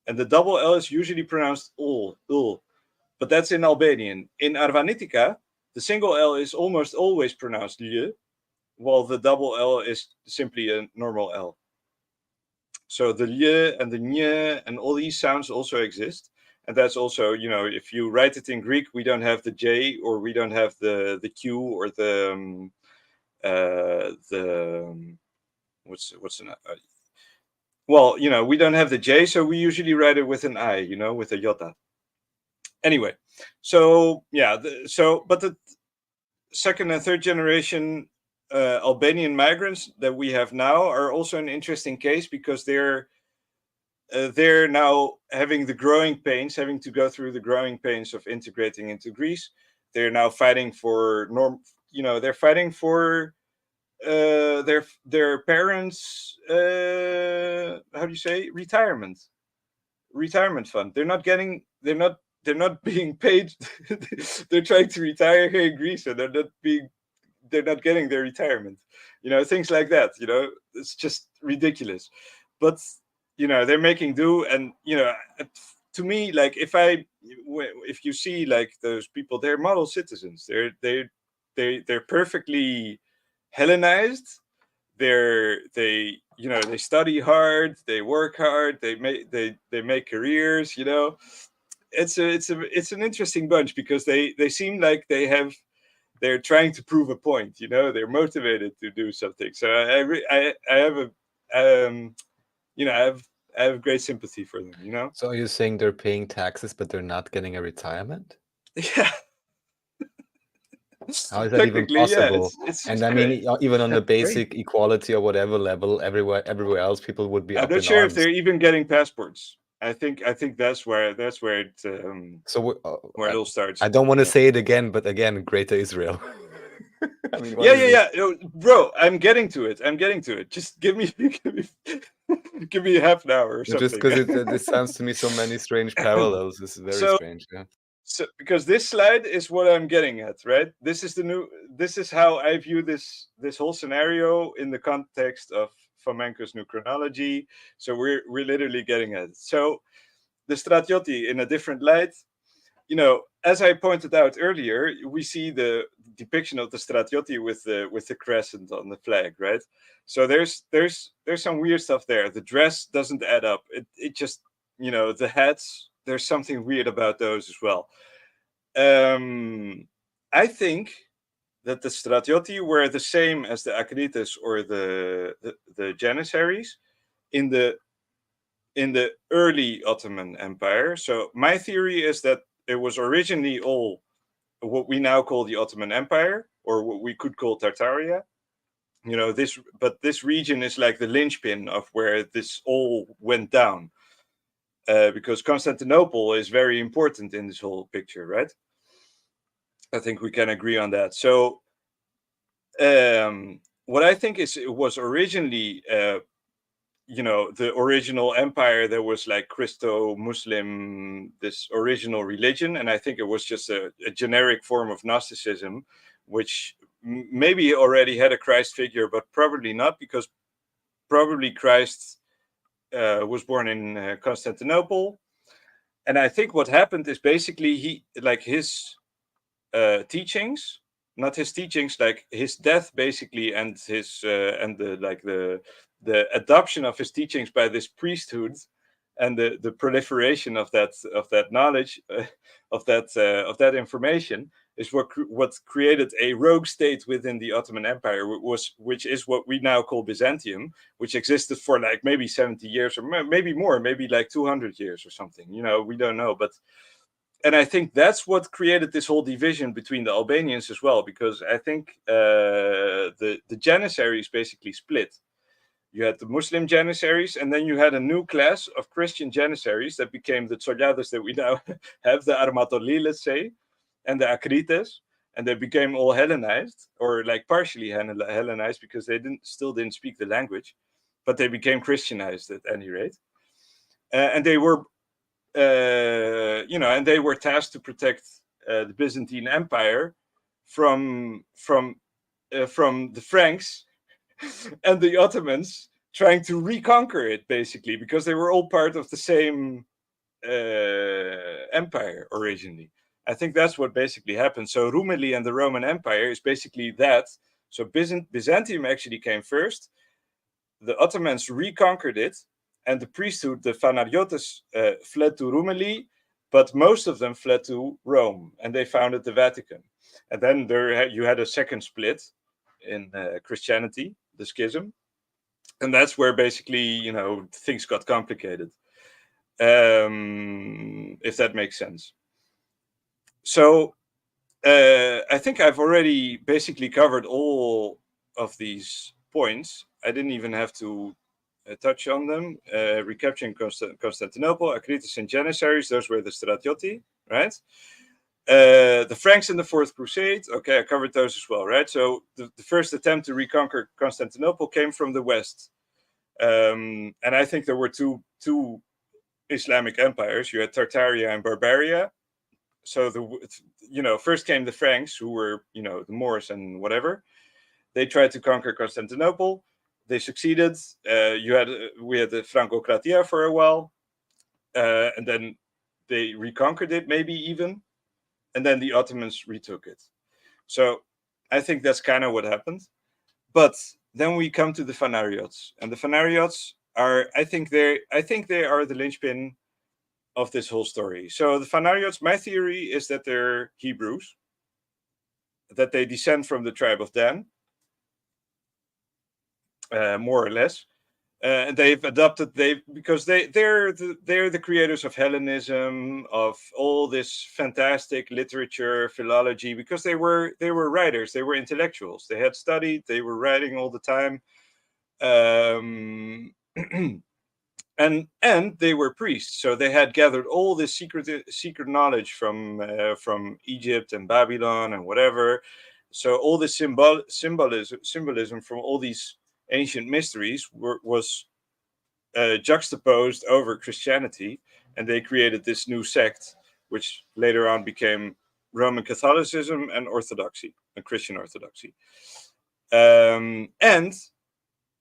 and the double L is usually pronounced ul. But that's in Albanian. In Arvanitica, the single L is almost always pronounced L, while the double L is simply a normal L. So the L and the Ny and all these sounds also exist. And that's also, if you write it in Greek, we don't have the J, or we don't have the Q, or we don't have the J, so we usually write it with an I, with a iota. Anyway, so yeah, but the second and third generation Albanian migrants that we have now are also an interesting case, because they're now having to go through the growing pains of integrating into Greece. They're now fighting for they're fighting for their parents' how do you say, retirement fund. They're not being paid. They're trying to retire here in Greece, and they're not getting their retirement. Things like that. It's just ridiculous. But they're making do, and to me, like, if you see, like, those people, they're model citizens. They're perfectly Hellenized. They study hard, they work hard, they make careers. It's an interesting bunch, because they seem like they have they're trying to prove a point. You know, they're motivated to do something. So I have a you know, I have great sympathy for them. You know. So you're saying they're paying taxes, but they're not getting a retirement? Yeah. How is that even possible? It's and I mean, even on the great. basic equality or whatever level, everywhere else, people would be I'm up not in sure arms. if they're even getting passports. I think that's where it where it all starts. I don't want to say it again, but again, Greater Israel. I mean, yeah. Bro, I'm getting to it. Just give me give me half an hour or something. Just because this sounds to me so many strange parallels. This is very strange. Yeah. So because this slide is what I'm getting at, right? This is how I view this whole scenario in the context of Fomenko's new chronology. So we're literally getting at it. So the Stratioti in a different light, you know, as I pointed out earlier, we see the depiction of the Stratioti with the crescent on the flag, right? So there's some weird stuff there. The dress doesn't add up. It just, you know, the hats, there's something weird about those as well. I think that the Stratioti were the same as the Akrites or the Janissaries in the early Ottoman Empire. So my theory is that it was originally all what we now call the Ottoman Empire, or what we could call Tartaria. You know, this region is like the linchpin of where this all went down, because Constantinople is very important in this whole picture, right? I think we can agree on that. So what I think is it was originally you know, the original empire that was like Christo-Muslim, this original religion. And I think it was just a generic form of Gnosticism, which maybe already had a Christ figure, but probably not, because probably Christ was born in Constantinople. And I think what happened is basically his teachings, not his teachings, like his death basically, and his and the adoption of his teachings by this priesthood, and the proliferation of that knowledge, of that information, is what created a rogue state within the Ottoman Empire, which is what we now call Byzantium, which existed for like maybe 70 years or maybe more, maybe like 200 years or something. You know, we don't know, and I think that's what created this whole division between the Albanians as well, because I think the Janissaries basically split. You had the Muslim Janissaries, and then you had a new class of Christian Janissaries that became the Tsolyadas that we now have, the Armatoli, let's say, and the Akrites, and they became all Hellenized, or like partially Hellenized, because they still didn't speak the language, but they became Christianized at any rate. And they were and they were tasked to protect the Byzantine Empire from the Franks and the Ottomans trying to reconquer it, basically, because they were all part of the same empire originally. I think that's what basically happened. So Rumeli and the Roman Empire is basically that. So Byzantium actually came first. The Ottomans reconquered it, and the priesthood, the Fanariotes, fled to Rumeli, but most of them fled to Rome, and they founded the Vatican. And then you had a second split in Christianity, the schism, and that's where basically, you know, things got complicated, if that makes sense. So I think I've already basically covered all of these points. I didn't even have to touch on them. Recapturing Constantinople, Akrites and Janissaries, those were the Stratioti, right? The Franks in the Fourth Crusade, okay, I covered those as well, right? So the first attempt to reconquer Constantinople came from the West. And I think there were two Islamic empires. You had Tartaria and Barbaria. So first came the Franks, who were, you know, the Moors and whatever. They tried to conquer Constantinople. They succeeded. We had the Francocratia for a while, and then they reconquered it, maybe even, and then the Ottomans retook it. So I think that's kind of what happened. But then we come to the Fanariots, and the Fanariots are, I think they are the linchpin of this whole story. So the Fanariots, my theory is that they're Hebrews. that they descend from the tribe of Dan, more or less. And they've adopted because they're the creators of Hellenism, of all this fantastic literature, philology, because they were writers, they were intellectuals, they had studied, they were writing all the time, and they were priests, so they had gathered all this secret knowledge from Egypt and Babylon and whatever. So all the symbolism from all these ancient mysteries was juxtaposed over Christianity, and they created this new sect, which later on became Roman Catholicism and Orthodoxy, and Christian Orthodoxy. And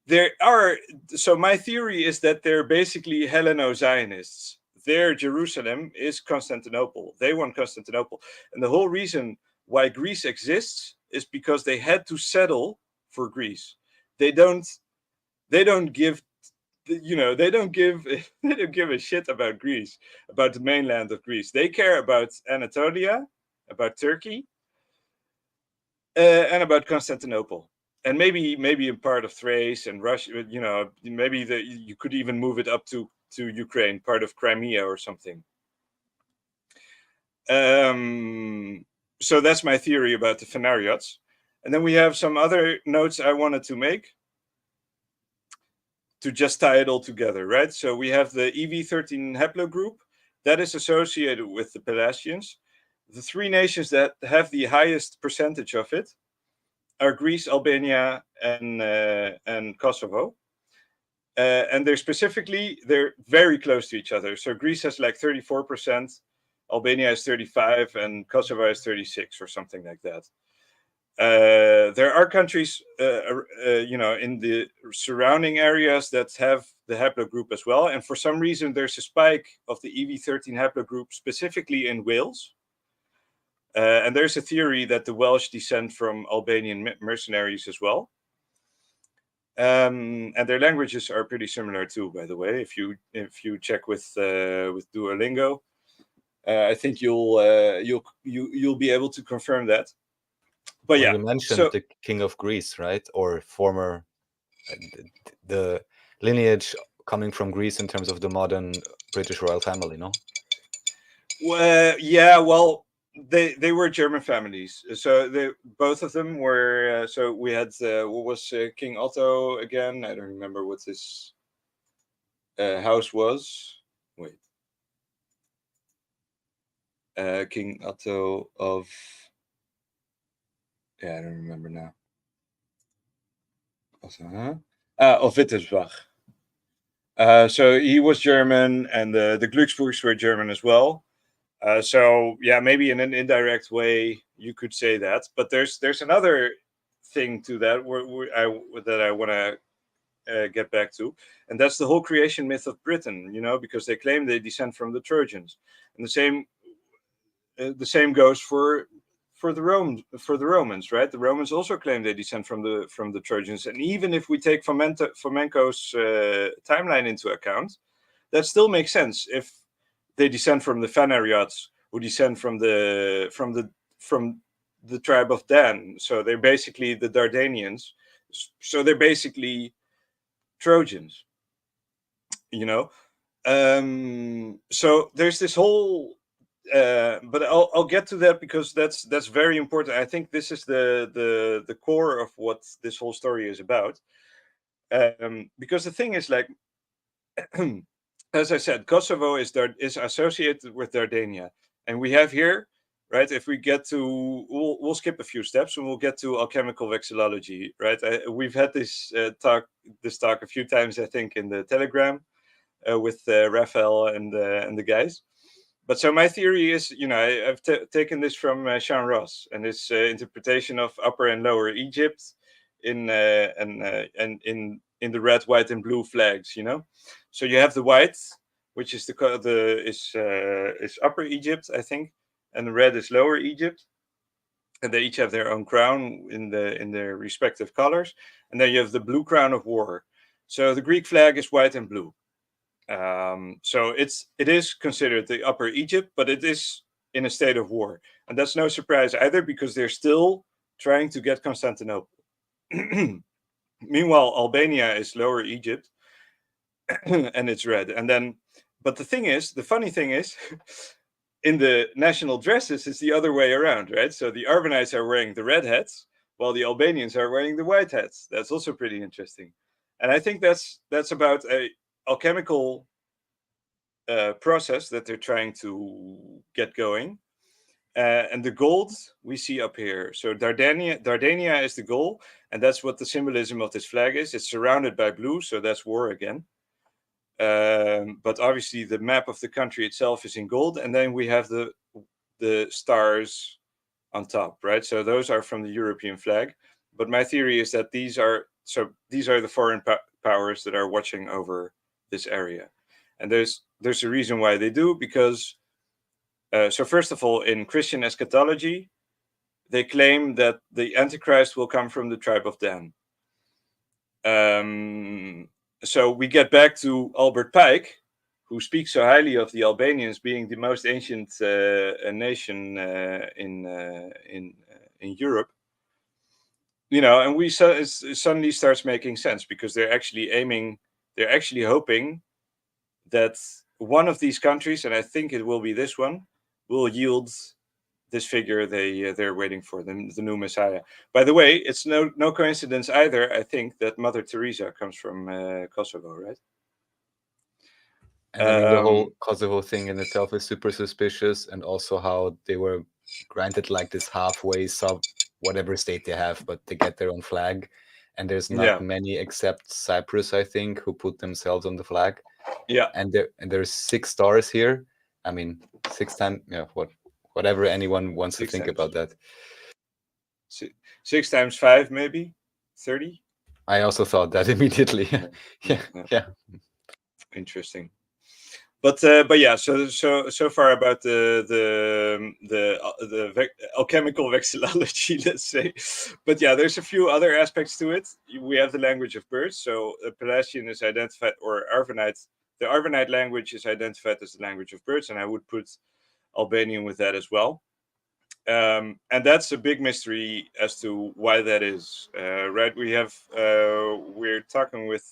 there are, so my theory is that they're basically Helleno-Zionists. Their Jerusalem is Constantinople. They want Constantinople. And the whole reason why Greece exists is because they had to settle for Greece. They don't give a shit about Greece, about the mainland of Greece. They care about Anatolia, about Turkey, and about Constantinople, and maybe a part of Thrace and Russia. Maybe you could even move it up to Ukraine, part of Crimea or something. So that's my theory about the Phanariots. And then we have some other notes I wanted to make to just tie it all together, right? So we have the EV13 haplogroup that is associated with the Pelasgians. The three nations that have the highest percentage of it are Greece, Albania, and Kosovo. And they're very close to each other. So Greece has like 34%, Albania has 35%, and Kosovo has 36% or something like that. There are countries, in the surrounding areas that have the haplogroup as well. And for some reason, there's a spike of the EV13 haplogroup specifically in Wales. And there's a theory that the Welsh descend from Albanian mercenaries as well. And their languages are pretty similar too, by the way. If you check with Duolingo, I think you'll be able to confirm that. But you mentioned the King of Greece, right? Or former, the lineage coming from Greece in terms of the modern British royal family, no? Well, yeah, well, they were German families. So both of them were. So we had what was King Otto again? I don't remember what his house was. Wait, King Otto of. Yeah, I don't remember now. Of Wittelsbach. So he was German, and the Glücksburgs were German as well. So yeah, maybe in an indirect way you could say that. But there's another thing to that that I want to get back to, and that's the whole creation myth of Britain. Because they claim they descend from the Trojans, and the same goes for the Romans, right? The Romans also claim they descend from the Trojans, and even if we take Fomenko's timeline into account, that still makes sense if they descend from the Phanariots, who descend from the tribe of Dan. So they're basically the Dardanians. So they're basically Trojans. So there's this whole. But I'll get to that because that's very important. I think this is the core of what this whole story is about. Because the thing is, like, as I said, Kosovo is associated with Dardania, and we have here, right? If we get to, we'll skip a few steps and we'll get to alchemical vexillology, right? We've had this talk a few times, I think, in the Telegram with Raphael and the guys. But so my theory is, I've taken this from Sean Ross and his interpretation of Upper and Lower Egypt in the red, white, and blue flags. So you have the white, which is is Upper Egypt, I think, and the red is Lower Egypt, and they each have their own crown in their respective colors. And then you have the blue crown of war. So the Greek flag is white and blue. So it is considered the Upper Egypt, but it is in a state of war, and that's no surprise either, because they're still trying to get Constantinople. Meanwhile, Albania is Lower Egypt, and it's red. And then, but the funny thing is, in the national dresses, it's the other way around, right? So the Arvanites are wearing the red hats, while the Albanians are wearing the white hats. That's also pretty interesting. And I think that's about a alchemical process that they're trying to get going. And the gold we see up here. So Dardania is the goal, and that's what the symbolism of this flag is. It's surrounded by blue, so that's war again. But obviously the map of the country itself is in gold, and then we have the stars on top, right? So those are from the European flag. But my theory is that these are the foreign powers that are watching over this area, and there's a reason why they do, because so first of all, in Christian eschatology, they claim that the Antichrist will come from the tribe of Dan. So we get back to Albert Pike, who speaks so highly of the Albanians being the most ancient nation in Europe. You know, and it suddenly starts making sense, because they're actually hoping that one of these countries, and I think it will be this one, will yield this figure they're waiting for, the new Messiah. By the way, it's no coincidence either, I think, that Mother Teresa comes from Kosovo, right? And I mean, the whole Kosovo thing in itself is super suspicious, and also how they were granted like this halfway whatever state they have, but they get their own flag. And there's not many except Cyprus, I think, who put themselves on the flag. Yeah. And there's 6 stars here. I mean, 6 times, whatever anyone wants to think about that. 6 times 5, maybe 30. I also thought that immediately. Yeah. Interesting. But yeah, so far about the alchemical vexillology, let's say. But yeah, there's a few other aspects to it. We have the language of birds. So Pelasgian is identified, or Arvanite. The Arvanite language is identified as the language of birds, and I would put Albanian with that as well. And that's a big mystery as to why that is. Right? We're talking with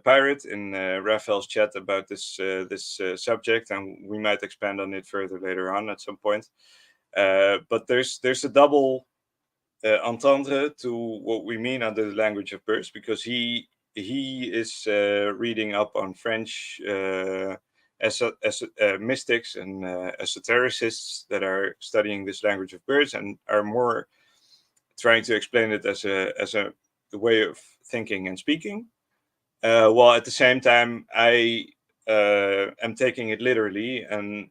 Pirate in Raphael's chat about this subject, and we might expand on it further later on at some point. But there's a double entendre to what we mean under the language of birds, because he is reading up on French mystics and esotericists that are studying this language of birds and are more trying to explain it as a way of thinking and speaking. While at the same time, I am taking it literally and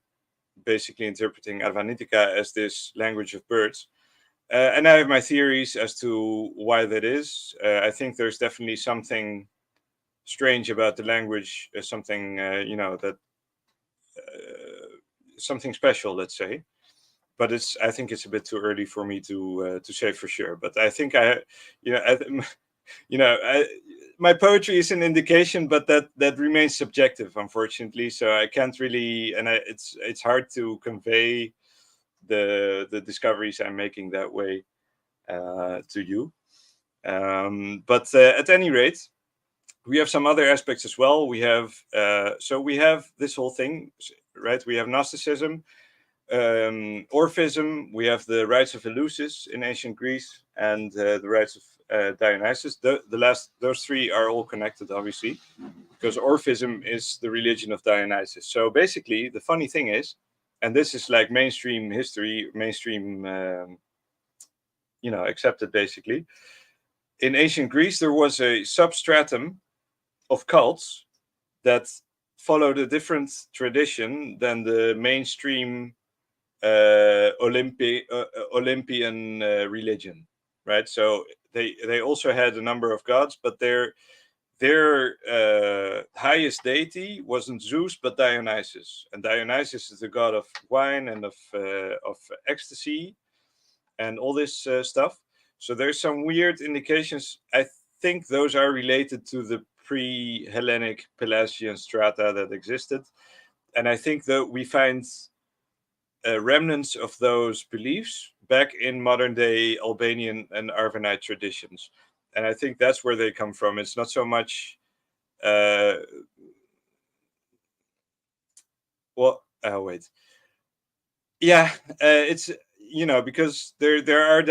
basically interpreting Arvanitica as this language of birds. And I have my theories as to why that is. I think there's definitely something strange about the language, something something special, let's say. But I think it's a bit too early for me to say for sure. But I think my poetry is an indication, but that remains subjective, unfortunately. So I can't really, and it's hard to convey the discoveries I'm making that way to you. But at any rate, we have some other aspects as well. We have this whole thing, right? We have Gnosticism, Orphism. We have the rites of Eleusis in ancient Greece, and the rites of Dionysus. Those three are all connected, obviously, because Orphism is the religion of Dionysus. So basically, the funny thing is, and this is like mainstream history, accepted basically. In ancient Greece, there was a substratum of cults that followed a different tradition than the mainstream Olympian religion, right? So they also had a number of gods, but their highest deity wasn't Zeus but Dionysus, and Dionysus is the god of wine and of ecstasy and all this stuff. So there's some weird indications. I think those are related to the pre-Hellenic Pelasgian strata that existed, and I think that we find remnants of those beliefs, back in modern day Albanian and Arvanite traditions. And I think that's where they come from. It's not so much wait. Yeah, it's because there are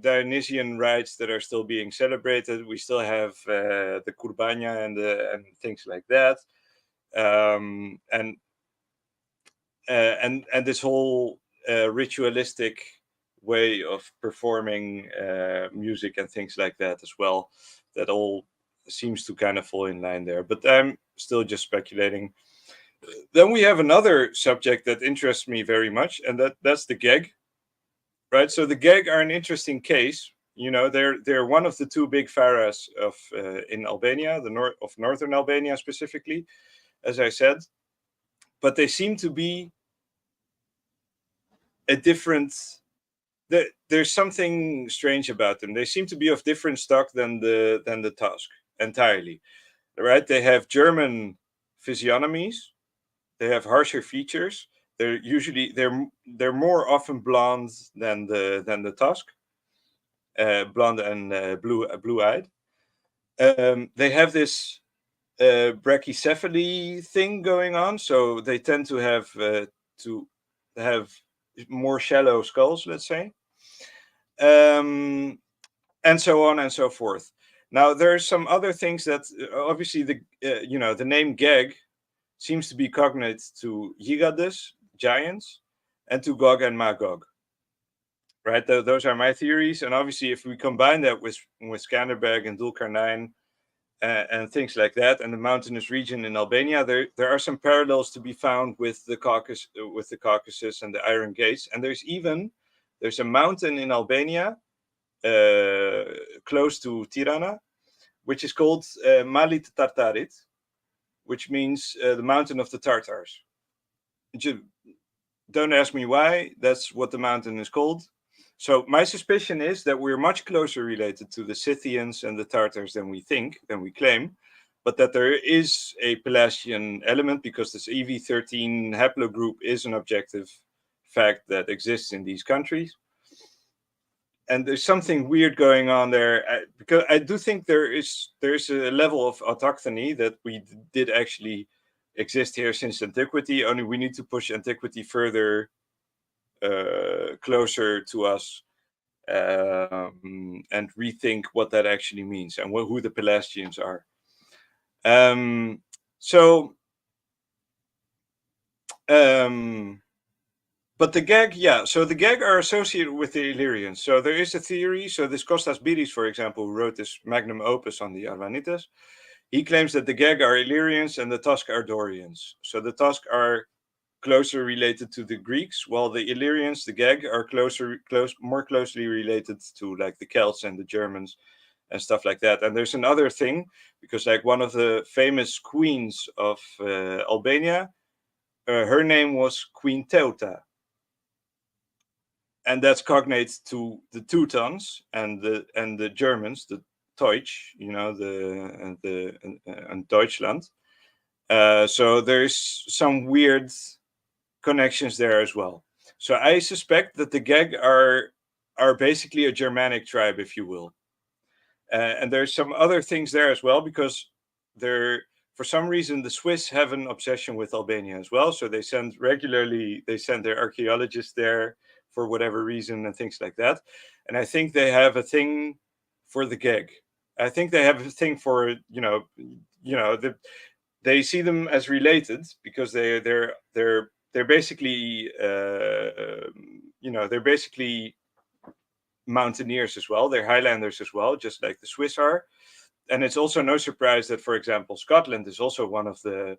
Dionysian rites that are still being celebrated. We still have the Kurbania and things like that, and this whole ritualistic way of performing music and things like that as well. That all seems to kind of fall in line there, but I'm still just speculating. Then we have another subject that interests me very much, and that's the Geg, right? So the Geg are an interesting case. They're one of the two big pharaohs of in Albania, northern Albania specifically, as I said. But they seem to be a different. There's something strange about them. They seem to be of different stock than the Tusk entirely, right? They have German physiognomies. They have harsher features. They're more often blonde than the Tusk, blonde and blue-eyed. They have this brachycephaly thing going on, so they tend to have more shallow skulls, let's say, and so on and so forth. Now there's some other things that obviously the name Geg seems to be cognate to Gigadus, giants, and to Gog and Magog. Right, those are my theories, and obviously, if we combine that with Skanderberg and Dulkarnain and things like that, and the mountainous region in Albania, there are some parallels to be found with the Caucasus and the Iron Gates. And there's a mountain in Albania close to Tirana, which is called Malit Tartarit, which means the mountain of the Tartars. Don't ask me why, that's what the mountain is called. So my suspicion is that we're much closer related to the Scythians and the Tartars than we claim, but that there is a Pelasgian element because this EV13 haplogroup is an objective fact that exists in these countries. And there's something weird going on there, because I do think there's a level of autochthony that we did actually exist here since antiquity, only we need to push antiquity further closer to us and rethink what that actually means and who the Pelasgians are. But the Geg, so the Geg are associated with the Illyrians. So there is a theory. So this Kostas Biris, for example, who wrote this magnum opus on the Arvanites, he claims that the Geg are Illyrians and the Tusk are Dorians. So the Tusk are closer related to the Greeks, while the Illyrians, the Geg, are more closely related to like the Celts and the Germans and stuff like that. And there's another thing, because like one of the famous queens of Albania, her name was Queen Teuta. And that's cognate to the Teutons and the Germans, the Deutsch, and Deutschland. So there's some weird connections there as well. So I suspect that the Geg are basically a Germanic tribe, if you will. And there's some other things there as well, because for some reason the Swiss have an obsession with Albania as well. So they send their archaeologists there for whatever reason and things like that. And I think they have a thing for the Geg. I think they have a thing for they see them as related because they're basically they're basically mountaineers as well. They're highlanders as well, just like the Swiss are. And it's also no surprise that, for example, Scotland is also one of the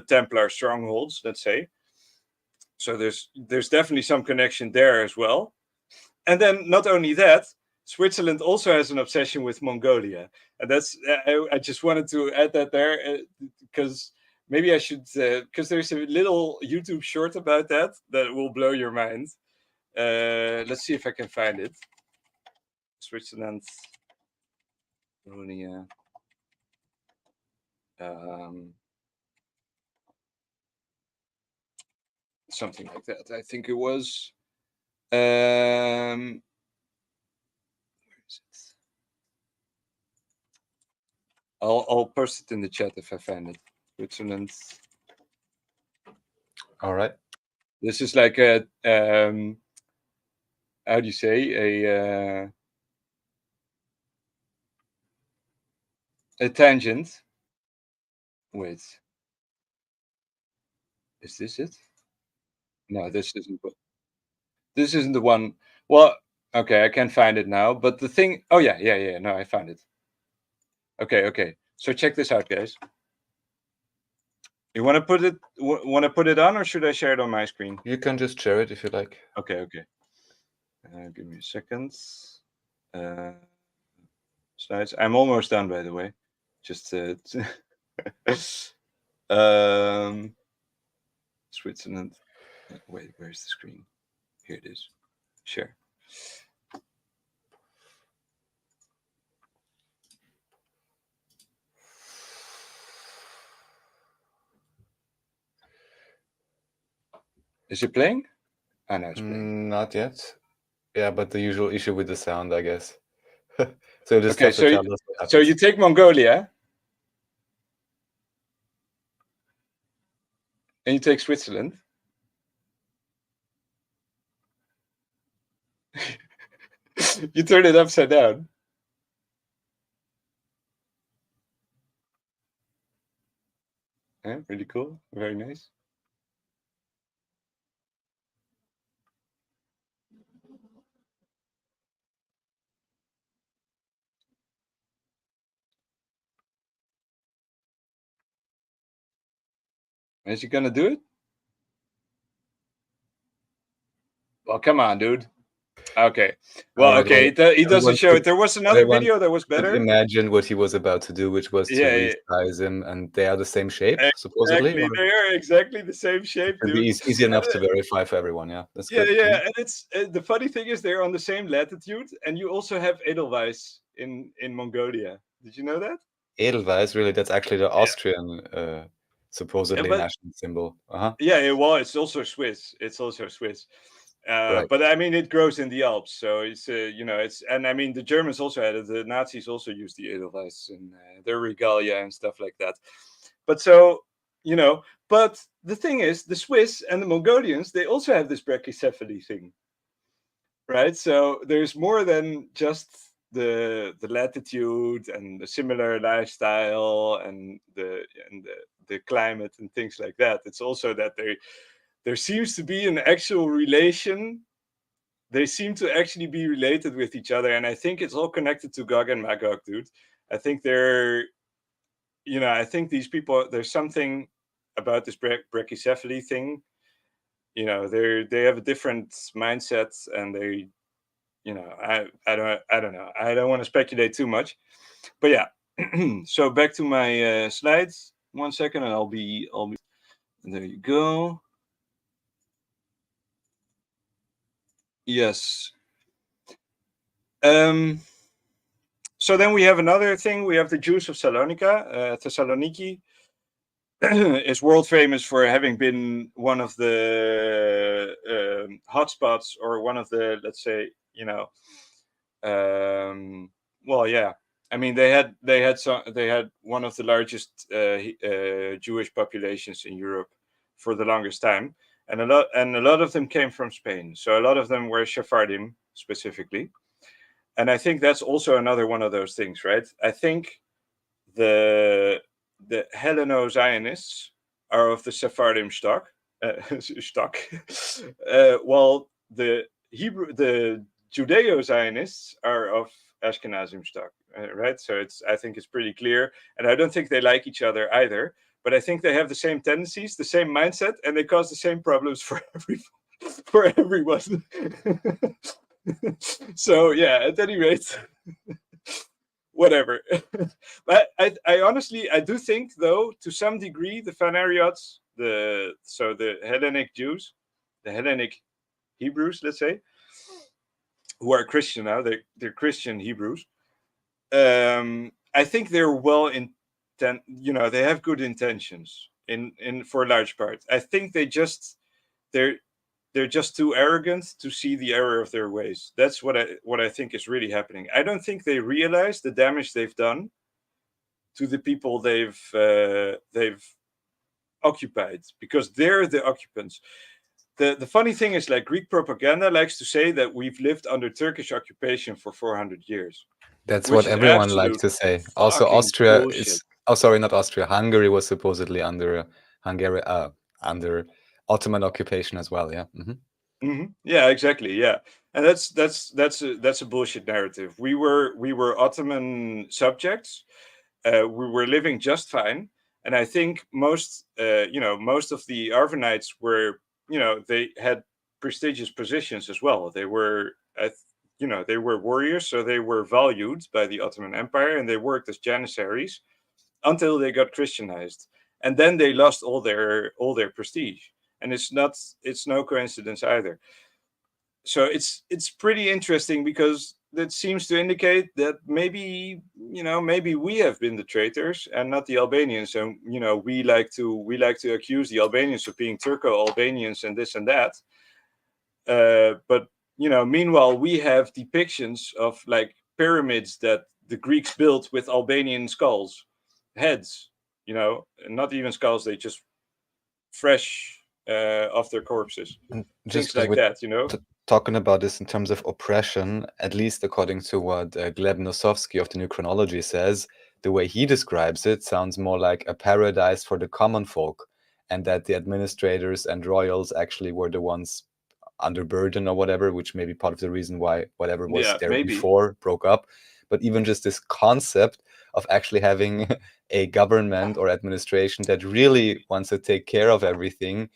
Templar strongholds, let's say. So there's definitely some connection there as well. And then not only that, Switzerland also has an obsession with Mongolia. And that's I just wanted to add that there because maybe I should, because there's a little YouTube short about that will blow your mind. Let's see if I can find it. Switzerland, Mongolia. Something like that. I think it was. Where is it? I'll post it in the chat if I find it. Switzerland. All right. This is like a how do you say, a tangent. Wait, is this it? No, this isn't. This isn't the one. Well, okay, I can find it now. But the thing. Oh yeah. No, I found it. Okay. So check this out, guys. You want to put it? Want to put it on, or should I share it on my screen? You can just share it if you like. Okay. Give me a second. Slides. I'm almost done, by the way. Just Switzerland. Wait, where's the screen? Here it is. Share. Is it playing? Oh, no, it's playing. Not yet. Yeah, but the usual issue with the sound, I guess. So just okay, so you take Mongolia and you take Switzerland. You turn it upside down. Yeah, really cool. Very nice. Is he gonna do it? Well, come on, dude. Okay. Well, okay. He doesn't show it. There was another video that was better. Imagine what he was about to do, which was to resize him, and they are the same shape, supposedly. Exactly. They are exactly the same shape, dude. It's easy enough to verify for everyone. Yeah. That's good. Yeah. And it's the funny thing is they're on the same latitude, and you also have Edelweiss in Mongolia. Did you know that? Edelweiss, really? That's actually the Austrian supposedly national symbol. Yeah. Well, it's also Swiss. Right. But I mean, it grows in the Alps, so it's and I mean, the Germans also had it. The Nazis also used the Edelweiss in their regalia and stuff like that. But so but the thing is, the Swiss and the Mongolians, they also have this brachycephaly thing, right? So there's more than just the latitude and the similar lifestyle and the climate and things like that. It's also that there seems to be an actual relation. They seem to actually be related with each other. And I think it's all connected to Gog and Magog, dude. I think I think these people, there's something about this brachycephaly thing. They have a different mindset, and they, I don't know. I don't want to speculate too much. But yeah. So back to my slides. 1 second, and I'll be there you go. Yes. So then we have another thing. We have the Jews of Salonika. Thessaloniki is world famous for having been one of the hotspots, or one of the, let's say, well, yeah. I mean, they had one of the largest Jewish populations in Europe for the longest time. And a lot of them came from Spain. So a lot of them were Sephardim specifically. And I think that's also another one of those things, right? I think the Helleno-Zionists are of the Sephardim stock, while the Judeo-Zionists are of Ashkenazim stock, right? So I think it's pretty clear. And I don't think they like each other either. But I think they have the same tendencies, the same mindset, and they cause the same problems for everyone. So yeah, at any rate, whatever. But I honestly, I do think, though, to some degree, the Phanariots, the Hellenic Jews, the Hellenic Hebrews, let's say, who are Christian now, they're Christian Hebrews. I think they're they have good intentions in for a large part. I think they they're just too arrogant to see the error of their ways. That's what I think is really happening. I don't think they realize the damage they've done to the people they've occupied, because they're the occupants. The funny thing is, like, Greek propaganda likes to say that we've lived under Turkish occupation for 400 years. That's what everyone likes to say. Also, Austria is. Oh, sorry, not Austria. Hungary was supposedly under under Ottoman occupation as well. Yeah. Yeah, exactly. Yeah, and that's a bullshit narrative. We were Ottoman subjects. We were living just fine, and I think most of the Arvanites were, they had prestigious positions as well. They were they were warriors, so they were valued by the Ottoman Empire, and they worked as janissaries until they got Christianized, and then they lost all their prestige. And it's no coincidence either. So it's pretty interesting, because that seems to indicate that maybe we have been the traitors and not the Albanians. And we like to accuse the Albanians of being Turco-Albanians and this and that. But meanwhile, we have depictions of like pyramids that the Greeks built with Albanian heads. Not even skulls; they just fresh of their corpses. Just things like that, talking about this in terms of oppression, at least according to what Gleb Nosovsky of the New Chronology says, the way he describes it sounds more like a paradise for the common folk, and that the administrators and royals actually were the ones under burden or whatever, which may be part of the reason why whatever was there before broke up. But even just this concept of actually having a government or administration that really wants to take care of everything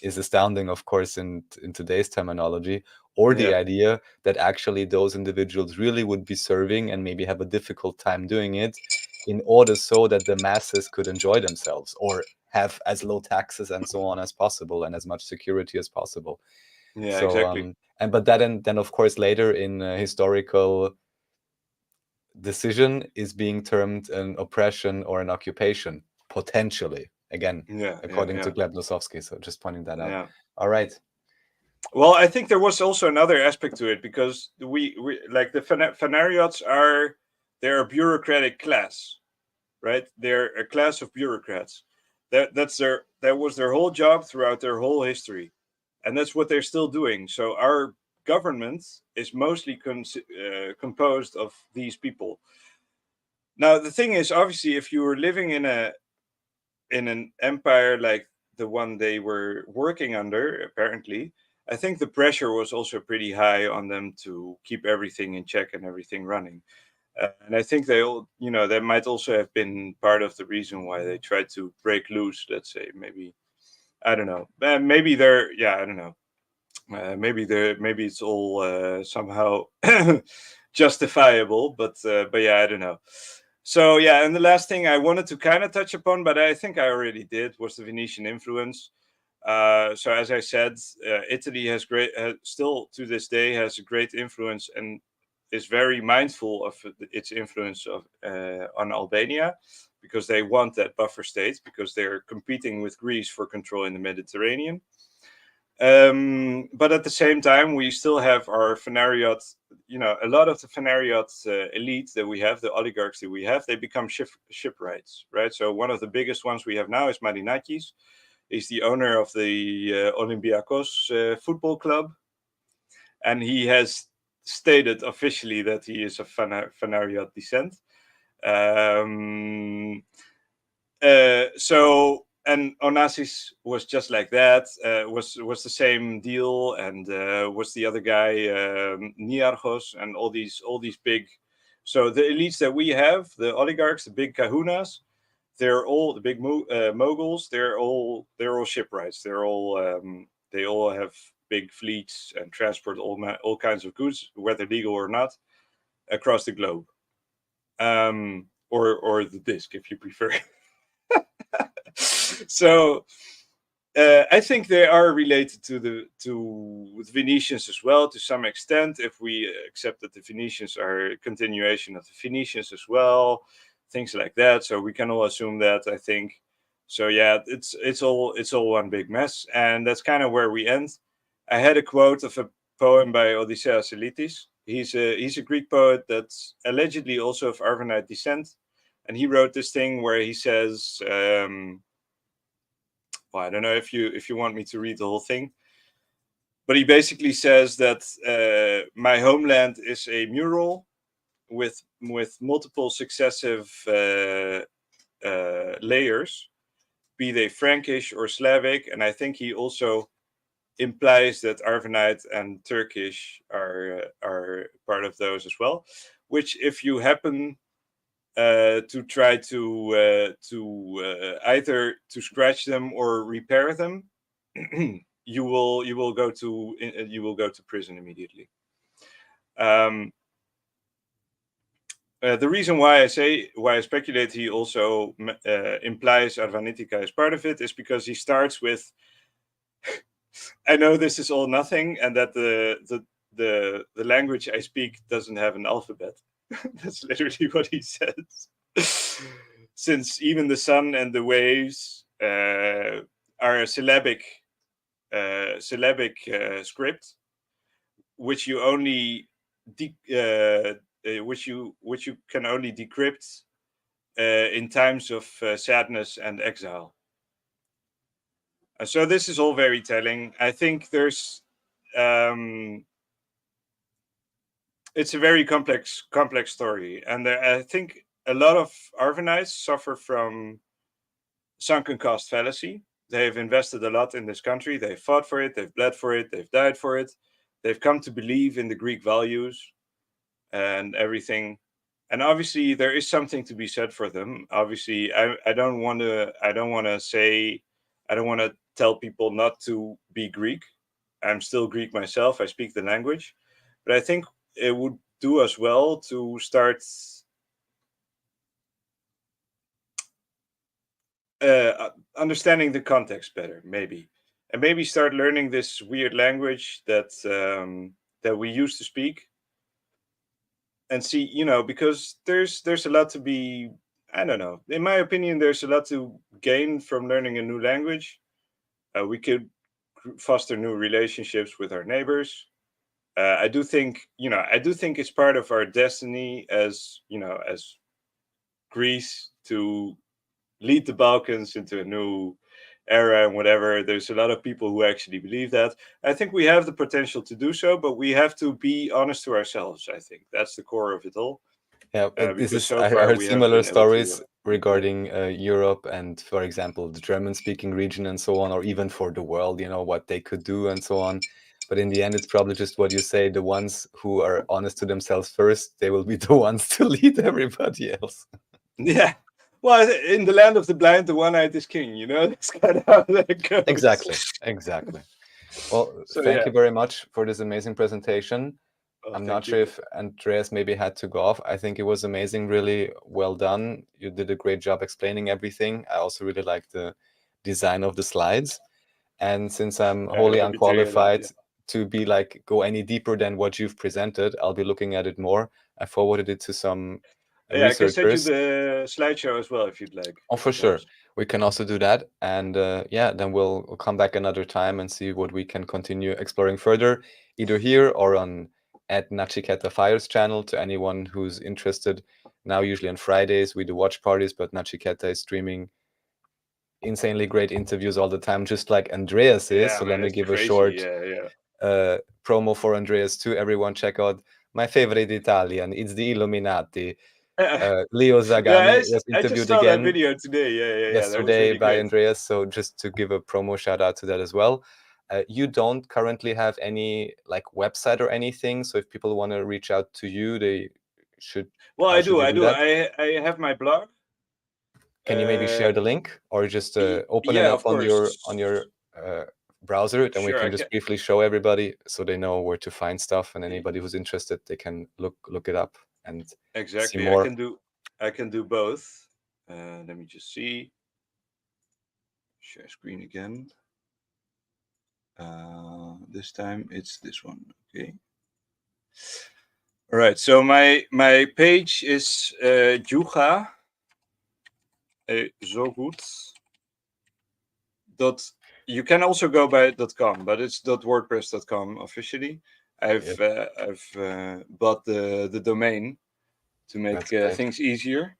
is astounding, of course, in today's terminology, or the idea that actually those individuals really would be serving and maybe have a difficult time doing it in order so that the masses could enjoy themselves or have as low taxes and so on as possible and as much security as possible. Yeah, so, exactly. But that then of course later in historical decision is being termed an oppression or an occupation, potentially. Again, according to Gleb Nosovsky. So just pointing that out. Yeah. All right. Well, I think there was also another aspect to it, because we like the Phanariots they're a bureaucratic class, right? They're a class of bureaucrats. That was their whole job throughout their whole history, and that's what they're still doing. So our government is mostly composed of these people. Now, the thing is, obviously, if you were living in an empire like the one they were working under, apparently, I think the pressure was also pretty high on them to keep everything in check and everything running. And I think that might also have been part of the reason why they tried to break loose, let's say. Maybe, I don't know. Maybe I don't know. Maybe it's all somehow justifiable, but yeah, I don't know. So yeah, and the last thing I wanted to kind of touch upon, but I think I already did, was the Venetian influence. So as I said, Italy has still to this day has a great influence and is very mindful of its influence on Albania, because they want that buffer state, because they're competing with Greece for control in the Mediterranean. But at the same time, we still have our Phanariot, a lot of the Phanariot elite that we have, the oligarchs that we have, they become shipwrights, right? So one of the biggest ones we have now is Marinakis. He's the owner of the Olympiakos football club. And he has stated officially that he is of Phanariot descent. And Onassis was just like that, was the same deal, and was the other guy, Niarchos, and all these big. So the elites that we have, the oligarchs, the big kahunas, they're all the big moguls. They're all shipwrights. They all have big fleets and transport all kinds of goods, whether legal or not, across the globe, or the disc, if you prefer. So I think they are related to the Venetians as well, to some extent, if we accept that the Venetians are a continuation of the Phoenicians as well, things like that. So we can all assume that, I think. So yeah, it's all one big mess, and that's kind of where we end. I had a quote of a poem by Odysseus Xirtus. He's a Greek poet that's allegedly also of Arvanite descent, and he wrote this thing where he says, well, I don't know if you want me to read the whole thing, but he basically says that my homeland is a mural with multiple successive layers, be they Frankish or Slavic, and I think he also implies that Arvanite and Turkish are part of those as well. Which, if you happen to try to either to scratch them or repair them, you will go to prison immediately. The reason why I speculate he also implies Arvanitica as part of it is because he starts with, I know this is all nothing, and that the language I speak doesn't have an alphabet. That's literally what he says. Since even the sun and the waves are a syllabic script, which you only which you can only decrypt in times of sadness and exile. So this is all very telling. I think there's it's a very complex story, and I think a lot of Arvanites suffer from sunken cost fallacy. They've invested a lot in this country. They've fought for it. They've bled for it. They've died for it. They've come to believe in the Greek values and everything. And obviously, there is something to be said for them. Obviously, I don't want to tell people not to be Greek. I'm still Greek myself. I speak the language, but I think it would do us well to start understanding the context better, maybe, and maybe start learning this weird language that we used to speak, and see, because there's a lot to be, I don't know, in my opinion, there's a lot to gain from learning a new language. We could foster new relationships with our neighbors. I do think it's part of our destiny as Greece to lead the Balkans into a new era and whatever. There's a lot of people who actually believe that. I think we have the potential to do so, but we have to be honest to ourselves. I think that's the core of it all. Yeah, I heard similar stories regarding Europe and, for example, the German-speaking region and so on, or even for the world, what they could do and so on. But in the end, it's probably just what you say. The ones who are honest to themselves first, they will be the ones to lead everybody else. Yeah. Well, in the land of the blind, the one-eyed is king, That's kind of how that goes. Exactly. Well, thank you very much for this amazing presentation. I'm not sure if Andreas maybe had to go off. I think it was amazing, really well done. You did a great job explaining everything. I also really like the design of the slides. And since I'm wholly unqualified to be go any deeper than what you've presented, I'll be looking at it more. I forwarded it to some researchers. I can send you the slideshow as well if you'd like. Oh, for sure. We can also do that. And then we'll come back another time and see what we can continue exploring further, either here or on at Nachiketa Fire's channel. To anyone who's interested, now usually on Fridays we do watch parties, but Nachiketa is streaming insanely great interviews all the time, just like Andreas is. So let me give a short promo for Andreas too. Everyone check out my favorite Italian. It's the Illuminati. Leo Zagami was interviewed again that video today. Yesterday by Andreas. So just to give a promo shout out to that as well. You don't currently have any website or anything, so if people want to reach out to you, they should. Well, I do. I have my blog. Can you maybe share the link, or just open it up on your browser, then we can just briefly show everybody so they know where to find stuff, and anybody who's interested, they can look it up and exactly. See more. I can do both. Let me just see. Share screen again. This time it's this one. Okay. All right. So my page is Juga zo goed you can also go by .com, but it's .wordpress.com officially. I've bought the domain to make things easier.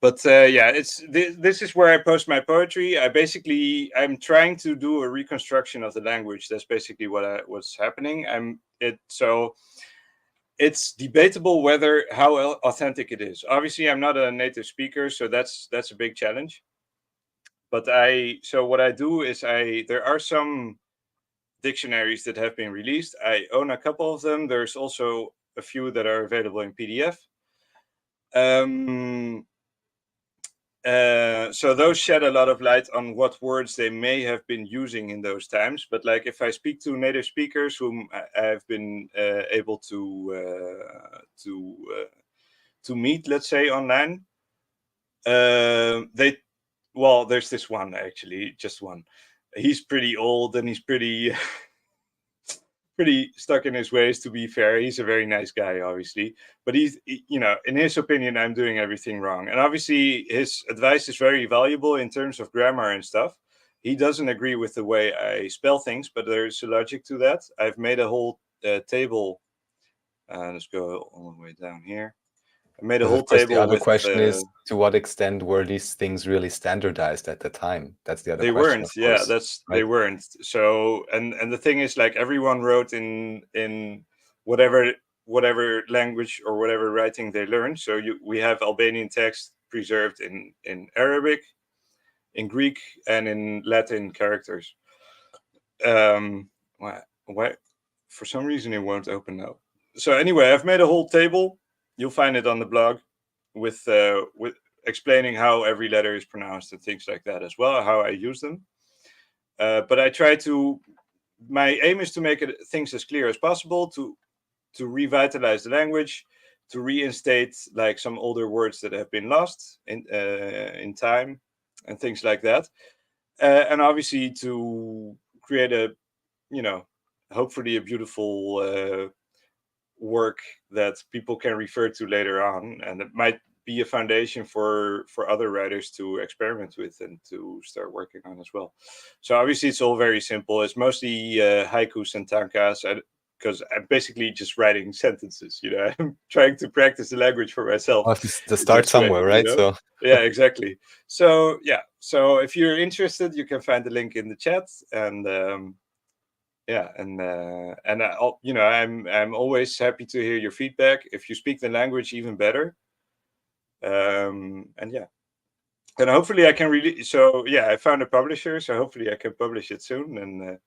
But yeah, this is where I post my poetry. I'm trying to do a reconstruction of the language. That's basically what's happening. So it's debatable how authentic it is. Obviously, I'm not a native speaker, so that's a big challenge. But so what I do is there are some dictionaries that have been released. I own a couple of them. There's also a few that are available in PDF. So those shed a lot of light on what words they may have been using in those times. But like if I speak to native speakers whom I've been able to meet, let's say online, there's this one actually, just one. He's pretty old and he's pretty stuck in his ways, to be fair. He's a very nice guy, obviously, but he's, in his opinion, I'm doing everything wrong. And obviously his advice is very valuable in terms of grammar and stuff. He doesn't agree with the way I spell things, but there's a logic to that. I've made a whole table. Let's go all the way down here. I made a whole table. The other question is, to what extent were these things really standardized at the time? That's the other question. They weren't. Yeah, they weren't. So, and the thing is, like, everyone wrote in whatever language or whatever writing they learned. So we have Albanian text preserved in Arabic, in Greek, and in Latin characters. Why? For some reason it won't open now. So anyway, I've made a whole table. You'll find it on the blog with explaining how every letter is pronounced and things like that as well, how I use them. But I try my aim is to make things as clear as possible, to revitalize the language, to reinstate like some older words that have been lost in time and things like that. And obviously to create hopefully a beautiful work that people can refer to later on, and it might be a foundation for other writers to experiment with and to start working on as well. So obviously it's all very simple. It's mostly haikus and tankas, because I'm basically just writing sentences. I'm trying to practice the language for myself. To start somewhere, right? So yeah, exactly. So yeah, so if you're interested, you can find the link in the chat, and I'm always happy to hear your feedback. If you speak the language, even better. And hopefully I can I found a publisher, so hopefully I can publish it soon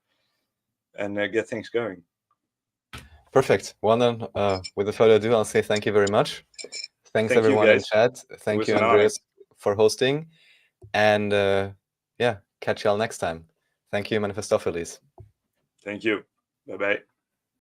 and get things going. Perfect. Well then, without further ado, I'll say thank you very much. Thanks everyone in chat. Thank you, Andreas, for hosting, and catch y'all next time. Thank you, Manifestopheles. Thank you. Bye-bye.